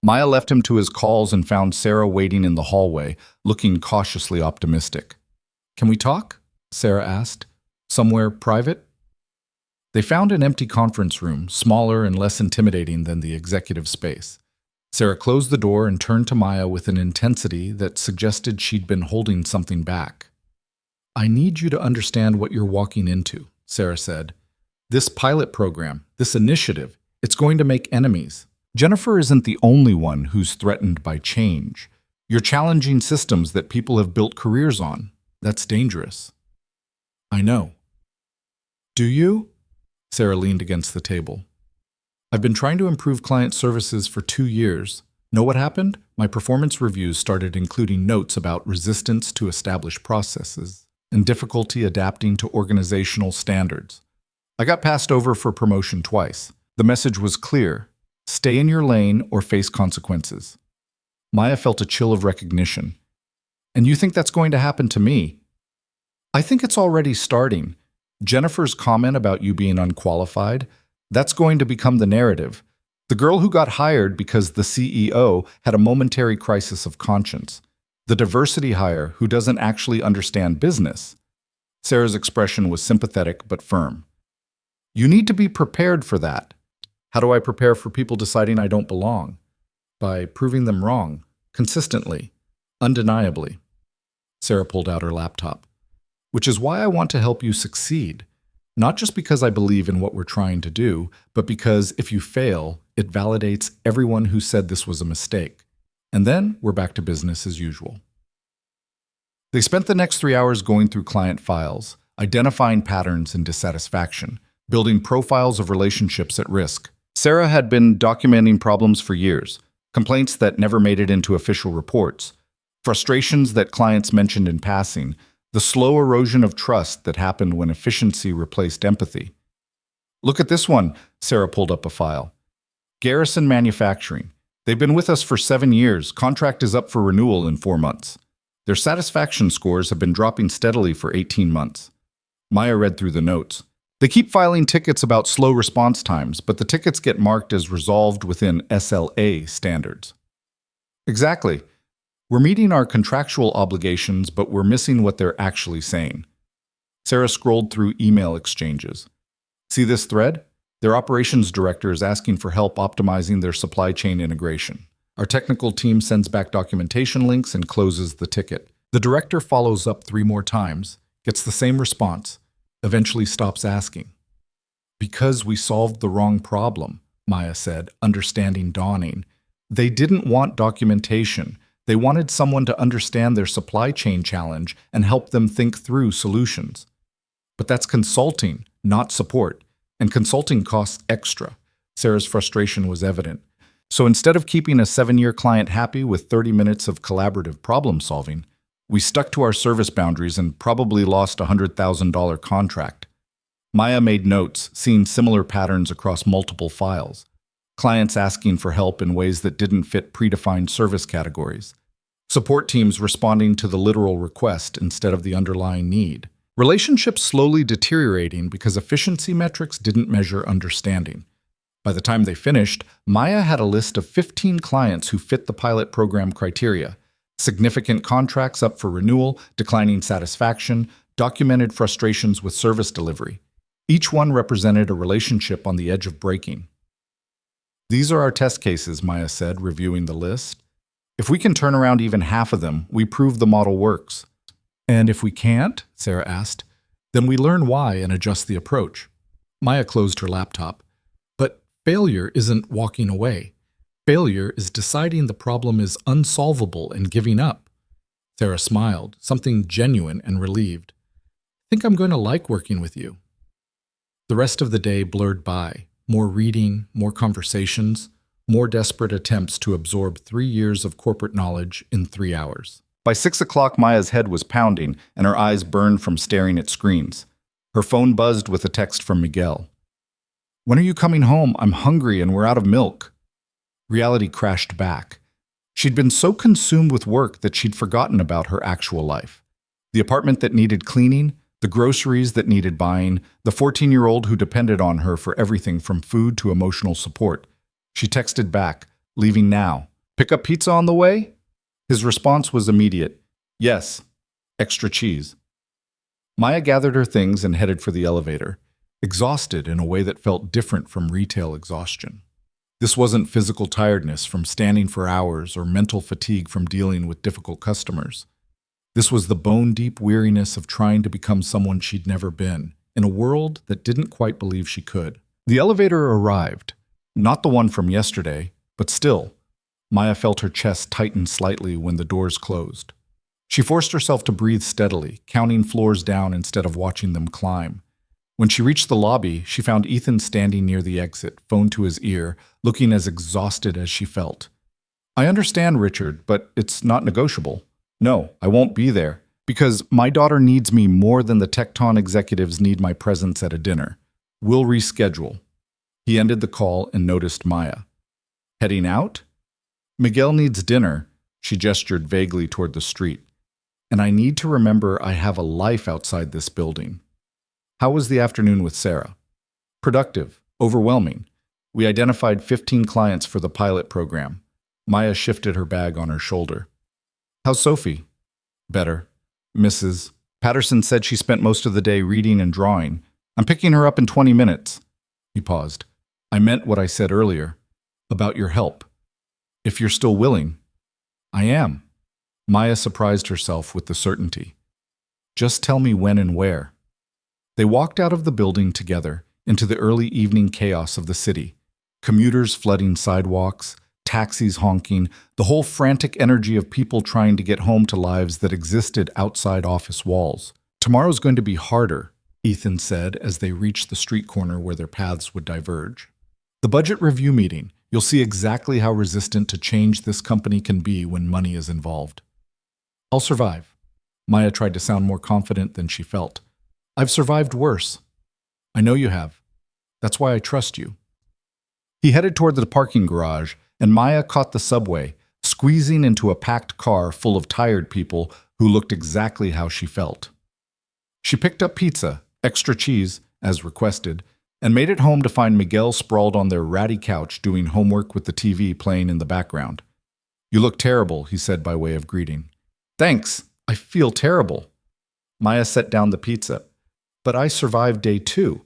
Maya left him to his calls and found Sarah waiting in the hallway, looking cautiously optimistic. Can we talk? Sarah asked. Somewhere private? They found an empty conference room, smaller and less intimidating than the executive space. Sarah closed the door and turned to Maya with an intensity that suggested she'd been holding something back. I need you to understand what you're walking into, Sarah said. This pilot program, this initiative, it's going to make enemies. Jennifer isn't the only one who's threatened by change. You're challenging systems that people have built careers on. That's dangerous. I know. Do you? Sarah leaned against the table. I've been trying to improve client services for 2 years. Know what happened? My performance reviews started including notes about resistance to established processes and difficulty adapting to organizational standards. I got passed over for promotion twice. The message was clear. Stay in your lane or face consequences. Maya felt a chill of recognition. And you think that's going to happen to me? I think it's already starting. Jennifer's comment about you being unqualified, that's going to become the narrative. The girl who got hired because the CEO had a momentary crisis of conscience. The diversity hire who doesn't actually understand business. Sarah's expression was sympathetic but firm. You need to be prepared for that. How do I prepare for people deciding I don't belong? By proving them wrong. consistently, undeniably. Sarah pulled out her laptop. Which is why I want to help you succeed. Not just because I believe in what we're trying to do, but because if you fail, it validates everyone who said this was a mistake. And then we're back to business as usual. They spent the next 3 hours going through client files, identifying patterns in dissatisfaction, building profiles of relationships at risk. Sarah had been documenting problems for years, complaints that never made it into official reports, frustrations that clients mentioned in passing, the slow erosion of trust that happened when efficiency replaced empathy. Look at this one, Sarah pulled up a file. Garrison Manufacturing. They've been with us for 7 years. Contract is up for renewal in 4 months. Their satisfaction scores have been dropping steadily for 18 months. Maya read through the notes. They keep filing tickets about slow response times, but the tickets get marked as resolved within SLA standards. Exactly. We're meeting our contractual obligations, but we're missing what they're actually saying. Sarah scrolled through email exchanges. See this thread? Their operations director is asking for help optimizing their supply chain integration. Our technical team sends back documentation links and closes the ticket. The director follows up 3 more times, gets the same response, eventually stops asking. Because we solved the wrong problem, Maya said, understanding dawning. They didn't want documentation. They wanted someone to understand their supply chain challenge and help them think through solutions. But that's consulting, not support, and consulting costs extra. Sarah's frustration was evident. So instead of keeping a 7-year client happy with 30 minutes of collaborative problem solving, we stuck to our service boundaries and probably lost a $100,000 contract. Maya made notes, seeing similar patterns across multiple files. Clients asking for help in ways that didn't fit predefined service categories. Support teams responding to the literal request instead of the underlying need. Relationships slowly deteriorating because efficiency metrics didn't measure understanding. By the time they finished, Maya had a list of 15 clients who fit the pilot program criteria. Significant contracts up for renewal, declining satisfaction, documented frustrations with service delivery. Each one represented a relationship on the edge of breaking. These are our test cases, Maya said, reviewing the list. If we can turn around even half of them, we prove the model works. And if we can't, Sarah asked, then we learn why and adjust the approach. Maya closed her laptop. But failure isn't walking away. Failure is deciding the problem is unsolvable and giving up. Sarah smiled, something genuine and relieved. I think I'm going to like working with you. The rest of the day blurred by. More reading, more conversations, more desperate attempts to absorb 3 years of corporate knowledge in 3 hours. By 6 o'clock, Maya's head was pounding, and her eyes burned from staring at screens. Her phone buzzed with a text from Miguel. When are you coming home? I'm hungry and we're out of milk. Reality crashed back. She'd been so consumed with work that she'd forgotten about her actual life. The apartment that needed cleaning, the groceries that needed buying, the 14-year-old who depended on her for everything from food to emotional support. She texted back, leaving now. Pick up pizza on the way? His response was immediate. Yes, extra cheese. Maya gathered her things and headed for the elevator, exhausted in a way that felt different from retail exhaustion. This wasn't physical tiredness from standing for hours or mental fatigue from dealing with difficult customers. This was the bone-deep weariness of trying to become someone she'd never been, in a world that didn't quite believe she could. The elevator arrived. Not the one from yesterday, but still. Maya felt her chest tighten slightly when the doors closed. She forced herself to breathe steadily, counting floors down instead of watching them climb. When she reached the lobby, she found Ethan standing near the exit, phone to his ear, looking as exhausted as she felt. I understand, Richard, but it's not negotiable. No, I won't be there, because my daughter needs me more than the Tecton executives need my presence at a dinner. We'll reschedule. He ended the call and noticed Maya. Heading out? Miguel needs dinner, she gestured vaguely toward the street. And I need to remember I have a life outside this building. How was the afternoon with Sarah? Productive, overwhelming. We identified 15 clients for the pilot program. Maya shifted her bag on her shoulder. How's Sophie? Better. Mrs. Patterson said she spent most of the day reading and drawing. I'm picking her up in 20 minutes. He paused. I meant what I said earlier, about your help. If you're still willing. I am. Maya surprised herself with the certainty. Just tell me when and where. They walked out of the building together into the early evening chaos of the city. Commuters flooding sidewalks, taxis honking, the whole frantic energy of people trying to get home to lives that existed outside office walls. Tomorrow's going to be harder, Ethan said as they reached the street corner where their paths would diverge. The budget review meeting. You'll see exactly how resistant to change this company can be when money is involved. I'll survive. Maya tried to sound more confident than she felt. I've survived worse. I know you have. That's why I trust you. He headed toward the parking garage, and Maya caught the subway, squeezing into a packed car full of tired people who looked exactly how she felt. She picked up pizza, extra cheese, as requested, and made it home to find Miguel sprawled on their ratty couch doing homework with the TV playing in the background. You look terrible, he said by way of greeting. Thanks, I feel terrible. Maya set down the pizza. But I survived day 2.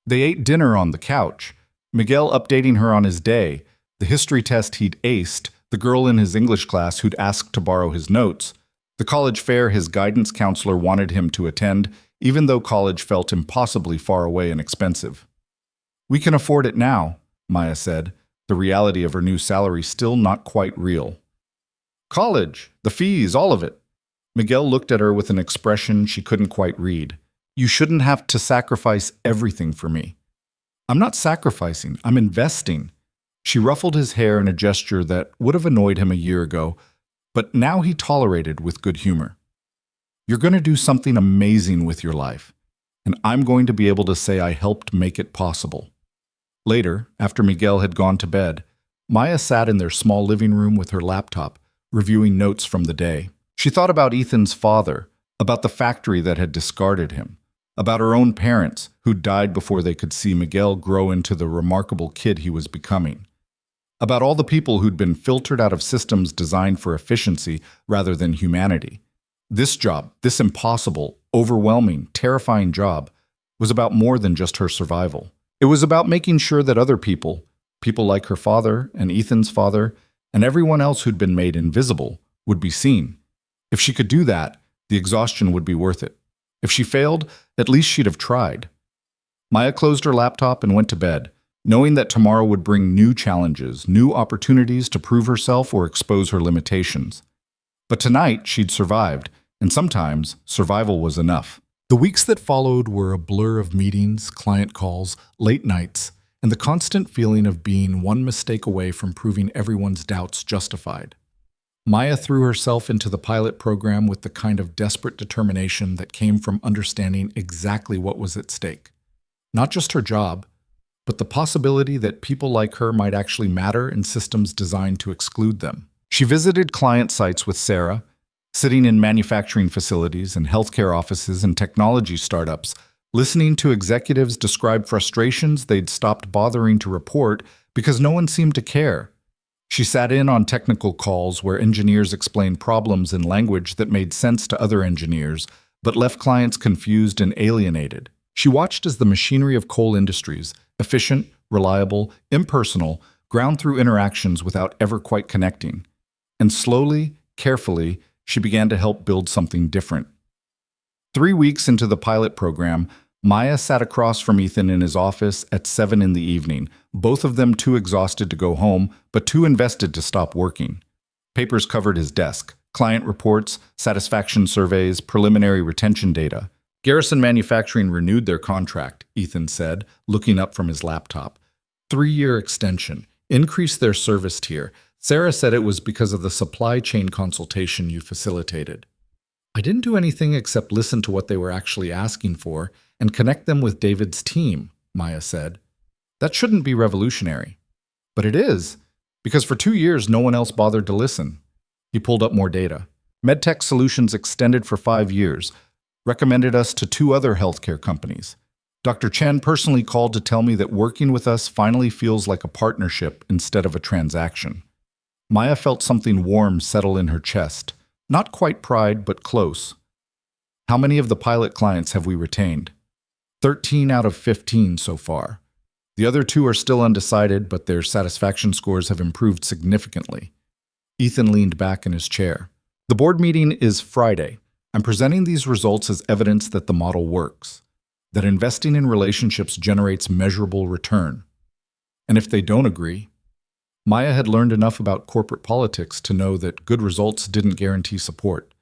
They ate dinner on the couch, Miguel updating her on his day, the history test he'd aced, the girl in his English class who'd asked to borrow his notes, the college fair his guidance counselor wanted him to attend, even though college felt impossibly far away and expensive. We can afford it now, Maya said, the reality of her new salary still not quite real. College, the fees, all of it. Miguel looked at her with an expression she couldn't quite read. You shouldn't have to sacrifice everything for me. I'm not sacrificing, I'm investing. She ruffled his hair in a gesture that would have annoyed him a year ago, but now he tolerated with good humor. You're going to do something amazing with your life, and I'm going to be able to say I helped make it possible. Later, after Miguel had gone to bed, Maya sat in their small living room with her laptop, reviewing notes from the day. She thought about Ethan's father, about the factory that had discarded him, about her own parents who died before they could see Miguel grow into the remarkable kid he was becoming, about all the people who'd been filtered out of systems designed for efficiency rather than humanity. This job, this impossible, overwhelming, terrifying job, was about more than just her survival. It was about making sure that other people, people like her father and Ethan's father, and everyone else who'd been made invisible, would be seen. If she could do that, the exhaustion would be worth it. If she failed, at least she'd have tried. Maya closed her laptop and went to bed, knowing that tomorrow would bring new challenges, new opportunities to prove herself or expose her limitations. But tonight, she'd survived, and sometimes survival was enough. The weeks that followed were a blur of meetings, client calls, late nights, and the constant feeling of being one mistake away from proving everyone's doubts justified. Maya threw herself into the pilot program with the kind of desperate determination that came from understanding exactly what was at stake. Not just her job, but the possibility that people like her might actually matter in systems designed to exclude them. She visited client sites with Sarah, sitting in manufacturing facilities and healthcare offices and technology startups, listening to executives describe frustrations they'd stopped bothering to report because no one seemed to care. She sat in on technical calls where engineers explained problems in language that made sense to other engineers, but left clients confused and alienated. She watched as the machinery of coal industries, efficient, reliable, impersonal, ground through interactions without ever quite connecting. And slowly, carefully, she began to help build something different. 3 weeks into the pilot program, Maya sat across from Ethan in his office at 7 in the evening, both of them too exhausted to go home, but too invested to stop working. Papers covered his desk, client reports, satisfaction surveys, preliminary retention data. Garrison Manufacturing renewed their contract, Ethan said, looking up from his laptop. 3-year extension, increased their service tier. Sarah said it was because of the supply chain consultation you facilitated. I didn't do anything except listen to what they were actually asking for and connect them with David's team, Maya said. That shouldn't be revolutionary. But it is, because for 2 years no one else bothered to listen. He pulled up more data. MedTech Solutions extended for 5 years, recommended us to 2 other healthcare companies. Dr. Chen personally called to tell me that working with us finally feels like a partnership instead of a transaction. Maya felt something warm settle in her chest. Not quite pride, but close. How many of the pilot clients have we retained? 13 out of 15 so far. The other 2 are still undecided, but their satisfaction scores have improved significantly. Ethan leaned back in his chair. The board meeting is Friday. I'm presenting these results as evidence that the model works, that investing in relationships generates measurable return. And if they don't agree, Maya had learned enough about corporate politics to know that good results didn't guarantee support.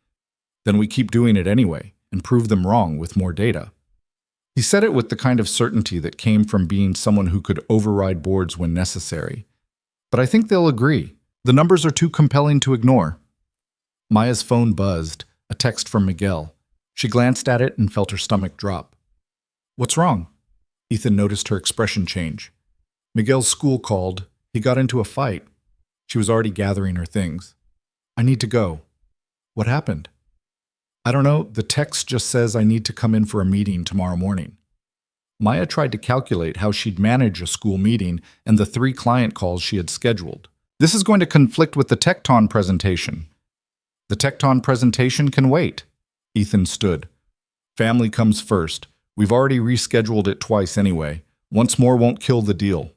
Then we keep doing it anyway and prove them wrong with more data. He said it with the kind of certainty that came from being someone who could override boards when necessary. But I think they'll agree. The numbers are too compelling to ignore. Maya's phone buzzed, a text from Miguel. She glanced at it and felt her stomach drop. What's wrong? Ethan noticed her expression change. Miguel's school called. He got into a fight. She was already gathering her things. I need to go. What happened? I don't know. The text just says I need to come in for a meeting tomorrow morning. Maya tried to calculate how she'd manage a school meeting and the 3 client calls she had scheduled. This is going to conflict with the Tecton presentation. The Tecton presentation can wait. Ethan stood. Family comes first. We've already rescheduled it twice anyway. Once more won't kill the deal.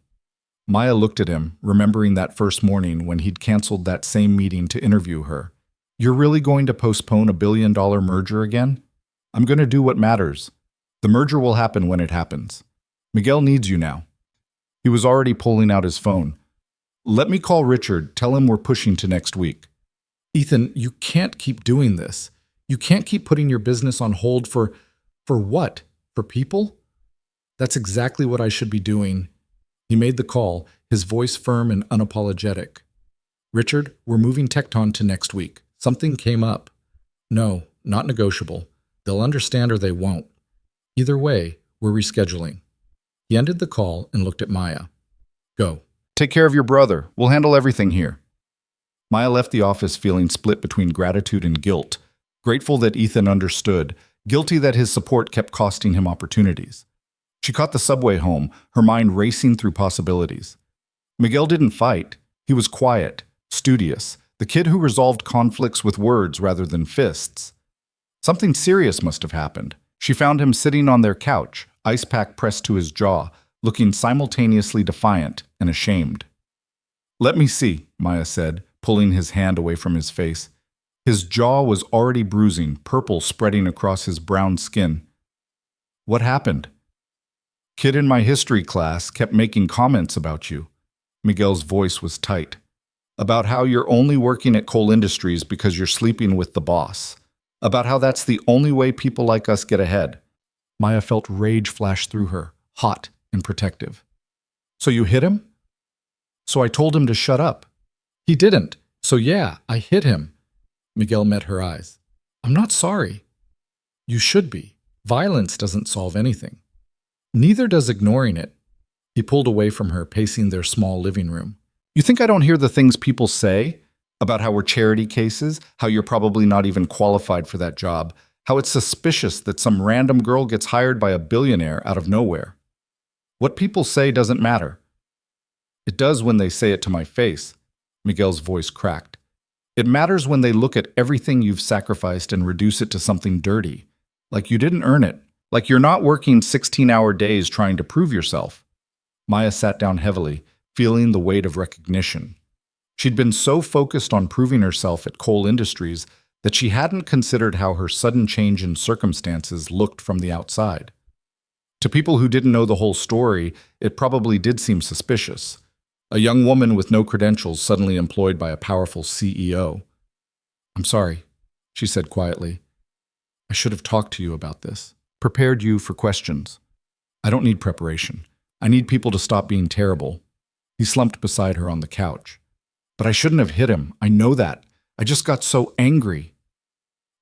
Maya looked at him, remembering that first morning when he'd canceled that same meeting to interview her. You're really going to postpone a billion-dollar merger again? I'm going to do what matters. The merger will happen when it happens. Miguel needs you now. He was already pulling out his phone. Let me call Richard. Tell him we're pushing to next week. Ethan, you can't keep doing this. You can't keep putting your business on hold for what? For people? That's exactly what I should be doing. He made the call, his voice firm and unapologetic. Richard, we're moving Tecton to next week. Something came up. No, not negotiable. They'll understand or they won't. Either way, we're rescheduling. He ended the call and looked at Maya. Go. Take care of your brother. We'll handle everything here. Maya left the office feeling split between gratitude and guilt. Grateful that Ethan understood, guilty that his support kept costing him opportunities. She caught the subway home, her mind racing through possibilities. Miguel didn't fight. He was quiet, studious, the kid who resolved conflicts with words rather than fists. Something serious must have happened. She found him sitting on their couch, ice pack pressed to his jaw, looking simultaneously defiant and ashamed. Let me see, Maya said, pulling his hand away from his face. His jaw was already bruising, purple spreading across his brown skin. What happened? Kid in my history class kept making comments about you. Miguel's voice was tight. About how you're only working at Coal Industries because you're sleeping with the boss. About how that's the only way people like us get ahead. Maya felt rage flash through her, hot and protective. So you hit him? So I told him to shut up. He didn't. So yeah, I hit him. Miguel met her eyes. I'm not sorry. You should be. Violence doesn't solve anything. Neither does ignoring it. He pulled away from her, pacing their small living room. You think I don't hear the things people say? About how we're charity cases, how you're probably not even qualified for that job, how it's suspicious that some random girl gets hired by a billionaire out of nowhere. What people say doesn't matter. It does when they say it to my face. Miguel's voice cracked. It matters when they look at everything you've sacrificed and reduce it to something dirty. Like you didn't earn it. Like you're not working 16-hour days trying to prove yourself. Maya sat down heavily, feeling the weight of recognition. She'd been so focused on proving herself at Coal Industries that she hadn't considered how her sudden change in circumstances looked from the outside. To people who didn't know the whole story, it probably did seem suspicious. A young woman with no credentials suddenly employed by a powerful CEO. I'm sorry, she said quietly. I should have talked to you about this. Prepared you for questions. I don't need preparation. I need people to stop being terrible. He slumped beside her on the couch. But I shouldn't have hit him. I know that. I just got so angry.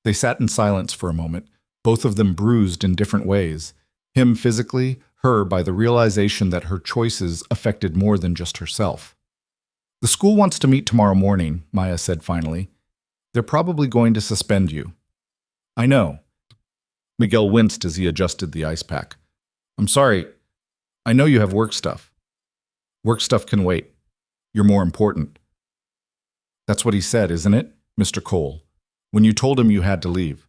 They sat in silence for a moment, both of them bruised in different ways. Him physically, her by the realization that her choices affected more than just herself. The school wants to meet tomorrow morning, Maya said finally. They're probably going to suspend you. I know. Miguel winced as he adjusted the ice pack. I'm sorry. I know you have work stuff. Work stuff can wait. You're more important. That's what he said, isn't it, Mr. Cole, when you told him you had to leave?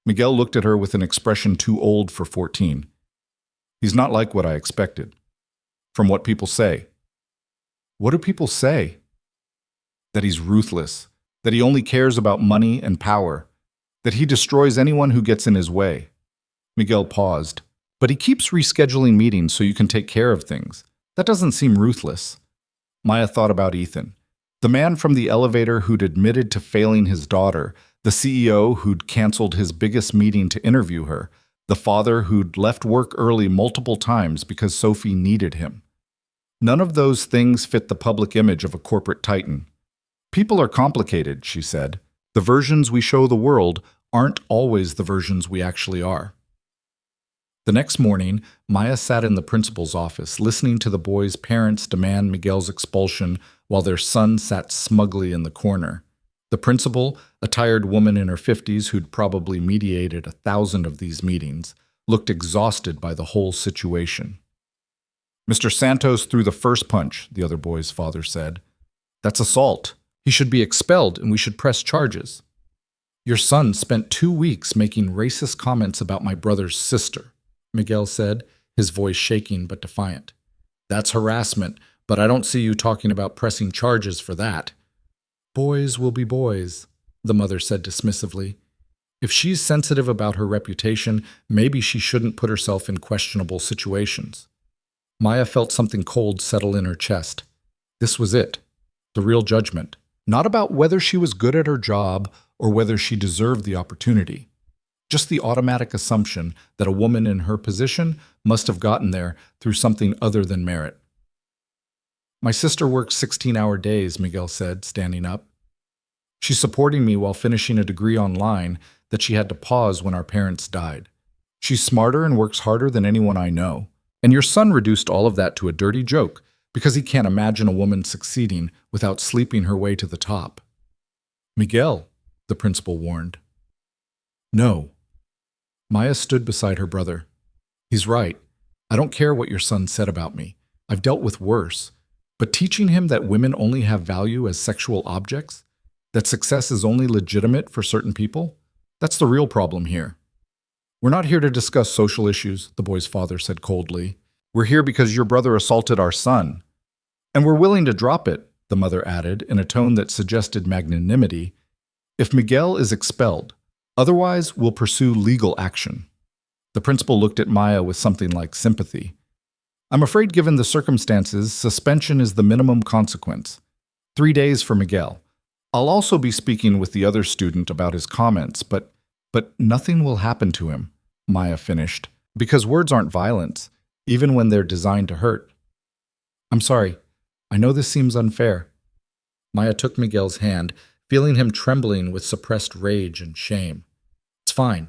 Miguel looked at her with an expression too old for 14. He's not like what I expected. From what people say. What do people say? that he's ruthless, that he only cares about money and power, that he destroys anyone who gets in his way. Miguel paused. But he keeps rescheduling meetings so you can take care of things. That doesn't seem ruthless. Maya thought about Ethan, the man from the elevator who'd admitted to failing his daughter, the CEO who'd canceled his biggest meeting to interview her, the father who'd left work early multiple times because Sophie needed him. None of those things fit the public image of a corporate titan. People are complicated, she said. The versions we show the world aren't always the versions we actually are. The next morning, Maya sat in the principal's office, listening to the boys' parents demand Miguel's expulsion while their son sat smugly in the corner. The principal, a tired woman in her 50s who'd probably mediated 1,000 of these meetings, looked exhausted by the whole situation. Mr. Santos threw the first punch, the other boy's father said. That's assault. He should be expelled and we should press charges. Your son spent 2 weeks making racist comments about my brother's sister, Miguel said, his voice shaking but defiant. That's harassment, but I don't see you talking about pressing charges for that. Boys will be boys, the mother said dismissively. If she's sensitive about her reputation, maybe she shouldn't put herself in questionable situations. Maya felt something cold settle in her chest. This was it, the real judgment. Not about whether she was good at her job or whether she deserved the opportunity. Just the automatic assumption that a woman in her position must have gotten there through something other than merit. My sister works 16-hour days, Miguel said, standing up. She's supporting me while finishing a degree online that she had to pause when our parents died. She's smarter and works harder than anyone I know. And your son reduced all of that to a dirty joke because he can't imagine a woman succeeding without sleeping her way to the top. Miguel, the principal warned. No. Maya stood beside her brother. He's right. I don't care what your son said about me. I've dealt with worse. But teaching him that women only have value as sexual objects, that success is only legitimate for certain people, that's the real problem here. We're not here to discuss social issues, the boy's father said coldly. We're here because your brother assaulted our son. And we're willing to drop it, the mother added in a tone that suggested magnanimity, if Miguel is expelled. Otherwise, we'll pursue legal action. The principal looked at Maya with something like sympathy. I'm afraid given the circumstances, suspension is the minimum consequence. 3 days for Miguel. I'll also be speaking with the other student about his comments, but nothing will happen to him, Maya finished, because words aren't violence, even when they're designed to hurt. I'm sorry. I know this seems unfair. Maya took Miguel's hand, feeling him trembling with suppressed rage and shame. It's fine.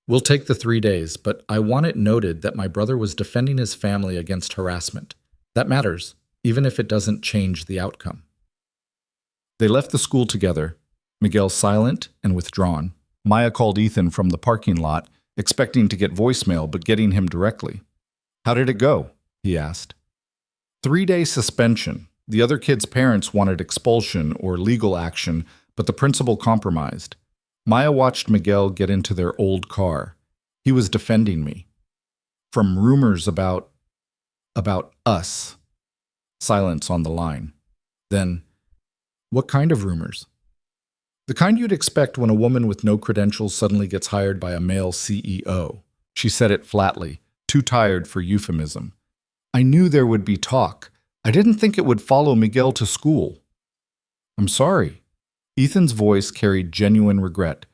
We'll take the 3 days, but I want it noted that my brother was defending his family against harassment. That matters, even if it doesn't change the outcome. They left the school together, Miguel silent and withdrawn. Maya called Ethan from the parking lot, expecting to get voicemail but getting him directly. How did it go? He asked. 3-day suspension. The other kids' parents wanted expulsion or legal action, but the principal compromised. Maya watched Miguel get into their old car. He was defending me. From rumors about us. Silence on the line. Then, what kind of rumors? The kind you'd expect when a woman with no credentials suddenly gets hired by a male CEO. She said it flatly, too tired for euphemism. I knew there would be talk. I didn't think it would follow Miguel to school. I'm sorry. Ethan's voice carried genuine regret.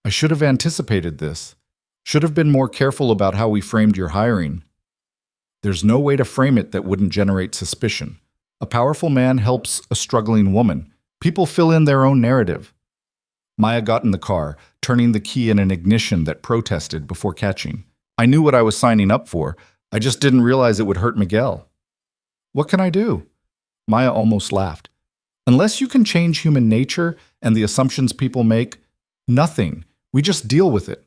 I should have anticipated this. Should have been more careful about how we framed your hiring. There's no way to frame it that wouldn't generate suspicion. A powerful man helps a struggling woman. People fill in their own narrative. Maya got in the car, turning the key in an ignition that protested before catching. I knew what I was signing up for. I just didn't realize it would hurt Miguel. What can I do? Maya almost laughed. Unless you can change human nature and the assumptions people make, nothing. We just deal with it.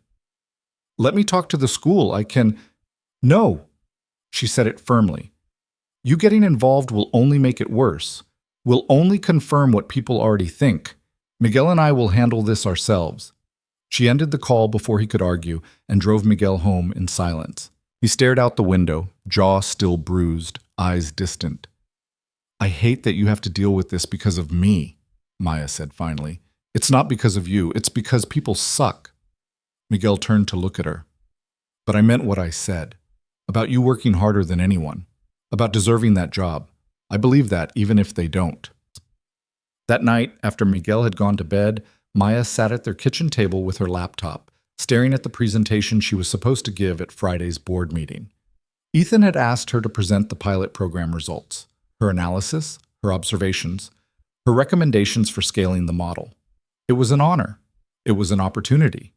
Let me talk to the school. I can... No, she said it firmly. You getting involved will only make it worse. Will only confirm what people already think. Miguel and I will handle this ourselves. She ended the call before he could argue and drove Miguel home in silence. He stared out the window, jaw still bruised, eyes distant. I hate that you have to deal with this because of me. Maya said finally. It's not because of you, it's because people suck. Miguel turned to look at her. But I meant what I said. About you working harder than anyone. About deserving that job. I believe that, even if they don't. That night, after Miguel had gone to bed, Maya sat at their kitchen table with her laptop, staring at the presentation she was supposed to give at Friday's board meeting. Ethan had asked her to present the pilot program results, her analysis, her observations, her recommendations for scaling the model. It was an honor. It was an opportunity.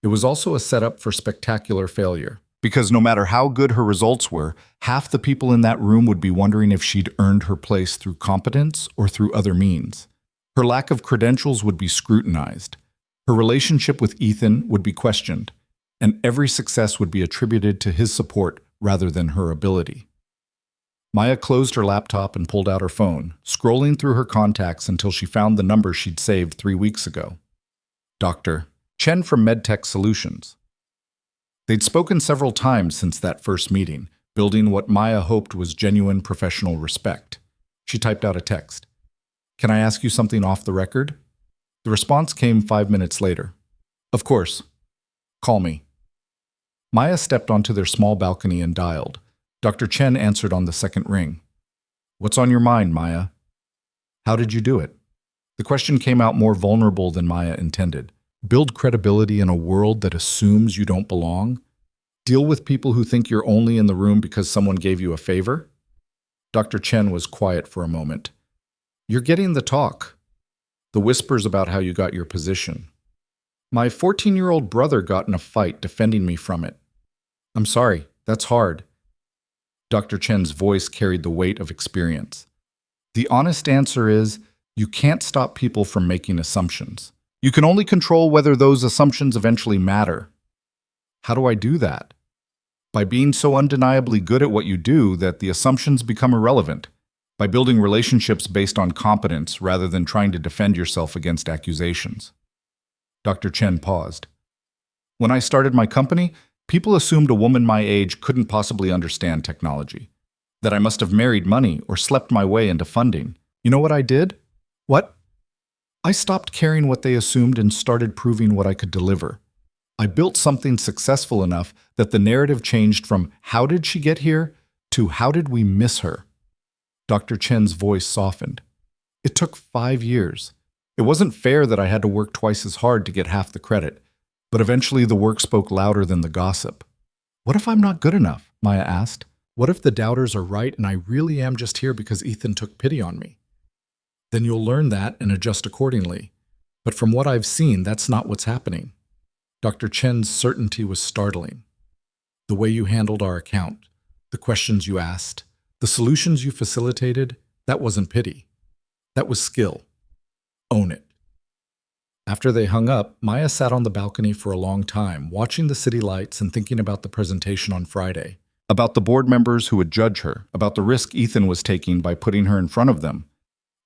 It was also a setup for spectacular failure. Because no matter how good her results were, half the people in that room would be wondering if she'd earned her place through competence or through other means. Her lack of credentials would be scrutinized. Her relationship with Ethan would be questioned, and every success would be attributed to his support rather than her ability. Maya closed her laptop and pulled out her phone, scrolling through her contacts until she found the number she'd saved 3 weeks ago. Dr. Chen from MedTech Solutions. They'd spoken several times since that first meeting, building what Maya hoped was genuine professional respect. She typed out a text. Can I ask you something off the record? The response came 5 minutes later. Of course. Call me. Maya stepped onto their small balcony and dialed. Dr. Chen answered on the second ring. What's on your mind, Maya? How did you do it? The question came out more vulnerable than Maya intended. Build credibility in a world that assumes you don't belong? Deal with people who think you're only in the room because someone gave you a favor? Dr. Chen was quiet for a moment. You're getting the talk. The whispers about how you got your position. My 14-year-old brother got in a fight defending me from it. I'm sorry, that's hard. Dr. Chen's voice carried the weight of experience. The honest answer is, you can't stop people from making assumptions. You can only control whether those assumptions eventually matter. How do I do that? By being so undeniably good at what you do that the assumptions become irrelevant. By building relationships based on competence rather than trying to defend yourself against accusations. Dr. Chen paused. When I started my company, people assumed a woman my age couldn't possibly understand technology. That I must have married money or slept my way into funding. You know what I did? What? I stopped caring what they assumed and started proving what I could deliver. I built something successful enough that the narrative changed from how did she get here to how did we miss her? Dr. Chen's voice softened. It took 5 years. It wasn't fair that I had to work twice as hard to get half the credit, but eventually the work spoke louder than the gossip. What if I'm not good enough? Maya asked. What if the doubters are right and I really am just here because Ethan took pity on me? Then you'll learn that and adjust accordingly. But from what I've seen, that's not what's happening. Dr. Chen's certainty was startling. The way you handled our account, the questions you asked, the solutions you facilitated, that wasn't pity. That was skill. Own it. After they hung up, Maya sat on the balcony for a long time, watching the city lights and thinking about the presentation on Friday. About the board members who would judge her, about the risk Ethan was taking by putting her in front of them.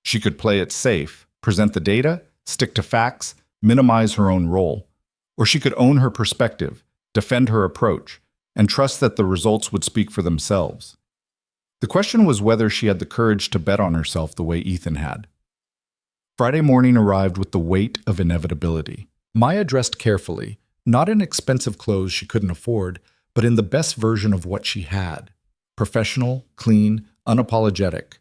She could play it safe, present the data, stick to facts, minimize her own role. Or she could own her perspective, defend her approach, and trust that the results would speak for themselves. The question was whether she had the courage to bet on herself the way Ethan had. Friday morning arrived with the weight of inevitability. Maya dressed carefully, not in expensive clothes she couldn't afford, but in the best version of what she had. Professional, clean, unapologetic.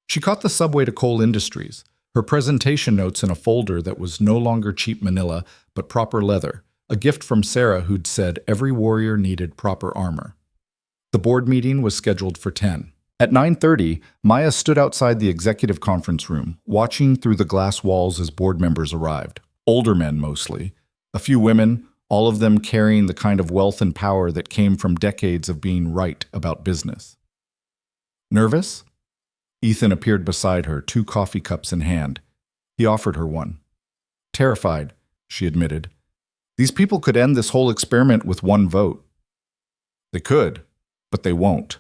She caught the subway to Cole Industries, her presentation notes in a folder that was no longer cheap manila, but proper leather, a gift from Sarah who'd said every warrior needed proper armor. The board meeting was scheduled for 10. At 9:30, Maya stood outside the executive conference room, watching through the glass walls as board members arrived. Older men, mostly. A few women, all of them carrying the kind of wealth and power that came from decades of being right about business. Nervous? Ethan appeared beside her, 2 coffee cups in hand. He offered her one. Terrified, she admitted. These people could end this whole experiment with 1 vote. They could, but they won't.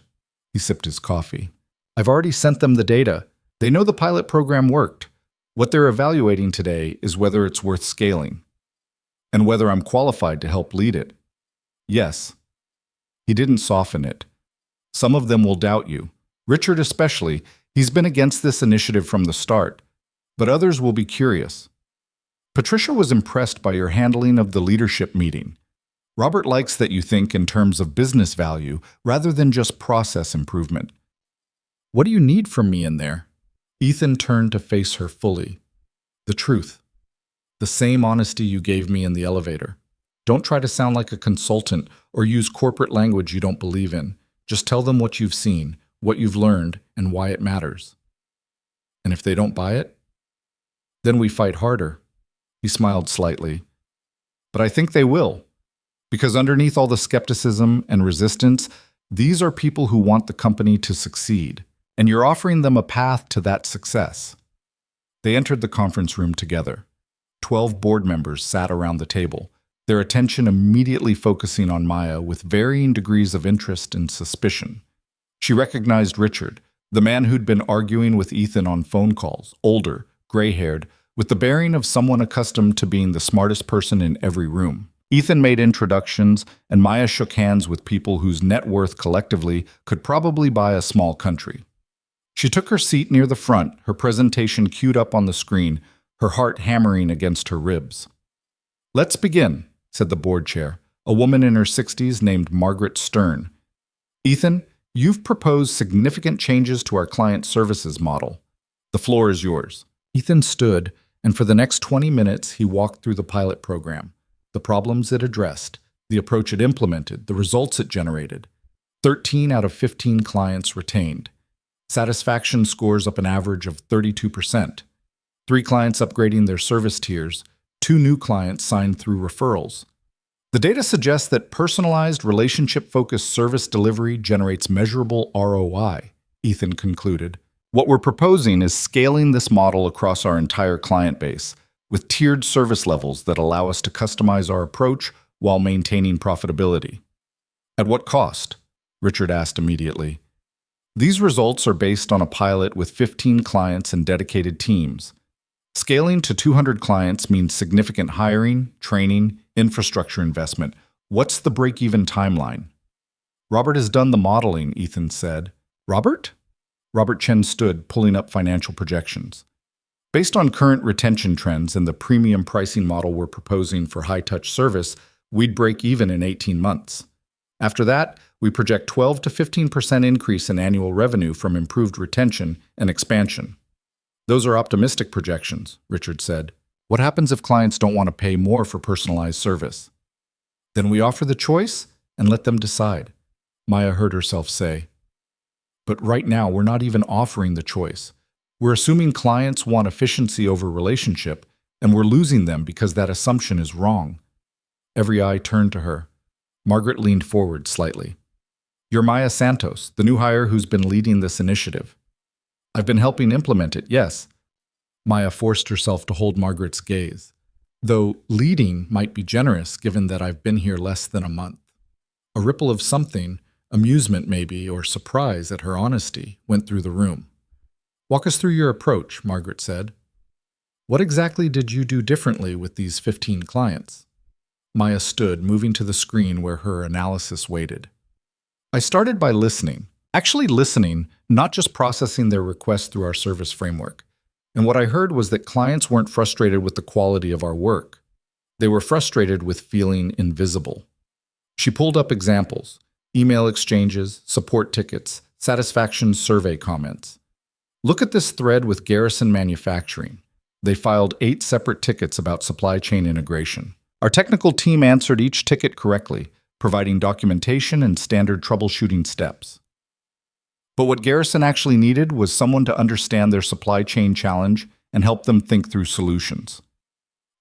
He sipped his coffee. I've already sent them the data. They know the pilot program worked. What they're evaluating today is whether it's worth scaling. And whether I'm qualified to help lead it. Yes. He didn't soften it. Some of them will doubt you. Richard especially. He's been against this initiative from the start. but others will be curious. Patricia was impressed by your handling of the leadership meeting. Robert likes that you think in terms of business value rather than just process improvement. What do you need from me in there? Ethan turned to face her fully. The truth. The same honesty you gave me in the elevator. Don't try to sound like a consultant or use corporate language you don't believe in. Just tell them what you've seen, what you've learned, and why it matters. And if they don't buy it, then we fight harder. He smiled slightly. But I think they will. Because underneath all the skepticism and resistance, these are people who want the company to succeed, and you're offering them a path to that success. They entered the conference room together. 12 board members sat around the table, their attention immediately focusing on Maya with varying degrees of interest and suspicion. She recognized Richard, the man who'd been arguing with Ethan on phone calls, older, gray-haired, with the bearing of someone accustomed to being the smartest person in every room. Ethan made introductions, and Maya shook hands with people whose net worth collectively could probably buy a small country. She took her seat near the front, her presentation queued up on the screen, her heart hammering against her ribs. "Let's begin," said the board chair, a woman in her 60s named Margaret Stern. "Ethan, you've proposed significant changes to our client services model. The floor is yours." Ethan stood, and for the next 20 minutes he walked through the pilot program, the problems it addressed, the approach it implemented, the results it generated. 13 out of 15 clients retained. Satisfaction scores up an average of 32%. 3 clients upgrading their service tiers, 2 new clients signed through referrals. The data suggests that personalized, relationship-focused service delivery generates measurable ROI, Ethan concluded. What we're proposing is scaling this model across our entire client base, with tiered service levels that allow us to customize our approach while maintaining profitability. At what cost? Richard asked immediately. These results are based on a pilot with 15 clients and dedicated teams. Scaling to 200 clients means significant hiring, training, infrastructure investment. What's the break-even timeline? Robert has done the modeling, Ethan said. Robert? Robert Chen stood, pulling up financial projections. Based on current retention trends and the premium pricing model we're proposing for high-touch service, we'd break even in 18 months. After that, we project 12 to 15% increase in annual revenue from improved retention and expansion. Those are optimistic projections, Richard said. What happens if clients don't want to pay more for personalized service? Then we offer the choice and let them decide, Maya heard herself say. But right now, we're not even offering the choice. We're assuming clients want efficiency over relationship, and we're losing them because that assumption is wrong. Every eye turned to her. Margaret leaned forward slightly. You're Maya Santos, the new hire who's been leading this initiative. I've been helping implement it, yes. Maya forced herself to hold Margaret's gaze, though leading might be generous given that I've been here less than a month. A ripple of something, amusement maybe, or surprise at her honesty, went through the room. Walk us through your approach, Margaret said. What exactly did you do differently with these 15 clients? Maya stood, moving to the screen where her analysis waited. I started by listening. Actually listening, not just processing their requests through our service framework. And what I heard was that clients weren't frustrated with the quality of our work. They were frustrated with feeling invisible. She pulled up examples, email exchanges, support tickets, satisfaction survey comments. Look at this thread with Garrison Manufacturing. They filed 8 separate tickets about supply chain integration. Our technical team answered each ticket correctly, providing documentation and standard troubleshooting steps. But what Garrison actually needed was someone to understand their supply chain challenge and help them think through solutions.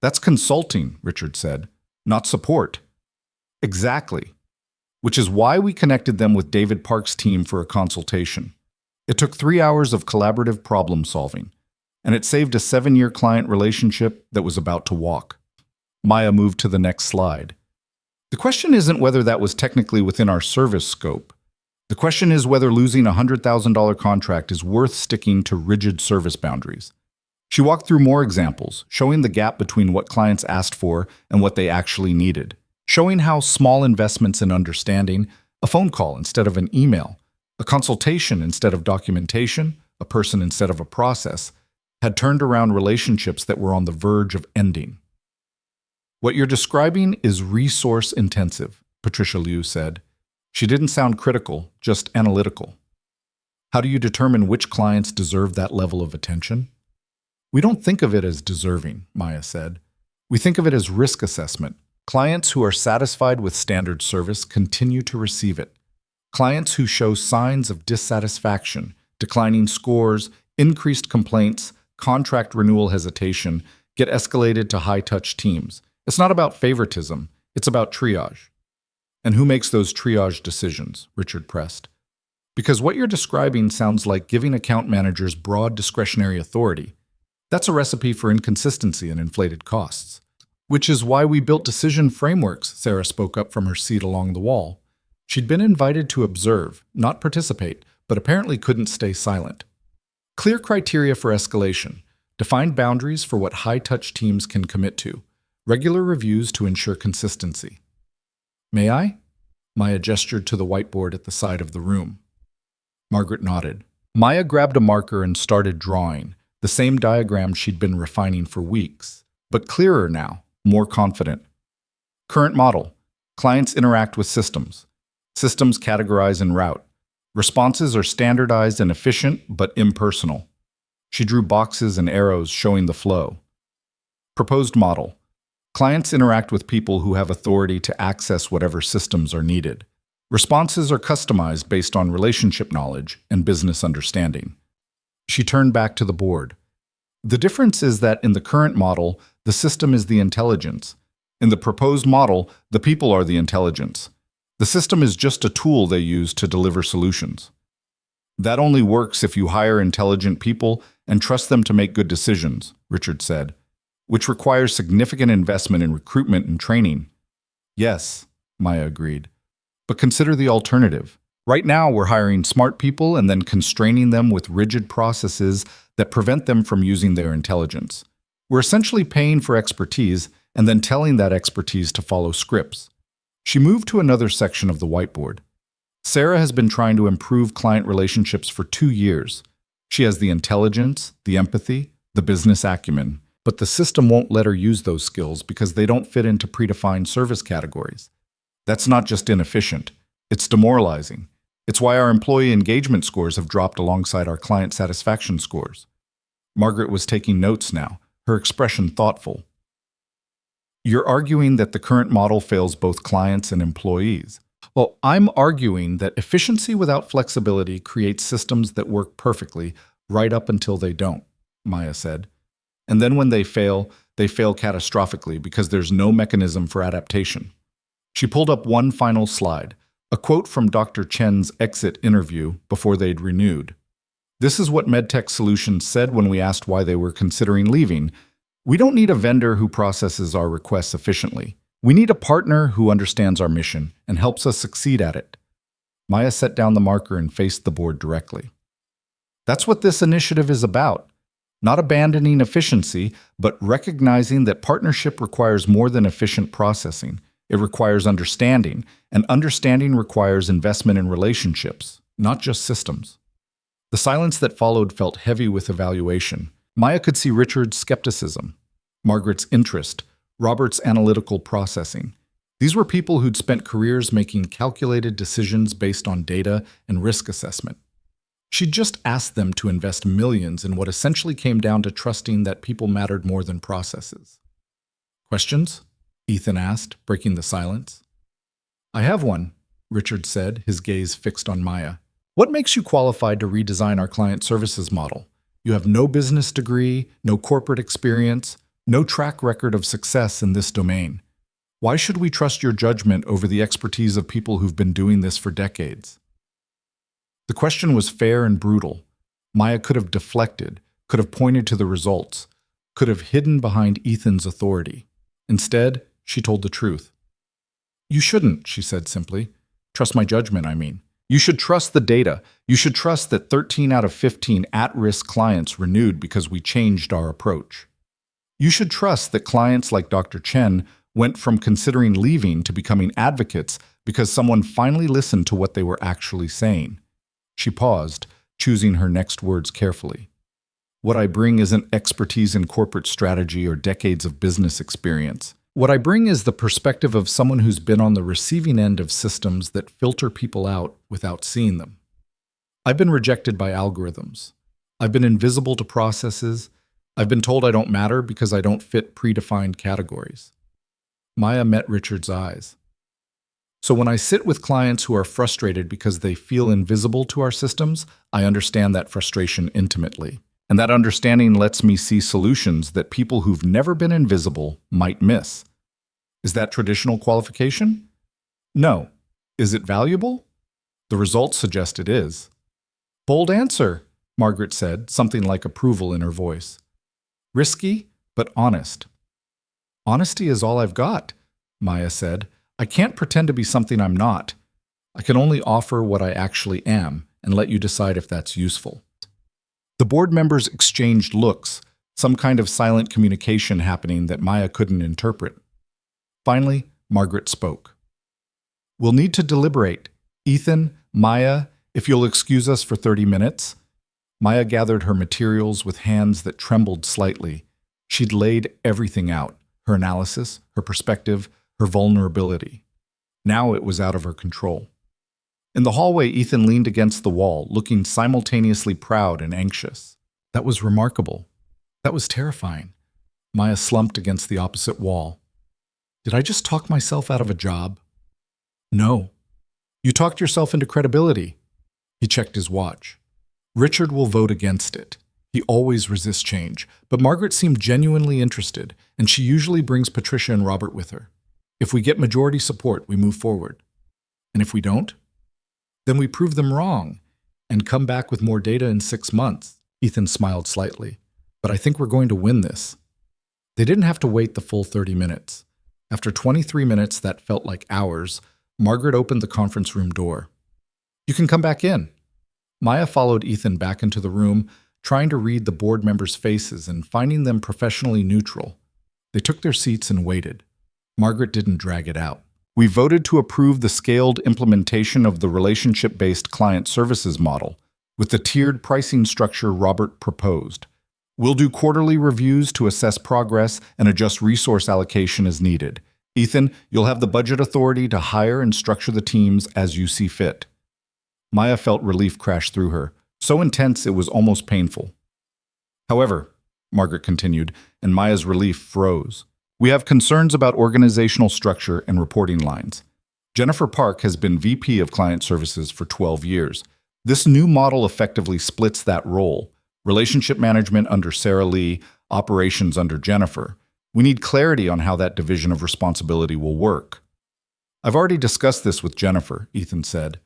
That's consulting, Richard said, not support. Exactly. Which is why we connected them with David Park's team for a consultation. It took 3 hours of collaborative problem solving, and it saved a 7-year client relationship that was about to walk. Maya moved to the next slide. The question isn't whether that was technically within our service scope. The question is whether losing a $100,000 contract is worth sticking to rigid service boundaries. She walked through more examples, showing the gap between what clients asked for and what they actually needed, showing how small investments in understanding, a phone call instead of an email, a consultation instead of documentation, a person instead of a process, had turned around relationships that were on the verge of ending. What you're describing is resource-intensive, Patricia Liu said. She didn't sound critical, just analytical. How do you determine which clients deserve that level of attention? We don't think of it as deserving, Maya said. We think of it as risk assessment. Clients who are satisfied with standard service continue to receive it. Clients who show signs of dissatisfaction, declining scores, increased complaints, contract renewal hesitation, get escalated to high-touch teams. It's not about favoritism, it's about triage. And who makes those triage decisions? Richard pressed. Because what you're describing sounds like giving account managers broad discretionary authority. That's a recipe for inconsistency and inflated costs. Which is why we built decision frameworks, Sarah spoke up from her seat along the wall. She'd been invited to observe, not participate, but apparently couldn't stay silent. Clear criteria for escalation, defined boundaries for what high-touch teams can commit to, regular reviews to ensure consistency. May I? Maya gestured to the whiteboard at the side of the room. Margaret nodded. Maya grabbed a marker and started drawing, the same diagram she'd been refining for weeks, but clearer now, more confident. Current model. Clients interact with systems. Systems categorize and route. Responses are standardized and efficient, but impersonal. She drew boxes and arrows showing the flow. Proposed model. Clients interact with people who have authority to access whatever systems are needed. Responses are customized based on relationship knowledge and business understanding. She turned back to the board. The difference is that in the current model, the system is the intelligence. In the proposed model, the people are the intelligence. The system is just a tool they use to deliver solutions. That only works if you hire intelligent people and trust them to make good decisions, Richard said, which requires significant investment in recruitment and training. Yes, Maya agreed. But consider the alternative. Right now, we're hiring smart people and then constraining them with rigid processes that prevent them from using their intelligence. We're essentially paying for expertise and then telling that expertise to follow scripts. She moved to another section of the whiteboard. Sarah has been trying to improve client relationships for 2 years. She has the intelligence, the empathy, the business acumen, but the system won't let her use those skills because they don't fit into predefined service categories. That's not just inefficient, it's demoralizing. It's why our employee engagement scores have dropped alongside our client satisfaction scores. Margaret was taking notes now, her expression thoughtful. You're arguing that the current model fails both clients and employees. Well, I'm arguing that efficiency without flexibility creates systems that work perfectly right up until they don't, Maya said. And then when they fail catastrophically because there's no mechanism for adaptation. She pulled up one final slide, a quote from Dr. Chen's exit interview before they'd renewed. This is what MedTech Solutions said when we asked why they were considering leaving. We don't need a vendor who processes our requests efficiently. We need a partner who understands our mission and helps us succeed at it. Maya set down the marker and faced the board directly. That's what this initiative is about. Not abandoning efficiency, but recognizing that partnership requires more than efficient processing. It requires understanding, and understanding requires investment in relationships, not just systems. The silence that followed felt heavy with evaluation. Maya could see Richard's skepticism, Margaret's interest, Robert's analytical processing. These were people who'd spent careers making calculated decisions based on data and risk assessment. She'd just asked them to invest millions in what essentially came down to trusting that people mattered more than processes. Questions? Ethan asked, breaking the silence. I have one, Richard said, his gaze fixed on Maya. What makes you qualified to redesign our client services model? You have no business degree, no corporate experience, no track record of success in this domain. Why should we trust your judgment over the expertise of people who've been doing this for decades? The question was fair and brutal. Maya could have deflected, could have pointed to the results, could have hidden behind Ethan's authority. Instead, she told the truth. You shouldn't, she said simply. Trust my judgment, I mean. You should trust the data. You should trust that 13 out of 15 at-risk clients renewed because we changed our approach. You should trust that clients like Dr. Chen went from considering leaving to becoming advocates because someone finally listened to what they were actually saying. She paused, choosing her next words carefully. What I bring isn't expertise in corporate strategy or decades of business experience. What I bring is the perspective of someone who's been on the receiving end of systems that filter people out without seeing them. I've been rejected by algorithms. I've been invisible to processes. I've been told I don't matter because I don't fit predefined categories. Maya met Richard's eyes. So when I sit with clients who are frustrated because they feel invisible to our systems, I understand that frustration intimately. And that understanding lets me see solutions that people who've never been invisible might miss. Is that traditional qualification? No. Is it valuable? The results suggest it is. Bold answer, Margaret said, something like approval in her voice. Risky, but honest. Honesty is all I've got, Maya said. I can't pretend to be something I'm not. I can only offer what I actually am and let you decide if that's useful. The board members exchanged looks, some kind of silent communication happening that Maya couldn't interpret. Finally, Margaret spoke. We'll need to deliberate. Ethan, Maya, if you'll excuse us for 30 minutes. Maya gathered her materials with hands that trembled slightly. She'd laid everything out, her analysis, her perspective, her vulnerability. Now it was out of her control. In the hallway, Ethan leaned against the wall, looking simultaneously proud and anxious. That was remarkable. That was terrifying. Maya slumped against the opposite wall. Did I just talk myself out of a job? No. You talked yourself into credibility. He checked his watch. Richard will vote against it. He always resists change, but Margaret seemed genuinely interested, and she usually brings Patricia and Robert with her. If we get majority support, we move forward. And if we don't? Then we prove them wrong and come back with more data in 6 months. Ethan smiled slightly. But I think we're going to win this. They didn't have to wait the full 30 minutes. After 23 minutes that felt like hours, Margaret opened the conference room door. You can come back in. Maya followed Ethan back into the room, trying to read the board members' faces and finding them professionally neutral. They took their seats and waited. Margaret didn't drag it out. We voted to approve the scaled implementation of the relationship-based client services model with the tiered pricing structure Robert proposed. We'll do quarterly reviews to assess progress and adjust resource allocation as needed. Ethan, you'll have the budget authority to hire and structure the teams as you see fit. Maya felt relief crash through her, so intense it was almost painful. However, Margaret continued, and Maya's relief froze. We have concerns about organizational structure and reporting lines. Jennifer Park has been VP of Client Services for 12 years. This new model effectively splits that role. Relationship management under Sarah Lee, operations under Jennifer. We need clarity on how that division of responsibility will work. I've already discussed this with Jennifer, Ethan said.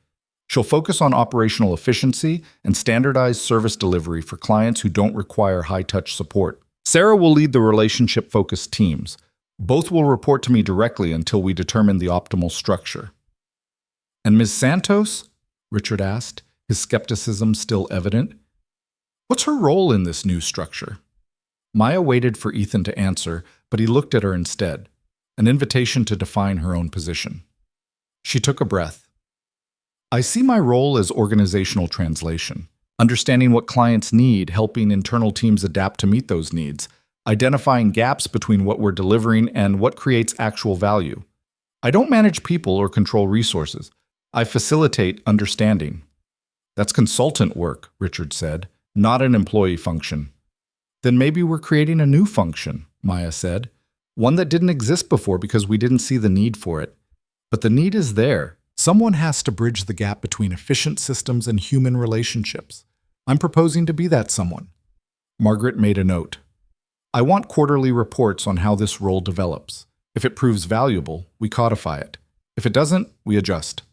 She'll focus on operational efficiency and standardized service delivery for clients who don't require high-touch support. Sarah will lead the relationship-focused teams. Both will report to me directly until we determine the optimal structure. And Ms. Santos? Richard asked, his skepticism still evident. What's her role in this new structure? Maya waited for Ethan to answer, but he looked at her instead, an invitation to define her own position. She took a breath. I see my role as organizational translation. Understanding what clients need, helping internal teams adapt to meet those needs, identifying gaps between what we're delivering and what creates actual value. I don't manage people or control resources. I facilitate understanding. That's consultant work, Richard said, not an employee function. Then maybe we're creating a new function, Maya said, one that didn't exist before because we didn't see the need for it. But the need is there. Someone has to bridge the gap between efficient systems and human relationships. I'm proposing to be that someone. Margaret made a note. I want quarterly reports on how this role develops. If it proves valuable, we codify it. If it doesn't, we adjust.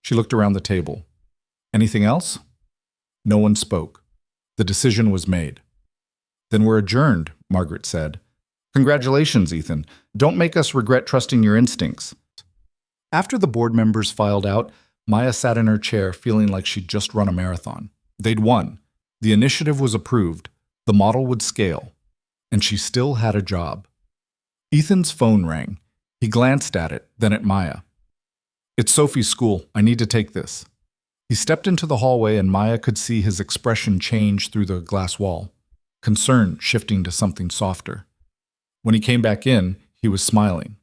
She looked around the table. Anything else? No one spoke. The decision was made. Then we're adjourned, Margaret said. Congratulations, Ethan. Don't make us regret trusting your instincts. After the board members filed out, Maya sat in her chair feeling like she'd just run a marathon. They'd won. The initiative was approved. The model would scale. And she still had a job. Ethan's phone rang. He glanced at it, then at Maya. It's Sophie's school. I need to take this. He stepped into the hallway and Maya could see his expression change through the glass wall. concern shifting to something softer. When he came back in, he was smiling.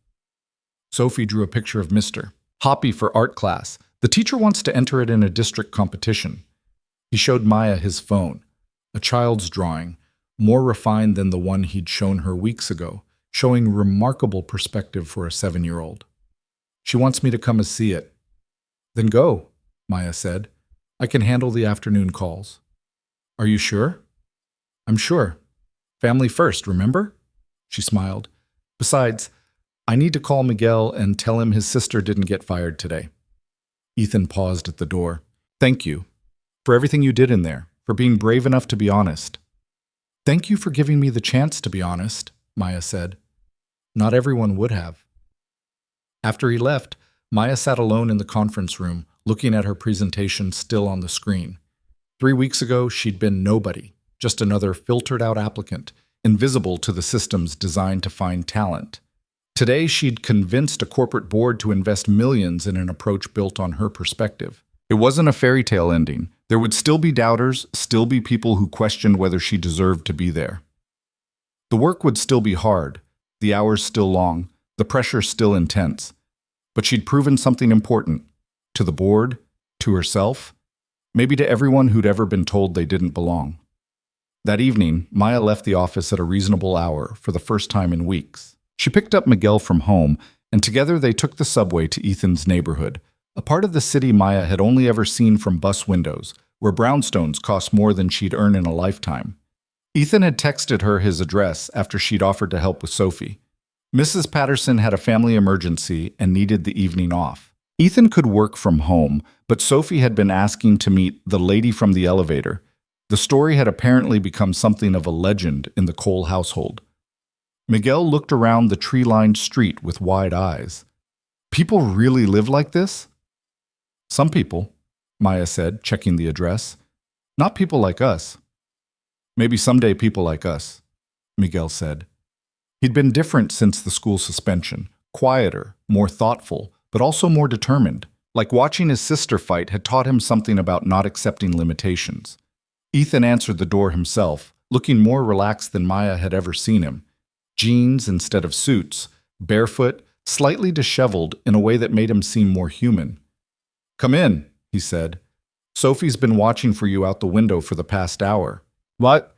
Sophie drew a picture of Mr. Hoppy for art class. The teacher wants to enter it in a district competition. He showed Maya his phone, a child's drawing, more refined than the one he'd shown her weeks ago, showing remarkable perspective for a 7-year-old. She wants me to come and see it. Then go, Maya said. I can handle the afternoon calls. Are you sure? I'm sure. Family first, remember? She smiled. Besides, I need to call Miguel and tell him his sister didn't get fired today. Ethan paused at the door. Thank you for everything you did in there, for being brave enough to be honest. Thank you for giving me the chance to be honest, Maya said. Not everyone would have. After he left, Maya sat alone in the conference room, looking at her presentation still on the screen. 3 weeks ago, she'd been nobody, just another filtered-out applicant, invisible to the systems designed to find talent. Today, she'd convinced a corporate board to invest millions in an approach built on her perspective. It wasn't a fairy tale ending. There would still be doubters, still be people who questioned whether she deserved to be there. The work would still be hard, the hours still long, the pressure still intense. But she'd proven something important, to the board, to herself, maybe to everyone who'd ever been told they didn't belong. That evening, Maya left the office at a reasonable hour for the first time in weeks. She picked up Miguel from home, and together they took the subway to Ethan's neighborhood, a part of the city Maya had only ever seen from bus windows, where brownstones cost more than she'd earn in a lifetime. Ethan had texted her his address after she'd offered to help with Sophie. Mrs. Patterson had a family emergency and needed the evening off. Ethan could work from home, but Sophie had been asking to meet the lady from the elevator. The story had apparently become something of a legend in the Cole household. Miguel looked around the tree-lined street with wide eyes. People really live like this? Some people, Maya said, checking the address. Not people like us. Maybe someday people like us, Miguel said. He'd been different since the school suspension, quieter, more thoughtful, but also more determined. Like watching his sister fight had taught him something about not accepting limitations. Ethan answered the door himself, looking more relaxed than Maya had ever seen him. Jeans instead of suits, barefoot, slightly disheveled in a way that made him seem more human. Come in, he said. Sophie's been watching for you out the window for the past hour. What?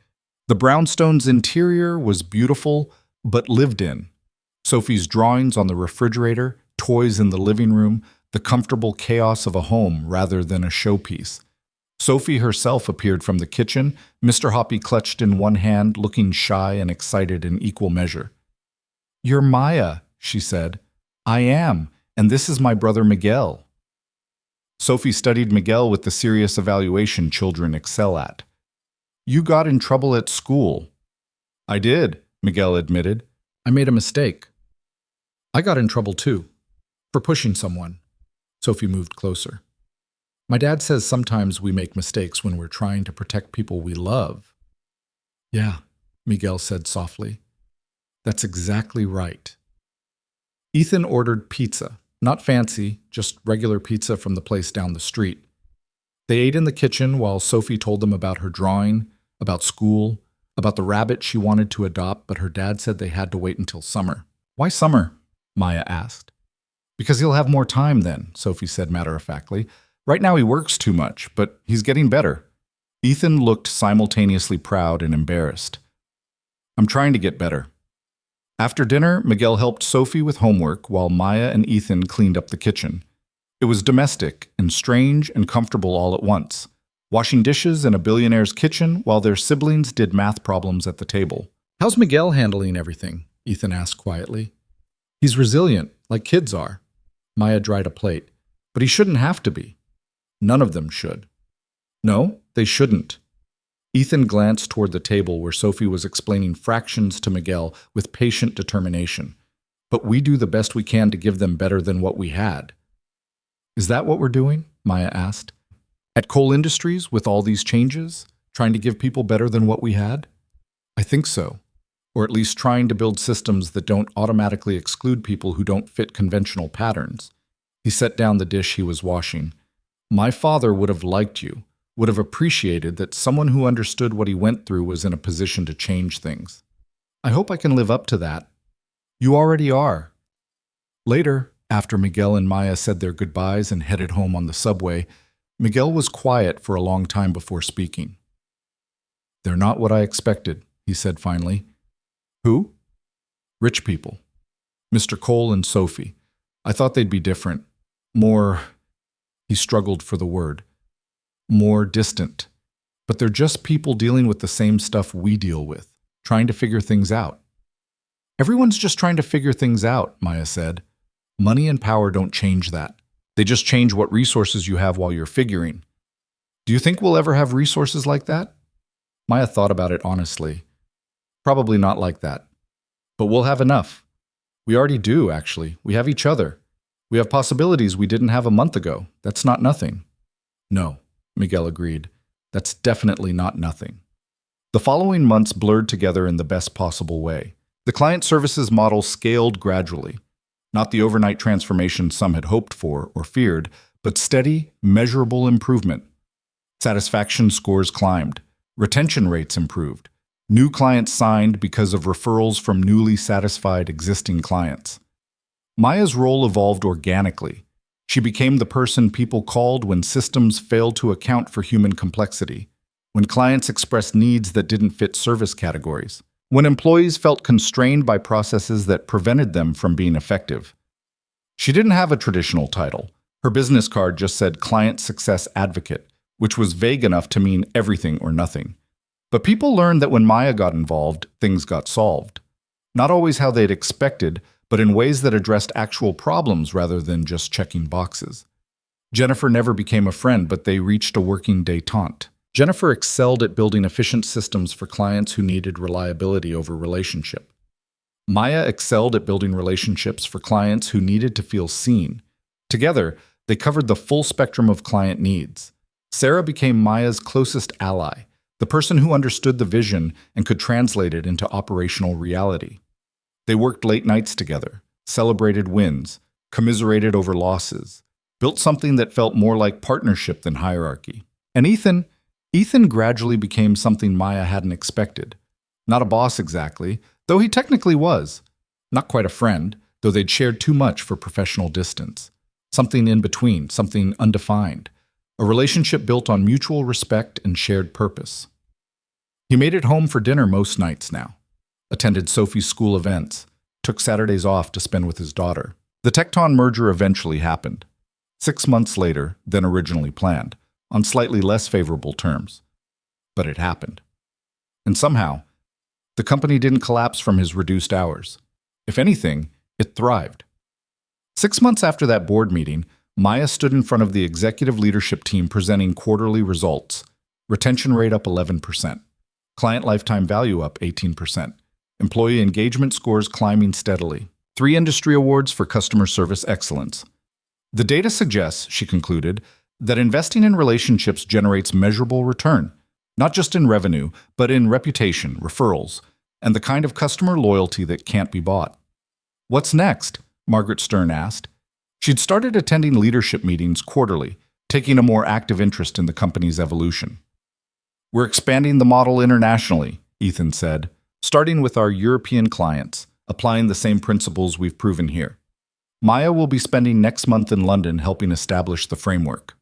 The brownstone's interior was beautiful, but lived in. Sophie's drawings on the refrigerator, toys in the living room, the comfortable chaos of a home rather than a showpiece. Sophie herself appeared from the kitchen, Mr. Hoppy clutched in one hand, looking shy and excited in equal measure. You're Maya, she said. I am, and this is my brother Miguel. Sophie studied Miguel with the serious evaluation children excel at. You got in trouble at school. I did, Miguel admitted. I made a mistake. I got in trouble too, for pushing someone. Sophie moved closer. My dad says sometimes we make mistakes when we're trying to protect people we love. Yeah, Miguel said softly. That's exactly right. Ethan ordered pizza. Not fancy, just regular pizza from the place down the street. They ate in the kitchen while Sophie told them about her drawing, about school, about the rabbit she wanted to adopt, but her dad said they had to wait until summer. Why summer? Maya asked. Because he'll have more time then, Sophie said matter-of-factly. Right now he works too much, but he's getting better. Ethan looked simultaneously proud and embarrassed. I'm trying to get better. After dinner, Miguel helped Sophie with homework while Maya and Ethan cleaned up the kitchen. It was domestic and strange and comfortable all at once, washing dishes in a billionaire's kitchen while their siblings did math problems at the table. How's Miguel handling everything? Ethan asked quietly. He's resilient, like kids are. Maya dried a plate. But he shouldn't have to be. None of them should. No, they shouldn't. Ethan glanced toward the table where Sophie was explaining fractions to Miguel with patient determination. But we do the best we can to give them better than what we had. Is that what we're doing? Maya asked. At Cole Industries, with all these changes, trying to give people better than what we had? I think so. Or at least trying to build systems that don't automatically exclude people who don't fit conventional patterns. He set down the dish he was washing. My father would have liked you. would have appreciated that someone who understood what he went through was in a position to change things. I hope I can live up to that. You already are. Later, after Miguel and Maya said their goodbyes and headed home on the subway, Miguel was quiet for a long time before speaking. "They're not what I expected," he said finally. "Who?" "Rich people. Mr. Cole and Sophie. I thought they'd be different. More," he struggled for the word, "more distant. But they're just people dealing with the same stuff we deal with, trying to figure things out." "Everyone's just trying to figure things out," Maya said. "Money and power don't change that. They just change what resources you have while you're figuring. Do you think we'll ever have resources like that?" Maya thought about it honestly. "Probably not like that. But we'll have enough. We already do, actually. We have each other. We have possibilities we didn't have a month ago. That's not nothing." "No," Miguel agreed. "That's definitely not nothing." The following months blurred together in the best possible way. The client services model scaled gradually. Not the overnight transformation some had hoped for or feared, but steady, measurable improvement. Satisfaction scores climbed. Retention rates improved. New clients signed because of referrals from newly satisfied existing clients. Maya's role evolved organically. She became the person people called when systems failed to account for human complexity, when clients expressed needs that didn't fit service categories, when employees felt constrained by processes that prevented them from being effective. She didn't have a traditional title. Her business card just said Client Success Advocate, which was vague enough to mean everything or nothing. But people learned that when Maya got involved, things got solved. Not always how they'd expected, but in ways that addressed actual problems rather than just checking boxes. Jennifer never became a friend, but they reached a working détente. Jennifer excelled at building efficient systems for clients who needed reliability over relationship. Maya excelled at building relationships for clients who needed to feel seen. Together, they covered the full spectrum of client needs. Sarah became Maya's closest ally, the person who understood the vision and could translate it into operational reality. They worked late nights together, celebrated wins, commiserated over losses, built something that felt more like partnership than hierarchy. And Ethan gradually became something Maya hadn't expected. Not a boss exactly, though he technically was. Not quite a friend, though they'd shared too much for professional distance. Something in between, something undefined. A relationship built on mutual respect and shared purpose. He made it home for dinner most nights now. Attended Sophie's school events. Took Saturdays off to spend with his daughter. The Tecton merger eventually happened. 6 months later than originally planned, on slightly less favorable terms. But it happened. And somehow, the company didn't collapse from his reduced hours. If anything, it thrived. 6 months after that board meeting, Maya stood in front of the executive leadership team presenting quarterly results. Retention rate up 11%. Client lifetime value up 18%. Employee engagement scores climbing steadily. 3 industry awards for customer service excellence. The data suggests, she concluded, that investing in relationships generates measurable return, not just in revenue, but in reputation, referrals, and the kind of customer loyalty that can't be bought. "What's next?" Margaret Stern asked. She'd started attending leadership meetings quarterly, taking a more active interest in the company's evolution. "We're expanding the model internationally," Ethan said, "starting with our European clients, applying the same principles we've proven here. Maya will be spending next month in London helping establish the framework."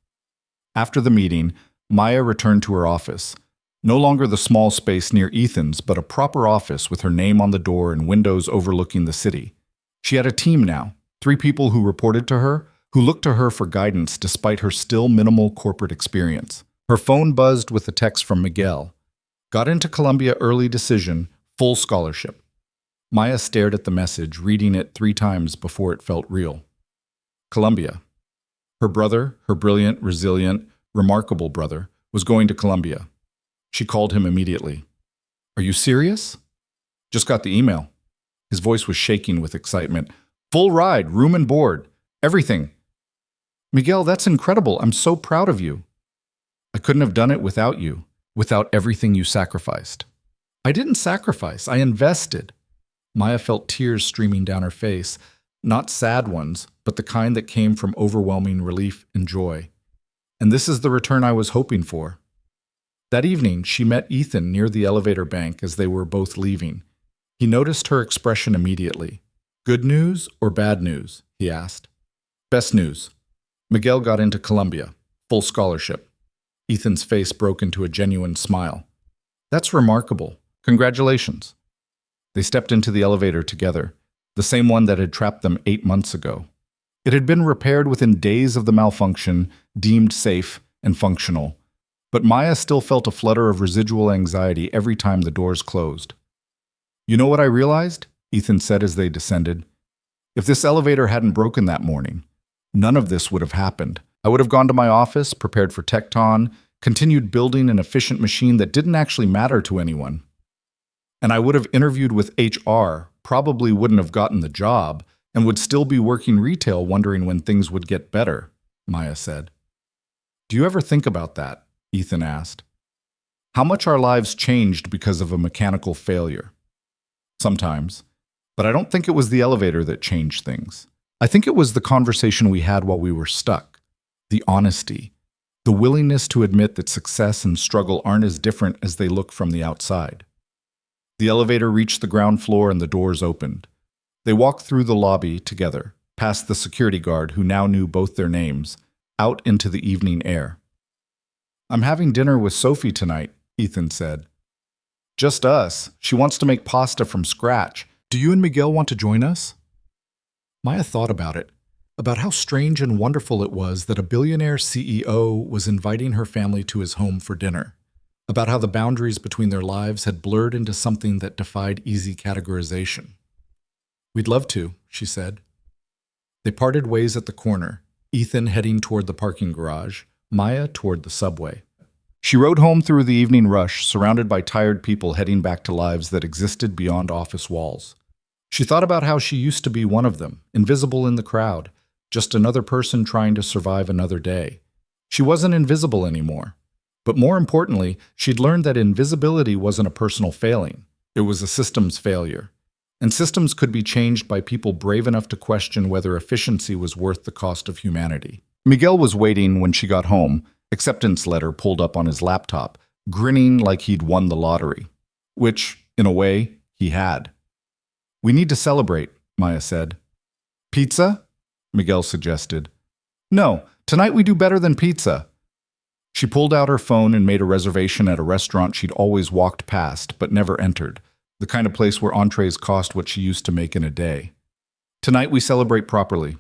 After the meeting, Maya returned to her office. No longer the small space near Ethan's, but a proper office with her name on the door and windows overlooking the city. She had a team now, 3 people who reported to her, who looked to her for guidance despite her still minimal corporate experience. Her phone buzzed with a text from Miguel. "Got into Columbia early decision, full scholarship." Maya stared at the message, reading it 3 times before it felt real. Columbia. Her brother, her brilliant, resilient, remarkable brother, was going to Columbia. She called him immediately. "Are you serious?" "Just got the email." His voice was shaking with excitement. "Full ride, room and board, everything." "Miguel, that's incredible. I'm so proud of you." "I couldn't have done it without you, without everything you sacrificed." "I didn't sacrifice, I invested." Maya felt tears streaming down her face, not sad ones, but the kind that came from overwhelming relief and joy. "And this is the return I was hoping for." That evening, she met Ethan near the elevator bank as they were both leaving. He noticed her expression immediately. "Good news or bad news?" he asked. "Best news. Miguel got into Columbia. Full scholarship." Ethan's face broke into a genuine smile. "That's remarkable. Congratulations." They stepped into the elevator together, the same one that had trapped them 8 months ago. It had been repaired within days of the malfunction, deemed safe and functional. But Maya still felt a flutter of residual anxiety every time the doors closed. "You know what I realized?" Ethan said as they descended. "If this elevator hadn't broken that morning, none of this would have happened. I would have gone to my office, prepared for Tecton, continued building an efficient machine that didn't actually matter to anyone. And I would have interviewed with HR, probably wouldn't have gotten the job, and would still be working retail wondering when things would get better," Maya said. "Do you ever think about that?" Ethan asked. "How much our lives changed because of a mechanical failure?" "Sometimes. But I don't think it was the elevator that changed things. I think it was the conversation we had while we were stuck. The honesty. The willingness to admit that success and struggle aren't as different as they look from the outside." The elevator reached the ground floor and the doors opened. They walked through the lobby together, past the security guard who now knew both their names, out into the evening air. "I'm having dinner with Sophie tonight," Ethan said. "Just us. She wants to make pasta from scratch. Do you and Miguel want to join us?" Maya thought about it, about how strange and wonderful it was that a billionaire CEO was inviting her family to his home for dinner, about how the boundaries between their lives had blurred into something that defied easy categorization. "We'd love to," she said. They parted ways at the corner, Ethan heading toward the parking garage, Maya toward the subway. She rode home through the evening rush, surrounded by tired people heading back to lives that existed beyond office walls. She thought about how she used to be one of them, invisible in the crowd, just another person trying to survive another day. She wasn't invisible anymore. But more importantly, she'd learned that invisibility wasn't a personal failing. It was a systems failure. And systems could be changed by people brave enough to question whether efficiency was worth the cost of humanity. Miguel was waiting when she got home, acceptance letter pulled up on his laptop, grinning like he'd won the lottery. Which, in a way, he had. "We need to celebrate," Maya said. "Pizza?" Miguel suggested. "No, tonight we do better than pizza." She pulled out her phone and made a reservation at a restaurant she'd always walked past but never entered, the kind of place where entrees cost what she used to make in a day. "Tonight we celebrate properly."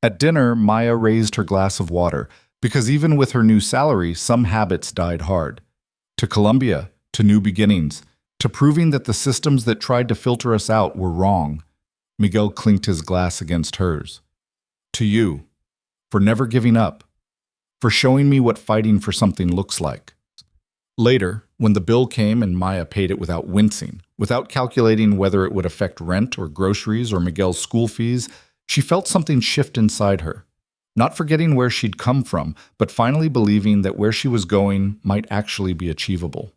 At dinner, Maya raised her glass of water, because even with her new salary, some habits died hard. To Columbia, to new beginnings, to proving that the systems that tried to filter us out were wrong. Miguel clinked his glass against hers. "To you, for never giving up, for showing me what fighting for something looks like." Later, when the bill came and Maya paid it without wincing, without calculating whether it would affect rent or groceries or Miguel's school fees, she felt something shift inside her. Not forgetting where she'd come from, but finally believing that where she was going might actually be achievable.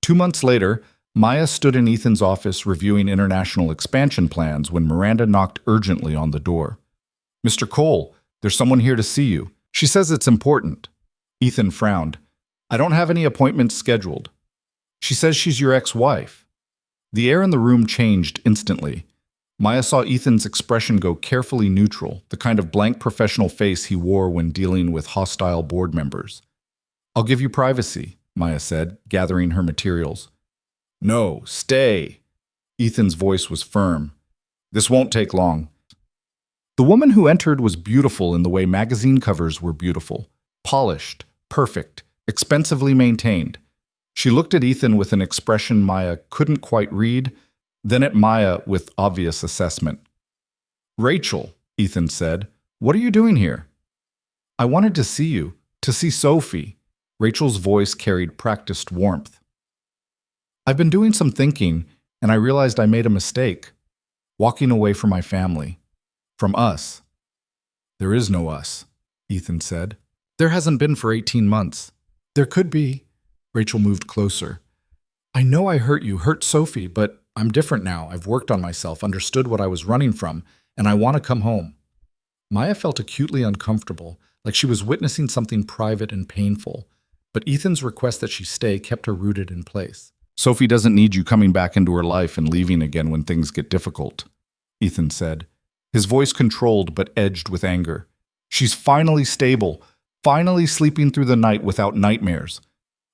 2 months later, Maya stood in Ethan's office reviewing international expansion plans when Miranda knocked urgently on the door. "Mr. Cole, there's someone here to see you. She says it's important." Ethan frowned. "I don't have any appointments scheduled." "She says she's your ex-wife." The air in the room changed instantly. Maya saw Ethan's expression go carefully neutral, the kind of blank professional face he wore when dealing with hostile board members. "I'll give you privacy," Maya said, gathering her materials. "No, stay." Ethan's voice was firm. "This won't take long." The woman who entered was beautiful in the way magazine covers were beautiful. Polished, perfect, expensively maintained. She looked at Ethan with an expression Maya couldn't quite read, then at Maya with obvious assessment. "Rachel," Ethan said, "what are you doing here?" "I wanted to see you, to see Sophie." Rachel's voice carried practiced warmth. "I've been doing some thinking, and I realized I made a mistake. Walking away from my family. From us." "There is no us," Ethan said. "There hasn't been for 18 months. There could be." Rachel moved closer. "I know I hurt you, hurt Sophie, but I'm different now. I've worked on myself, understood what I was running from, and I want to come home." Maya felt acutely uncomfortable, like she was witnessing something private and painful. But Ethan's request that she stay kept her rooted in place. Sophie doesn't need you coming back into her life and leaving again when things get difficult, Ethan said, his voice controlled but edged with anger. She's finally stable, finally sleeping through the night without nightmares.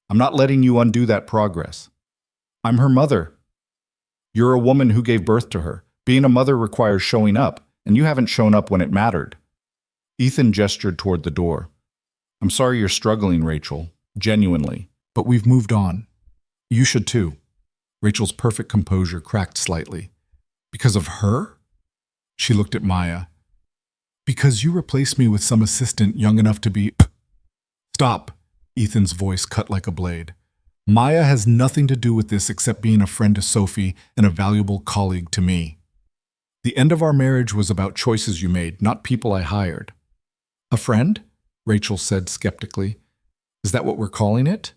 I'm not letting you undo that progress. I'm her mother. You're a woman who gave birth to her. Being a mother requires showing up, and you haven't shown up when it mattered. Ethan gestured toward the door. I'm sorry you're struggling, Rachel, genuinely, but we've moved on. You should too. Rachel's perfect composure cracked slightly. Because of her? She looked at Maya. Because you replaced me with some assistant young enough to be… Stop, Ethan's voice cut like a blade. Maya has nothing to do with this except being a friend to Sophie and a valuable colleague to me. The end of our marriage was about choices you made, not people I hired. A friend? Rachel said skeptically. Is that what we're calling it?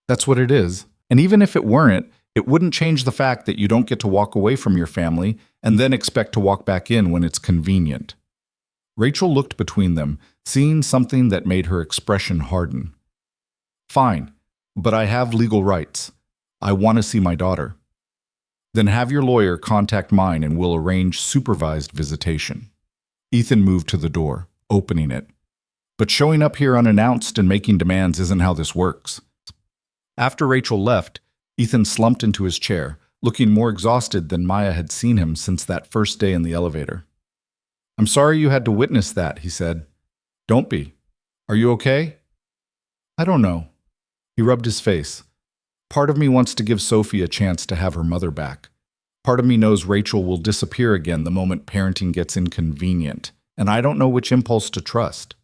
That's what it is. And even if it weren't, it wouldn't change the fact that you don't get to walk away from your family and then expect to walk back in when it's convenient. Rachel looked between them, seeing something that made her expression harden. Fine, but I have legal rights. I want to see my daughter. Then have your lawyer contact mine and we'll arrange supervised visitation. Ethan moved to the door, opening it. But showing up here unannounced and making demands isn't how this works. After Rachel left, Ethan slumped into his chair, looking more exhausted than Maya had seen him since that first day in the elevator. I'm sorry you had to witness that, he said. Don't be. Are you okay? I don't know. He rubbed his face. Part of me wants to give Sophie a chance to have her mother back. Part of me knows Rachel will disappear again the moment parenting gets inconvenient, and I don't know which impulse to trust.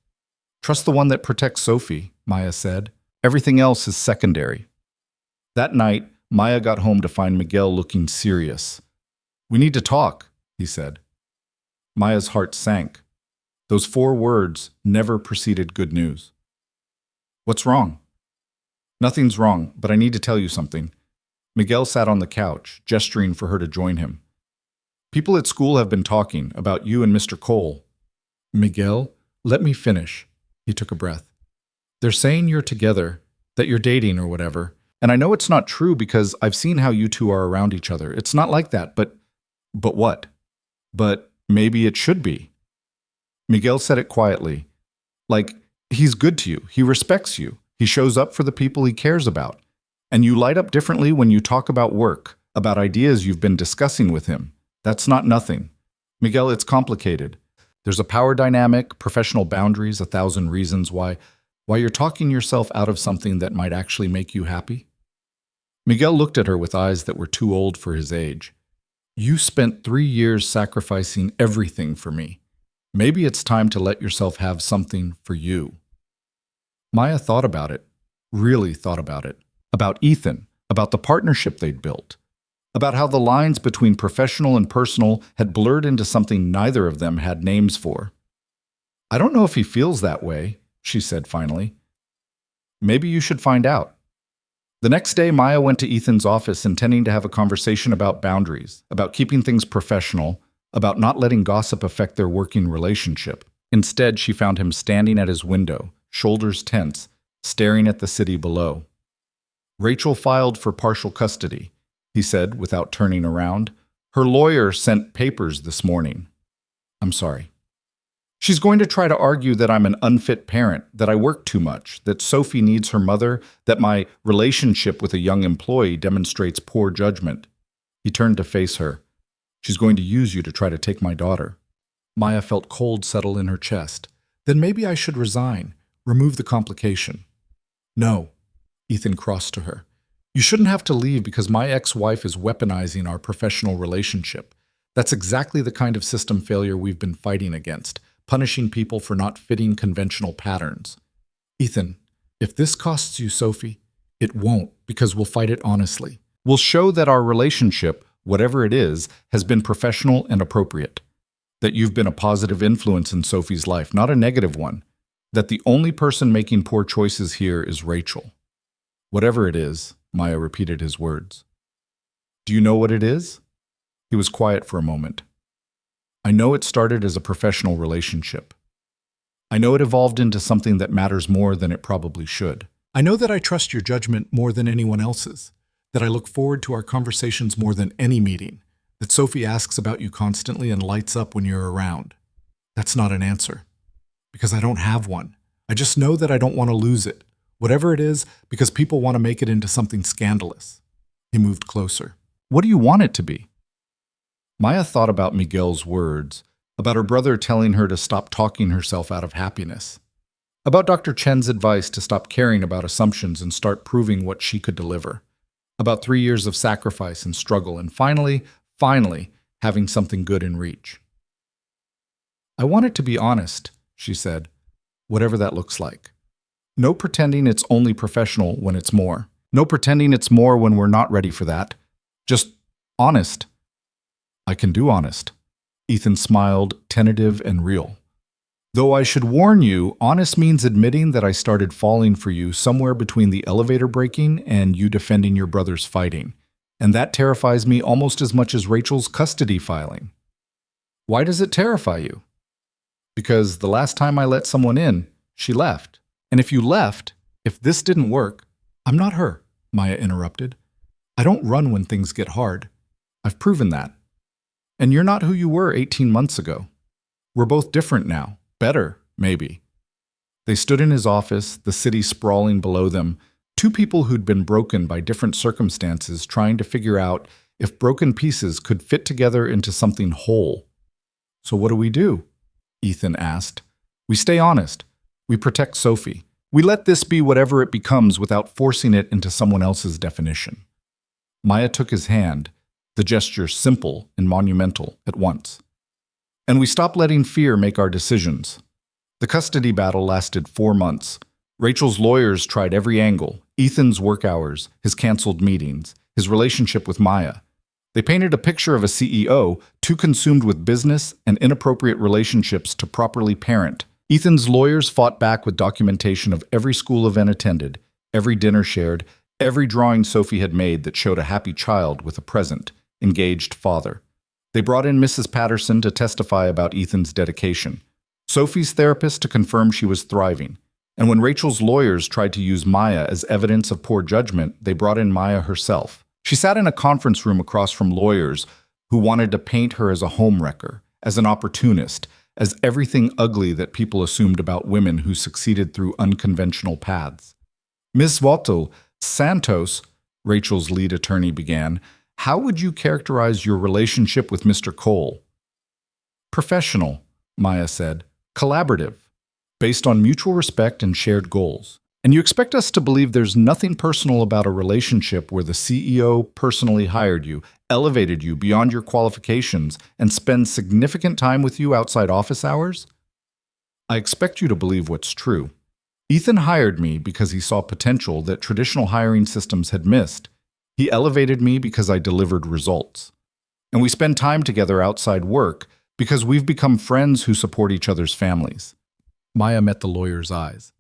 Trust the one that protects Sophie, Maya said. Everything else is secondary. That night, Maya got home to find Miguel looking serious. We need to talk, he said. Maya's heart sank. Those 4 words never preceded good news. What's wrong? Nothing's wrong, but I need to tell you something. Miguel sat on the couch, gesturing for her to join him. People at school have been talking about you and Mr. Cole. Miguel, let me finish. He took a breath. They're saying you're together, that you're dating or whatever. And I know it's not true because I've seen how you two are around each other. It's not like that, but what? But maybe it should be. Miguel said it quietly. Like, he's good to you. He respects you. He shows up for the people he cares about. And you light up differently when you talk about work, about ideas you've been discussing with him. That's not nothing. Miguel, it's complicated. There's a power dynamic, professional boundaries, 1,000 reasons why you're talking yourself out of something that might actually make you happy. Miguel looked at her with eyes that were too old for his age. You spent 3 years sacrificing everything for me. Maybe it's time to let yourself have something for you. Maya thought about it, really thought about it, about Ethan, about the partnership they'd built, about how the lines between professional and personal had blurred into something neither of them had names for. I don't know if he feels that way, she said finally. Maybe you should find out. The next day, Maya went to Ethan's office intending to have a conversation about boundaries, about keeping things professional, about not letting gossip affect their working relationship. Instead, she found him standing at his window, shoulders tense, staring at the city below. Rachel filed for partial custody, he said without turning around. Her lawyer sent papers this morning. I'm sorry. She's going to try to argue that I'm an unfit parent, that I work too much, that Sophie needs her mother, that my relationship with a young employee demonstrates poor judgment. He turned to face her. She's going to use you to try to take my daughter. Maya felt cold settle in her chest. Then maybe I should resign, remove the complication. No, Ethan crossed to her. You shouldn't have to leave because my ex-wife is weaponizing our professional relationship. That's exactly the kind of system failure we've been fighting against, punishing people for not fitting conventional patterns. Ethan, if this costs you Sophie, it won't, because we'll fight it honestly. We'll show that our relationship, whatever it is, has been professional and appropriate. That you've been a positive influence in Sophie's life, not a negative one. That the only person making poor choices here is Rachel. Whatever it is, Maya repeated his words. Do you know what it is? He was quiet for a moment. I know it started as a professional relationship. I know it evolved into something that matters more than it probably should. I know that I trust your judgment more than anyone else's, that I look forward to our conversations more than any meeting, that Sophie asks about you constantly and lights up when you're around. That's not an answer, because I don't have one. I just know that I don't want to lose it, whatever it is, because people want to make it into something scandalous. He moved closer. What do you want it to be? Maya thought about Miguel's words, about her brother telling her to stop talking herself out of happiness, about Dr. Chen's advice to stop caring about assumptions and start proving what she could deliver, about 3 years of sacrifice and struggle, and finally, having something good in reach. I want it to be honest, she said, whatever that looks like. No pretending it's only professional when it's more. No pretending it's more when we're not ready for that. Just honest. I can do honest. Ethan smiled, tentative and real. Though I should warn you, honest means admitting that I started falling for you somewhere between the elevator breaking and you defending your brother's fighting. And that terrifies me almost as much as Rachel's custody filing. Why does it terrify you? Because the last time I let someone in, she left. And if you left, if this didn't work, I'm not her, Maya interrupted. I don't run when things get hard. I've proven that. And you're not who you were 18 months ago. We're both different now. Better, maybe. They stood in his office, the city sprawling below them, two people who'd been broken by different circumstances trying to figure out if broken pieces could fit together into something whole. So what do? Ethan asked. We stay honest. We protect Sophie. We let this be whatever it becomes without forcing it into someone else's definition. Maya took his hand, the gesture simple and monumental at once. And we stopped letting fear make our decisions. The custody battle lasted 4 months. Rachel's lawyers tried every angle, Ethan's work hours, his canceled meetings, his relationship with Maya. They painted a picture of a CEO too consumed with business and inappropriate relationships to properly parent. Ethan's lawyers fought back with documentation of every school event attended, every dinner shared, every drawing Sophie had made that showed a happy child with a present, engaged father. They brought in Mrs. Patterson to testify about Ethan's dedication, Sophie's therapist to confirm she was thriving. And when Rachel's lawyers tried to use Maya as evidence of poor judgment, they brought in Maya herself. She sat in a conference room across from lawyers who wanted to paint her as a homewrecker, as an opportunist, as everything ugly that people assumed about women who succeeded through unconventional paths. Ms. Voto Santos, Rachel's lead attorney began, how would you characterize your relationship with Mr. Cole? Professional, Maya said. Collaborative, based on mutual respect and shared goals. And you expect us to believe there's nothing personal about a relationship where the CEO personally hired you, elevated you beyond your qualifications, and spends significant time with you outside office hours? I expect you to believe what's true. Ethan hired me because he saw potential that traditional hiring systems had missed. He elevated me because I delivered results. And we spend time together outside work because we've become friends who support each other's families. Maya met the lawyer's eyes.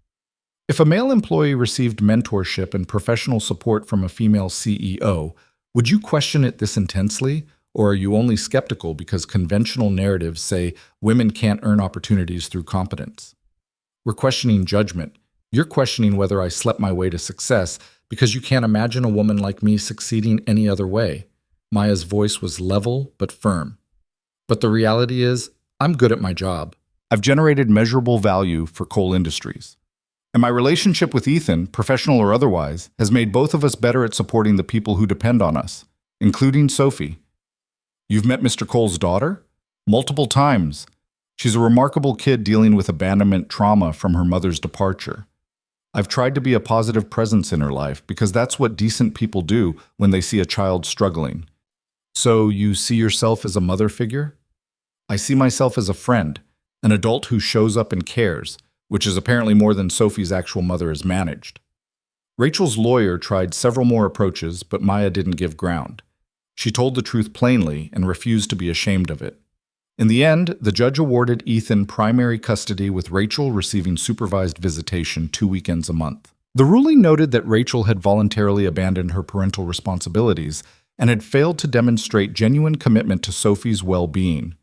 If a male employee received mentorship and professional support from a female CEO, would you question it this intensely, or are you only skeptical because conventional narratives say women can't earn opportunities through competence? We're questioning judgment. You're questioning whether I slept my way to success because you can't imagine a woman like me succeeding any other way. Maya's voice was level but firm. But the reality is, I'm good at my job. I've generated measurable value for Cole Industries. And my relationship with Ethan, professional or otherwise, has made both of us better at supporting the people who depend on us, including Sophie. You've met Mr. Cole's daughter? Multiple times. She's a remarkable kid dealing with abandonment trauma from her mother's departure. I've tried to be a positive presence in her life because that's what decent people do when they see a child struggling. So you see yourself as a mother figure? I see myself as a friend, an adult who shows up and cares, which is apparently more than Sophie's actual mother has managed. Rachel's lawyer tried several more approaches, but Maya didn't give ground. She told the truth plainly and refused to be ashamed of it. In the end, the judge awarded Ethan primary custody with Rachel receiving supervised visitation 2 weekends a month. The ruling noted that Rachel had voluntarily abandoned her parental responsibilities and had failed to demonstrate genuine commitment to Sophie's well-being.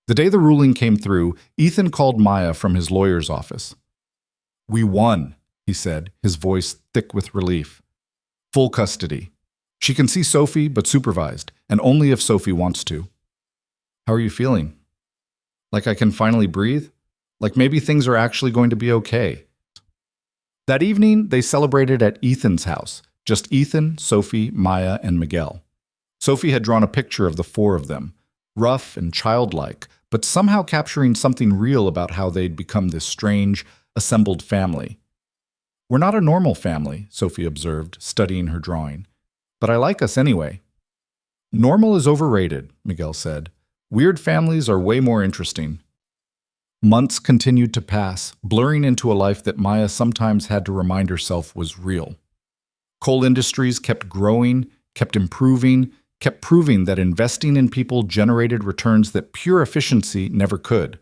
The day the ruling came through, Ethan called Maya from his lawyer's office. We won, he said, his voice thick with relief. Full custody. She can see Sophie, but supervised, and only if Sophie wants to. How are you feeling? Like I can finally breathe? Like maybe things are actually going to be okay. That evening, they celebrated at Ethan's house. Just Ethan, Sophie, Maya, and Miguel. Sophie had drawn a picture of the four of them, rough and childlike, but somehow capturing something real about how they'd become this strange, assembled family. We're not a normal family, Sophie observed, studying her drawing. But I like us anyway. Normal is overrated, Miguel said. Weird families are way more interesting. Months continued to pass, blurring into a life that Maya sometimes had to remind herself was real. Coal industries kept growing, kept improving, kept proving that investing in people generated returns that pure efficiency never could.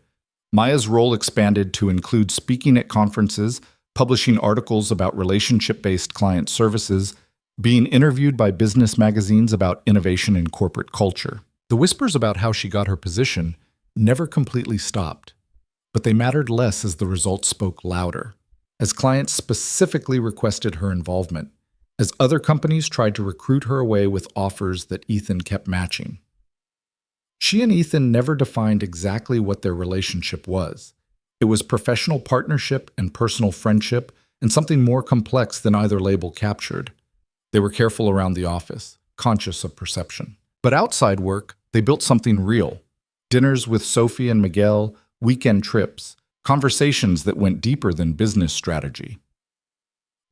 Maya's role expanded to include speaking at conferences, publishing articles about relationship-based client services, being interviewed by business magazines about innovation in corporate culture. The whispers about how she got her position never completely stopped, but they mattered less as the results spoke louder, as clients specifically requested her involvement, as other companies tried to recruit her away with offers that Ethan kept matching. She and Ethan never defined exactly what their relationship was. It was professional partnership and personal friendship, and something more complex than either label captured. They were careful around the office, conscious of perception. But outside work, they built something real. Dinners with Sophie and Miguel, weekend trips, conversations that went deeper than business strategy.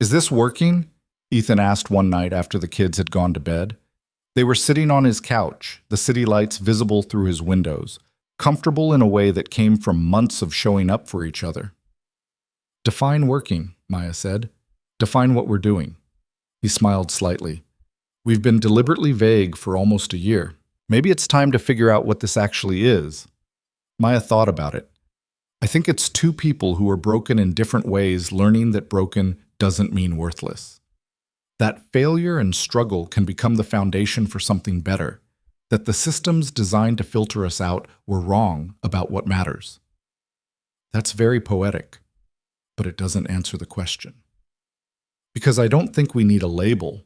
Is this working? Ethan asked one night after the kids had gone to bed. They were sitting on his couch, the city lights visible through his windows, comfortable in a way that came from months of showing up for each other. Define working, Maya said. Define what we're doing. He smiled slightly. We've been deliberately vague for almost a year. Maybe it's time to figure out what this actually is. Maya thought about it. I think it's two people who are broken in different ways learning that broken doesn't mean worthless. That failure and struggle can become the foundation for something better, that the systems designed to filter us out were wrong about what matters. That's very poetic, but it doesn't answer the question. Because I don't think we need a label.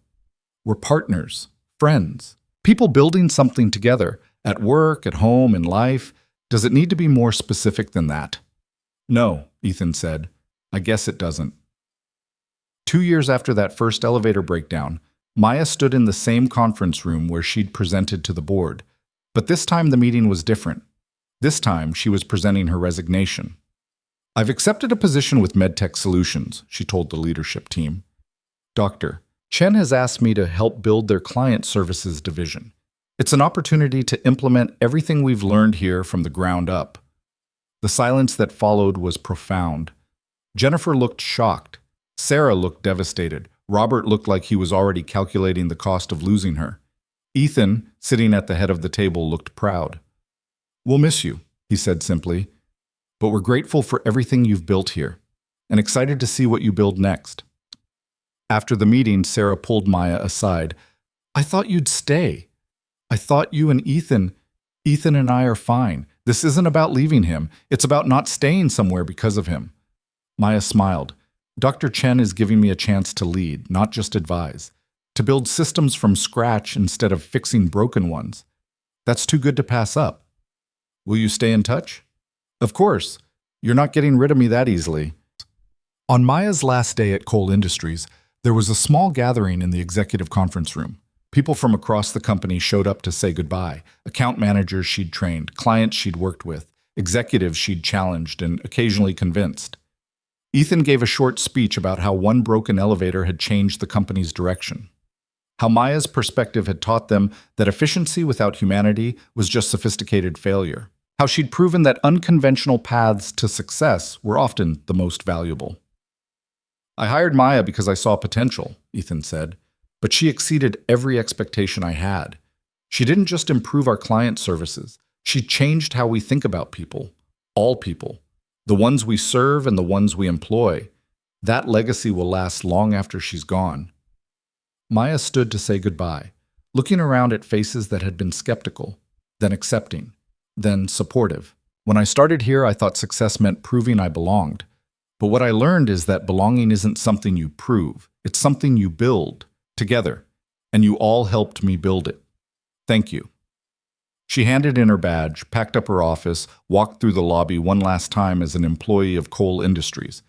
We're partners, friends, people building something together, at work, at home, in life. Does it need to be more specific than that? No, Ethan said. I guess it doesn't. 2 years after that first elevator breakdown, Maya stood in the same conference room where she'd presented to the board. But this time the meeting was different. This time she was presenting her resignation. I've accepted a position with MedTech Solutions, she told the leadership team. Dr. Chen has asked me to help build their client services division. It's an opportunity to implement everything we've learned here from the ground up. The silence that followed was profound. Jennifer looked shocked. Sarah looked devastated. Robert looked like he was already calculating the cost of losing her. Ethan, sitting at the head of the table, looked proud. We'll miss you, he said simply, but we're grateful for everything you've built here and excited to see what you build next. After the meeting, Sarah pulled Maya aside. I thought you'd stay. I thought you and Ethan and I are fine. This isn't about leaving him. It's about not staying somewhere because of him. Maya smiled. Dr. Chen is giving me a chance to lead, not just advise, to build systems from scratch instead of fixing broken ones. That's too good to pass up. Will you stay in touch? Of course. You're not getting rid of me that easily. On Maya's last day at Coal Industries, there was a small gathering in the executive conference room. People from across the company showed up to say goodbye. Account managers she'd trained, clients she'd worked with, executives she'd challenged and occasionally convinced. Ethan gave a short speech about how one broken elevator had changed the company's direction. How Maya's perspective had taught them that efficiency without humanity was just sophisticated failure. How she'd proven that unconventional paths to success were often the most valuable. I hired Maya because I saw potential, Ethan said, but she exceeded every expectation I had. She didn't just improve our client services. She changed how we think about people, all people. The ones we serve and the ones we employ. That legacy will last long after she's gone. Maya stood to say goodbye, looking around at faces that had been skeptical, then accepting, then supportive. When I started here, I thought success meant proving I belonged. But what I learned is that belonging isn't something you prove. It's something you build together, and you all helped me build it. Thank you." She handed in her badge, packed up her office, walked through the lobby one last time as an employee of Cole Industries.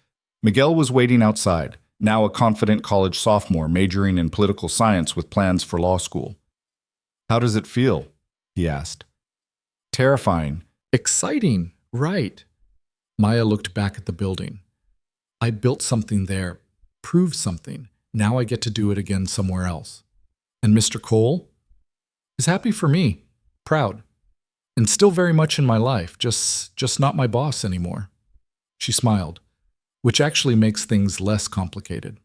Miguel was waiting outside, now a confident college sophomore majoring in political science with plans for law school. "How does it feel?" he asked. "Terrifying." "Exciting, right." Maya looked back at the building. "I built something there, proved something. Now I get to do it again somewhere else. And Mr. Cole is happy for me, proud, and still very much in my life, just not my boss anymore." She smiled, which actually makes things less complicated.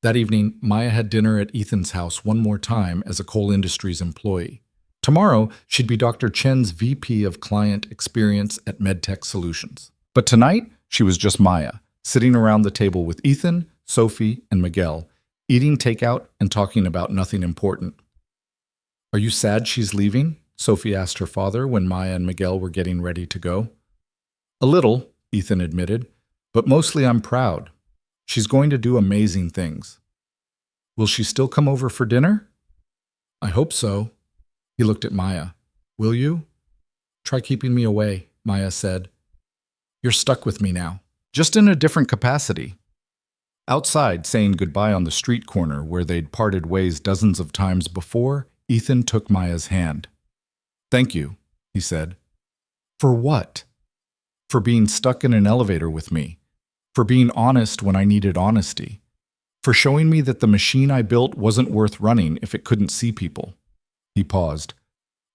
That evening, Maya had dinner at Ethan's house one more time as a Cole Industries employee. Tomorrow, she'd be Dr. Chen's VP of Client Experience at MedTech Solutions. But tonight, she was just Maya, sitting around the table with Ethan, Sophie, and Miguel, eating takeout and talking about nothing important. "Are you sad she's leaving?" Sophie asked her father when Maya and Miguel were getting ready to go. "A little," Ethan admitted, "but mostly I'm proud. She's going to do amazing things." "Will she still come over for dinner?" "I hope so." He looked at Maya. "Will you?" "Try keeping me away," Maya said. "You're stuck with me now." Just in a different capacity. Outside, saying goodbye on the street corner where they'd parted ways dozens of times before, Ethan took Maya's hand. "Thank you," he said. "For what?" "For being stuck in an elevator with me. For being honest when I needed honesty. For showing me that the machine I built wasn't worth running if it couldn't see people." He paused.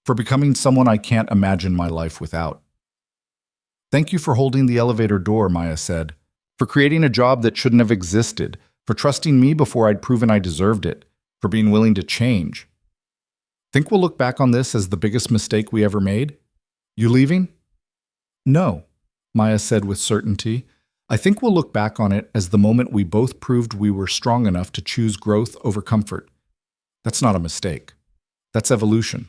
"For becoming someone I can't imagine my life without." "Thank you for holding the elevator door," Maya said. "For creating a job that shouldn't have existed. For trusting me before I'd proven I deserved it. For being willing to change. Think we'll look back on this as the biggest mistake we ever made? You leaving?" "No," Maya said with certainty. "I think we'll look back on it as the moment we both proved we were strong enough to choose growth over comfort. That's not a mistake. That's evolution."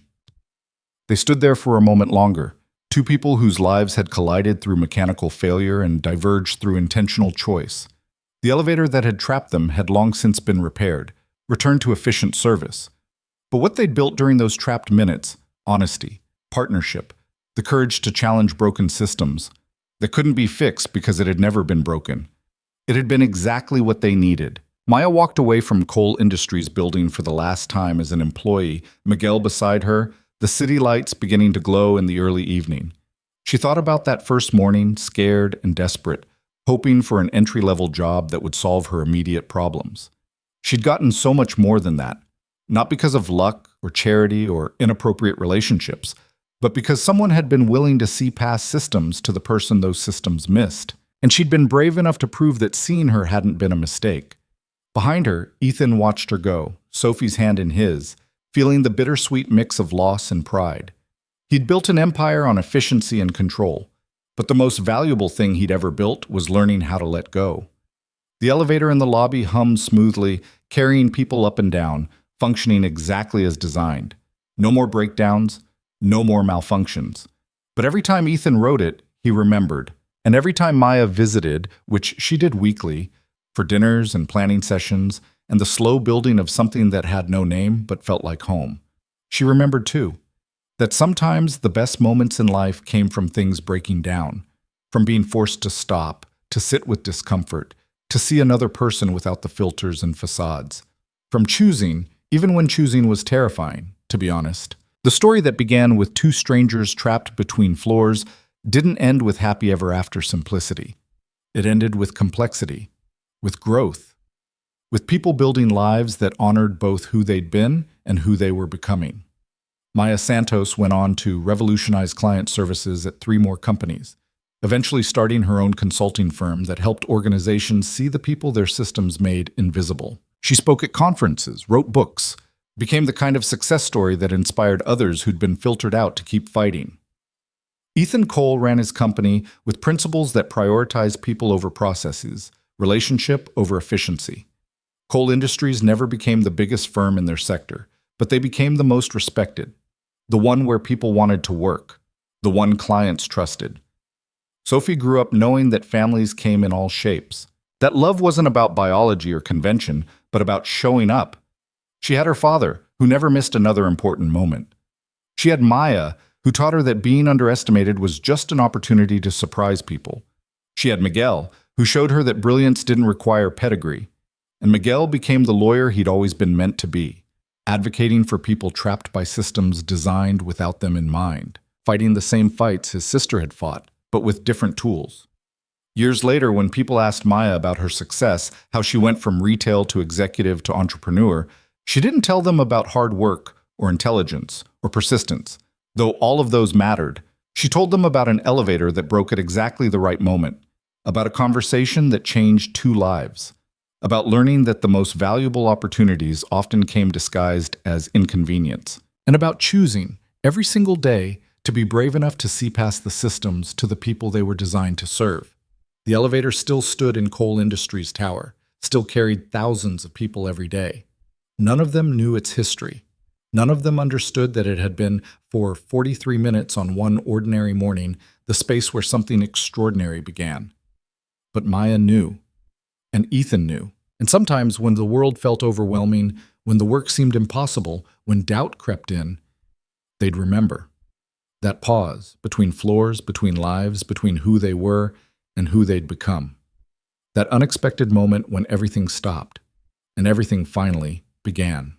They stood there for a moment longer, two people whose lives had collided through mechanical failure and diverged through intentional choice. The elevator that had trapped them had long since been repaired, returned to efficient service. But what they'd built during those trapped minutes, honesty, partnership, the courage to challenge broken systems, that couldn't be fixed because it had never been broken. It had been exactly what they needed. Maya walked away from Cole Industries building for the last time as an employee, Miguel beside her, the city lights beginning to glow in the early evening. She thought about that first morning, scared and desperate, hoping for an entry-level job that would solve her immediate problems. She'd gotten so much more than that, not because of luck or charity or inappropriate relationships, but because someone had been willing to see past systems to the person those systems missed. And she'd been brave enough to prove that seeing her hadn't been a mistake. Behind her, Ethan watched her go, Sophie's hand in his, feeling the bittersweet mix of loss and pride. He'd built an empire on efficiency and control, but the most valuable thing he'd ever built was learning how to let go. The elevator in the lobby hummed smoothly, carrying people up and down, functioning exactly as designed. No more breakdowns, no more malfunctions. But every time Ethan wrote it, he remembered. And every time Maya visited, which she did weekly, for dinners and planning sessions, and the slow building of something that had no name but felt like home, she remembered too, that sometimes the best moments in life came from things breaking down, from being forced to stop, to sit with discomfort, to see another person without the filters and facades, from choosing, even when choosing was terrifying, to be honest. The story that began with two strangers trapped between floors didn't end with happy ever after simplicity. It ended with complexity, with growth, with people building lives that honored both who they'd been and who they were becoming. Maya Santos went on to revolutionize client services at 3 more companies, eventually starting her own consulting firm that helped organizations see the people their systems made invisible. She spoke at conferences, wrote books, became the kind of success story that inspired others who'd been filtered out to keep fighting. Ethan Cole ran his company with principles that prioritize people over processes, relationship over efficiency. Cole Industries never became the biggest firm in their sector, but they became the most respected, the one where people wanted to work, the one clients trusted. Sophie grew up knowing that families came in all shapes, that love wasn't about biology or convention, but about showing up. She had her father, who never missed another important moment. She had Maya, who taught her that being underestimated was just an opportunity to surprise people. She had Miguel, who showed her that brilliance didn't require pedigree. And Miguel became the lawyer he'd always been meant to be, advocating for people trapped by systems designed without them in mind, fighting the same fights his sister had fought, but with different tools. Years later, when people asked Maya about her success, how she went from retail to executive to entrepreneur, she didn't tell them about hard work or intelligence or persistence. Though all of those mattered, she told them about an elevator that broke at exactly the right moment, about a conversation that changed two lives, about learning that the most valuable opportunities often came disguised as inconvenience, And about choosing, every single day, to be brave enough to see past the systems to the people they were designed to serve. The elevator still stood in Coal Industries Tower, still carried thousands of people every day. None of them knew its history. None of them understood that it had been, for 43 minutes on one ordinary morning, the space where something extraordinary began. But Maya knew. And Ethan knew. And sometimes when the world felt overwhelming, when the work seemed impossible, when doubt crept in, they'd remember. That pause between floors, between lives, between who they were and who they'd become. That unexpected moment when everything stopped and everything finally began.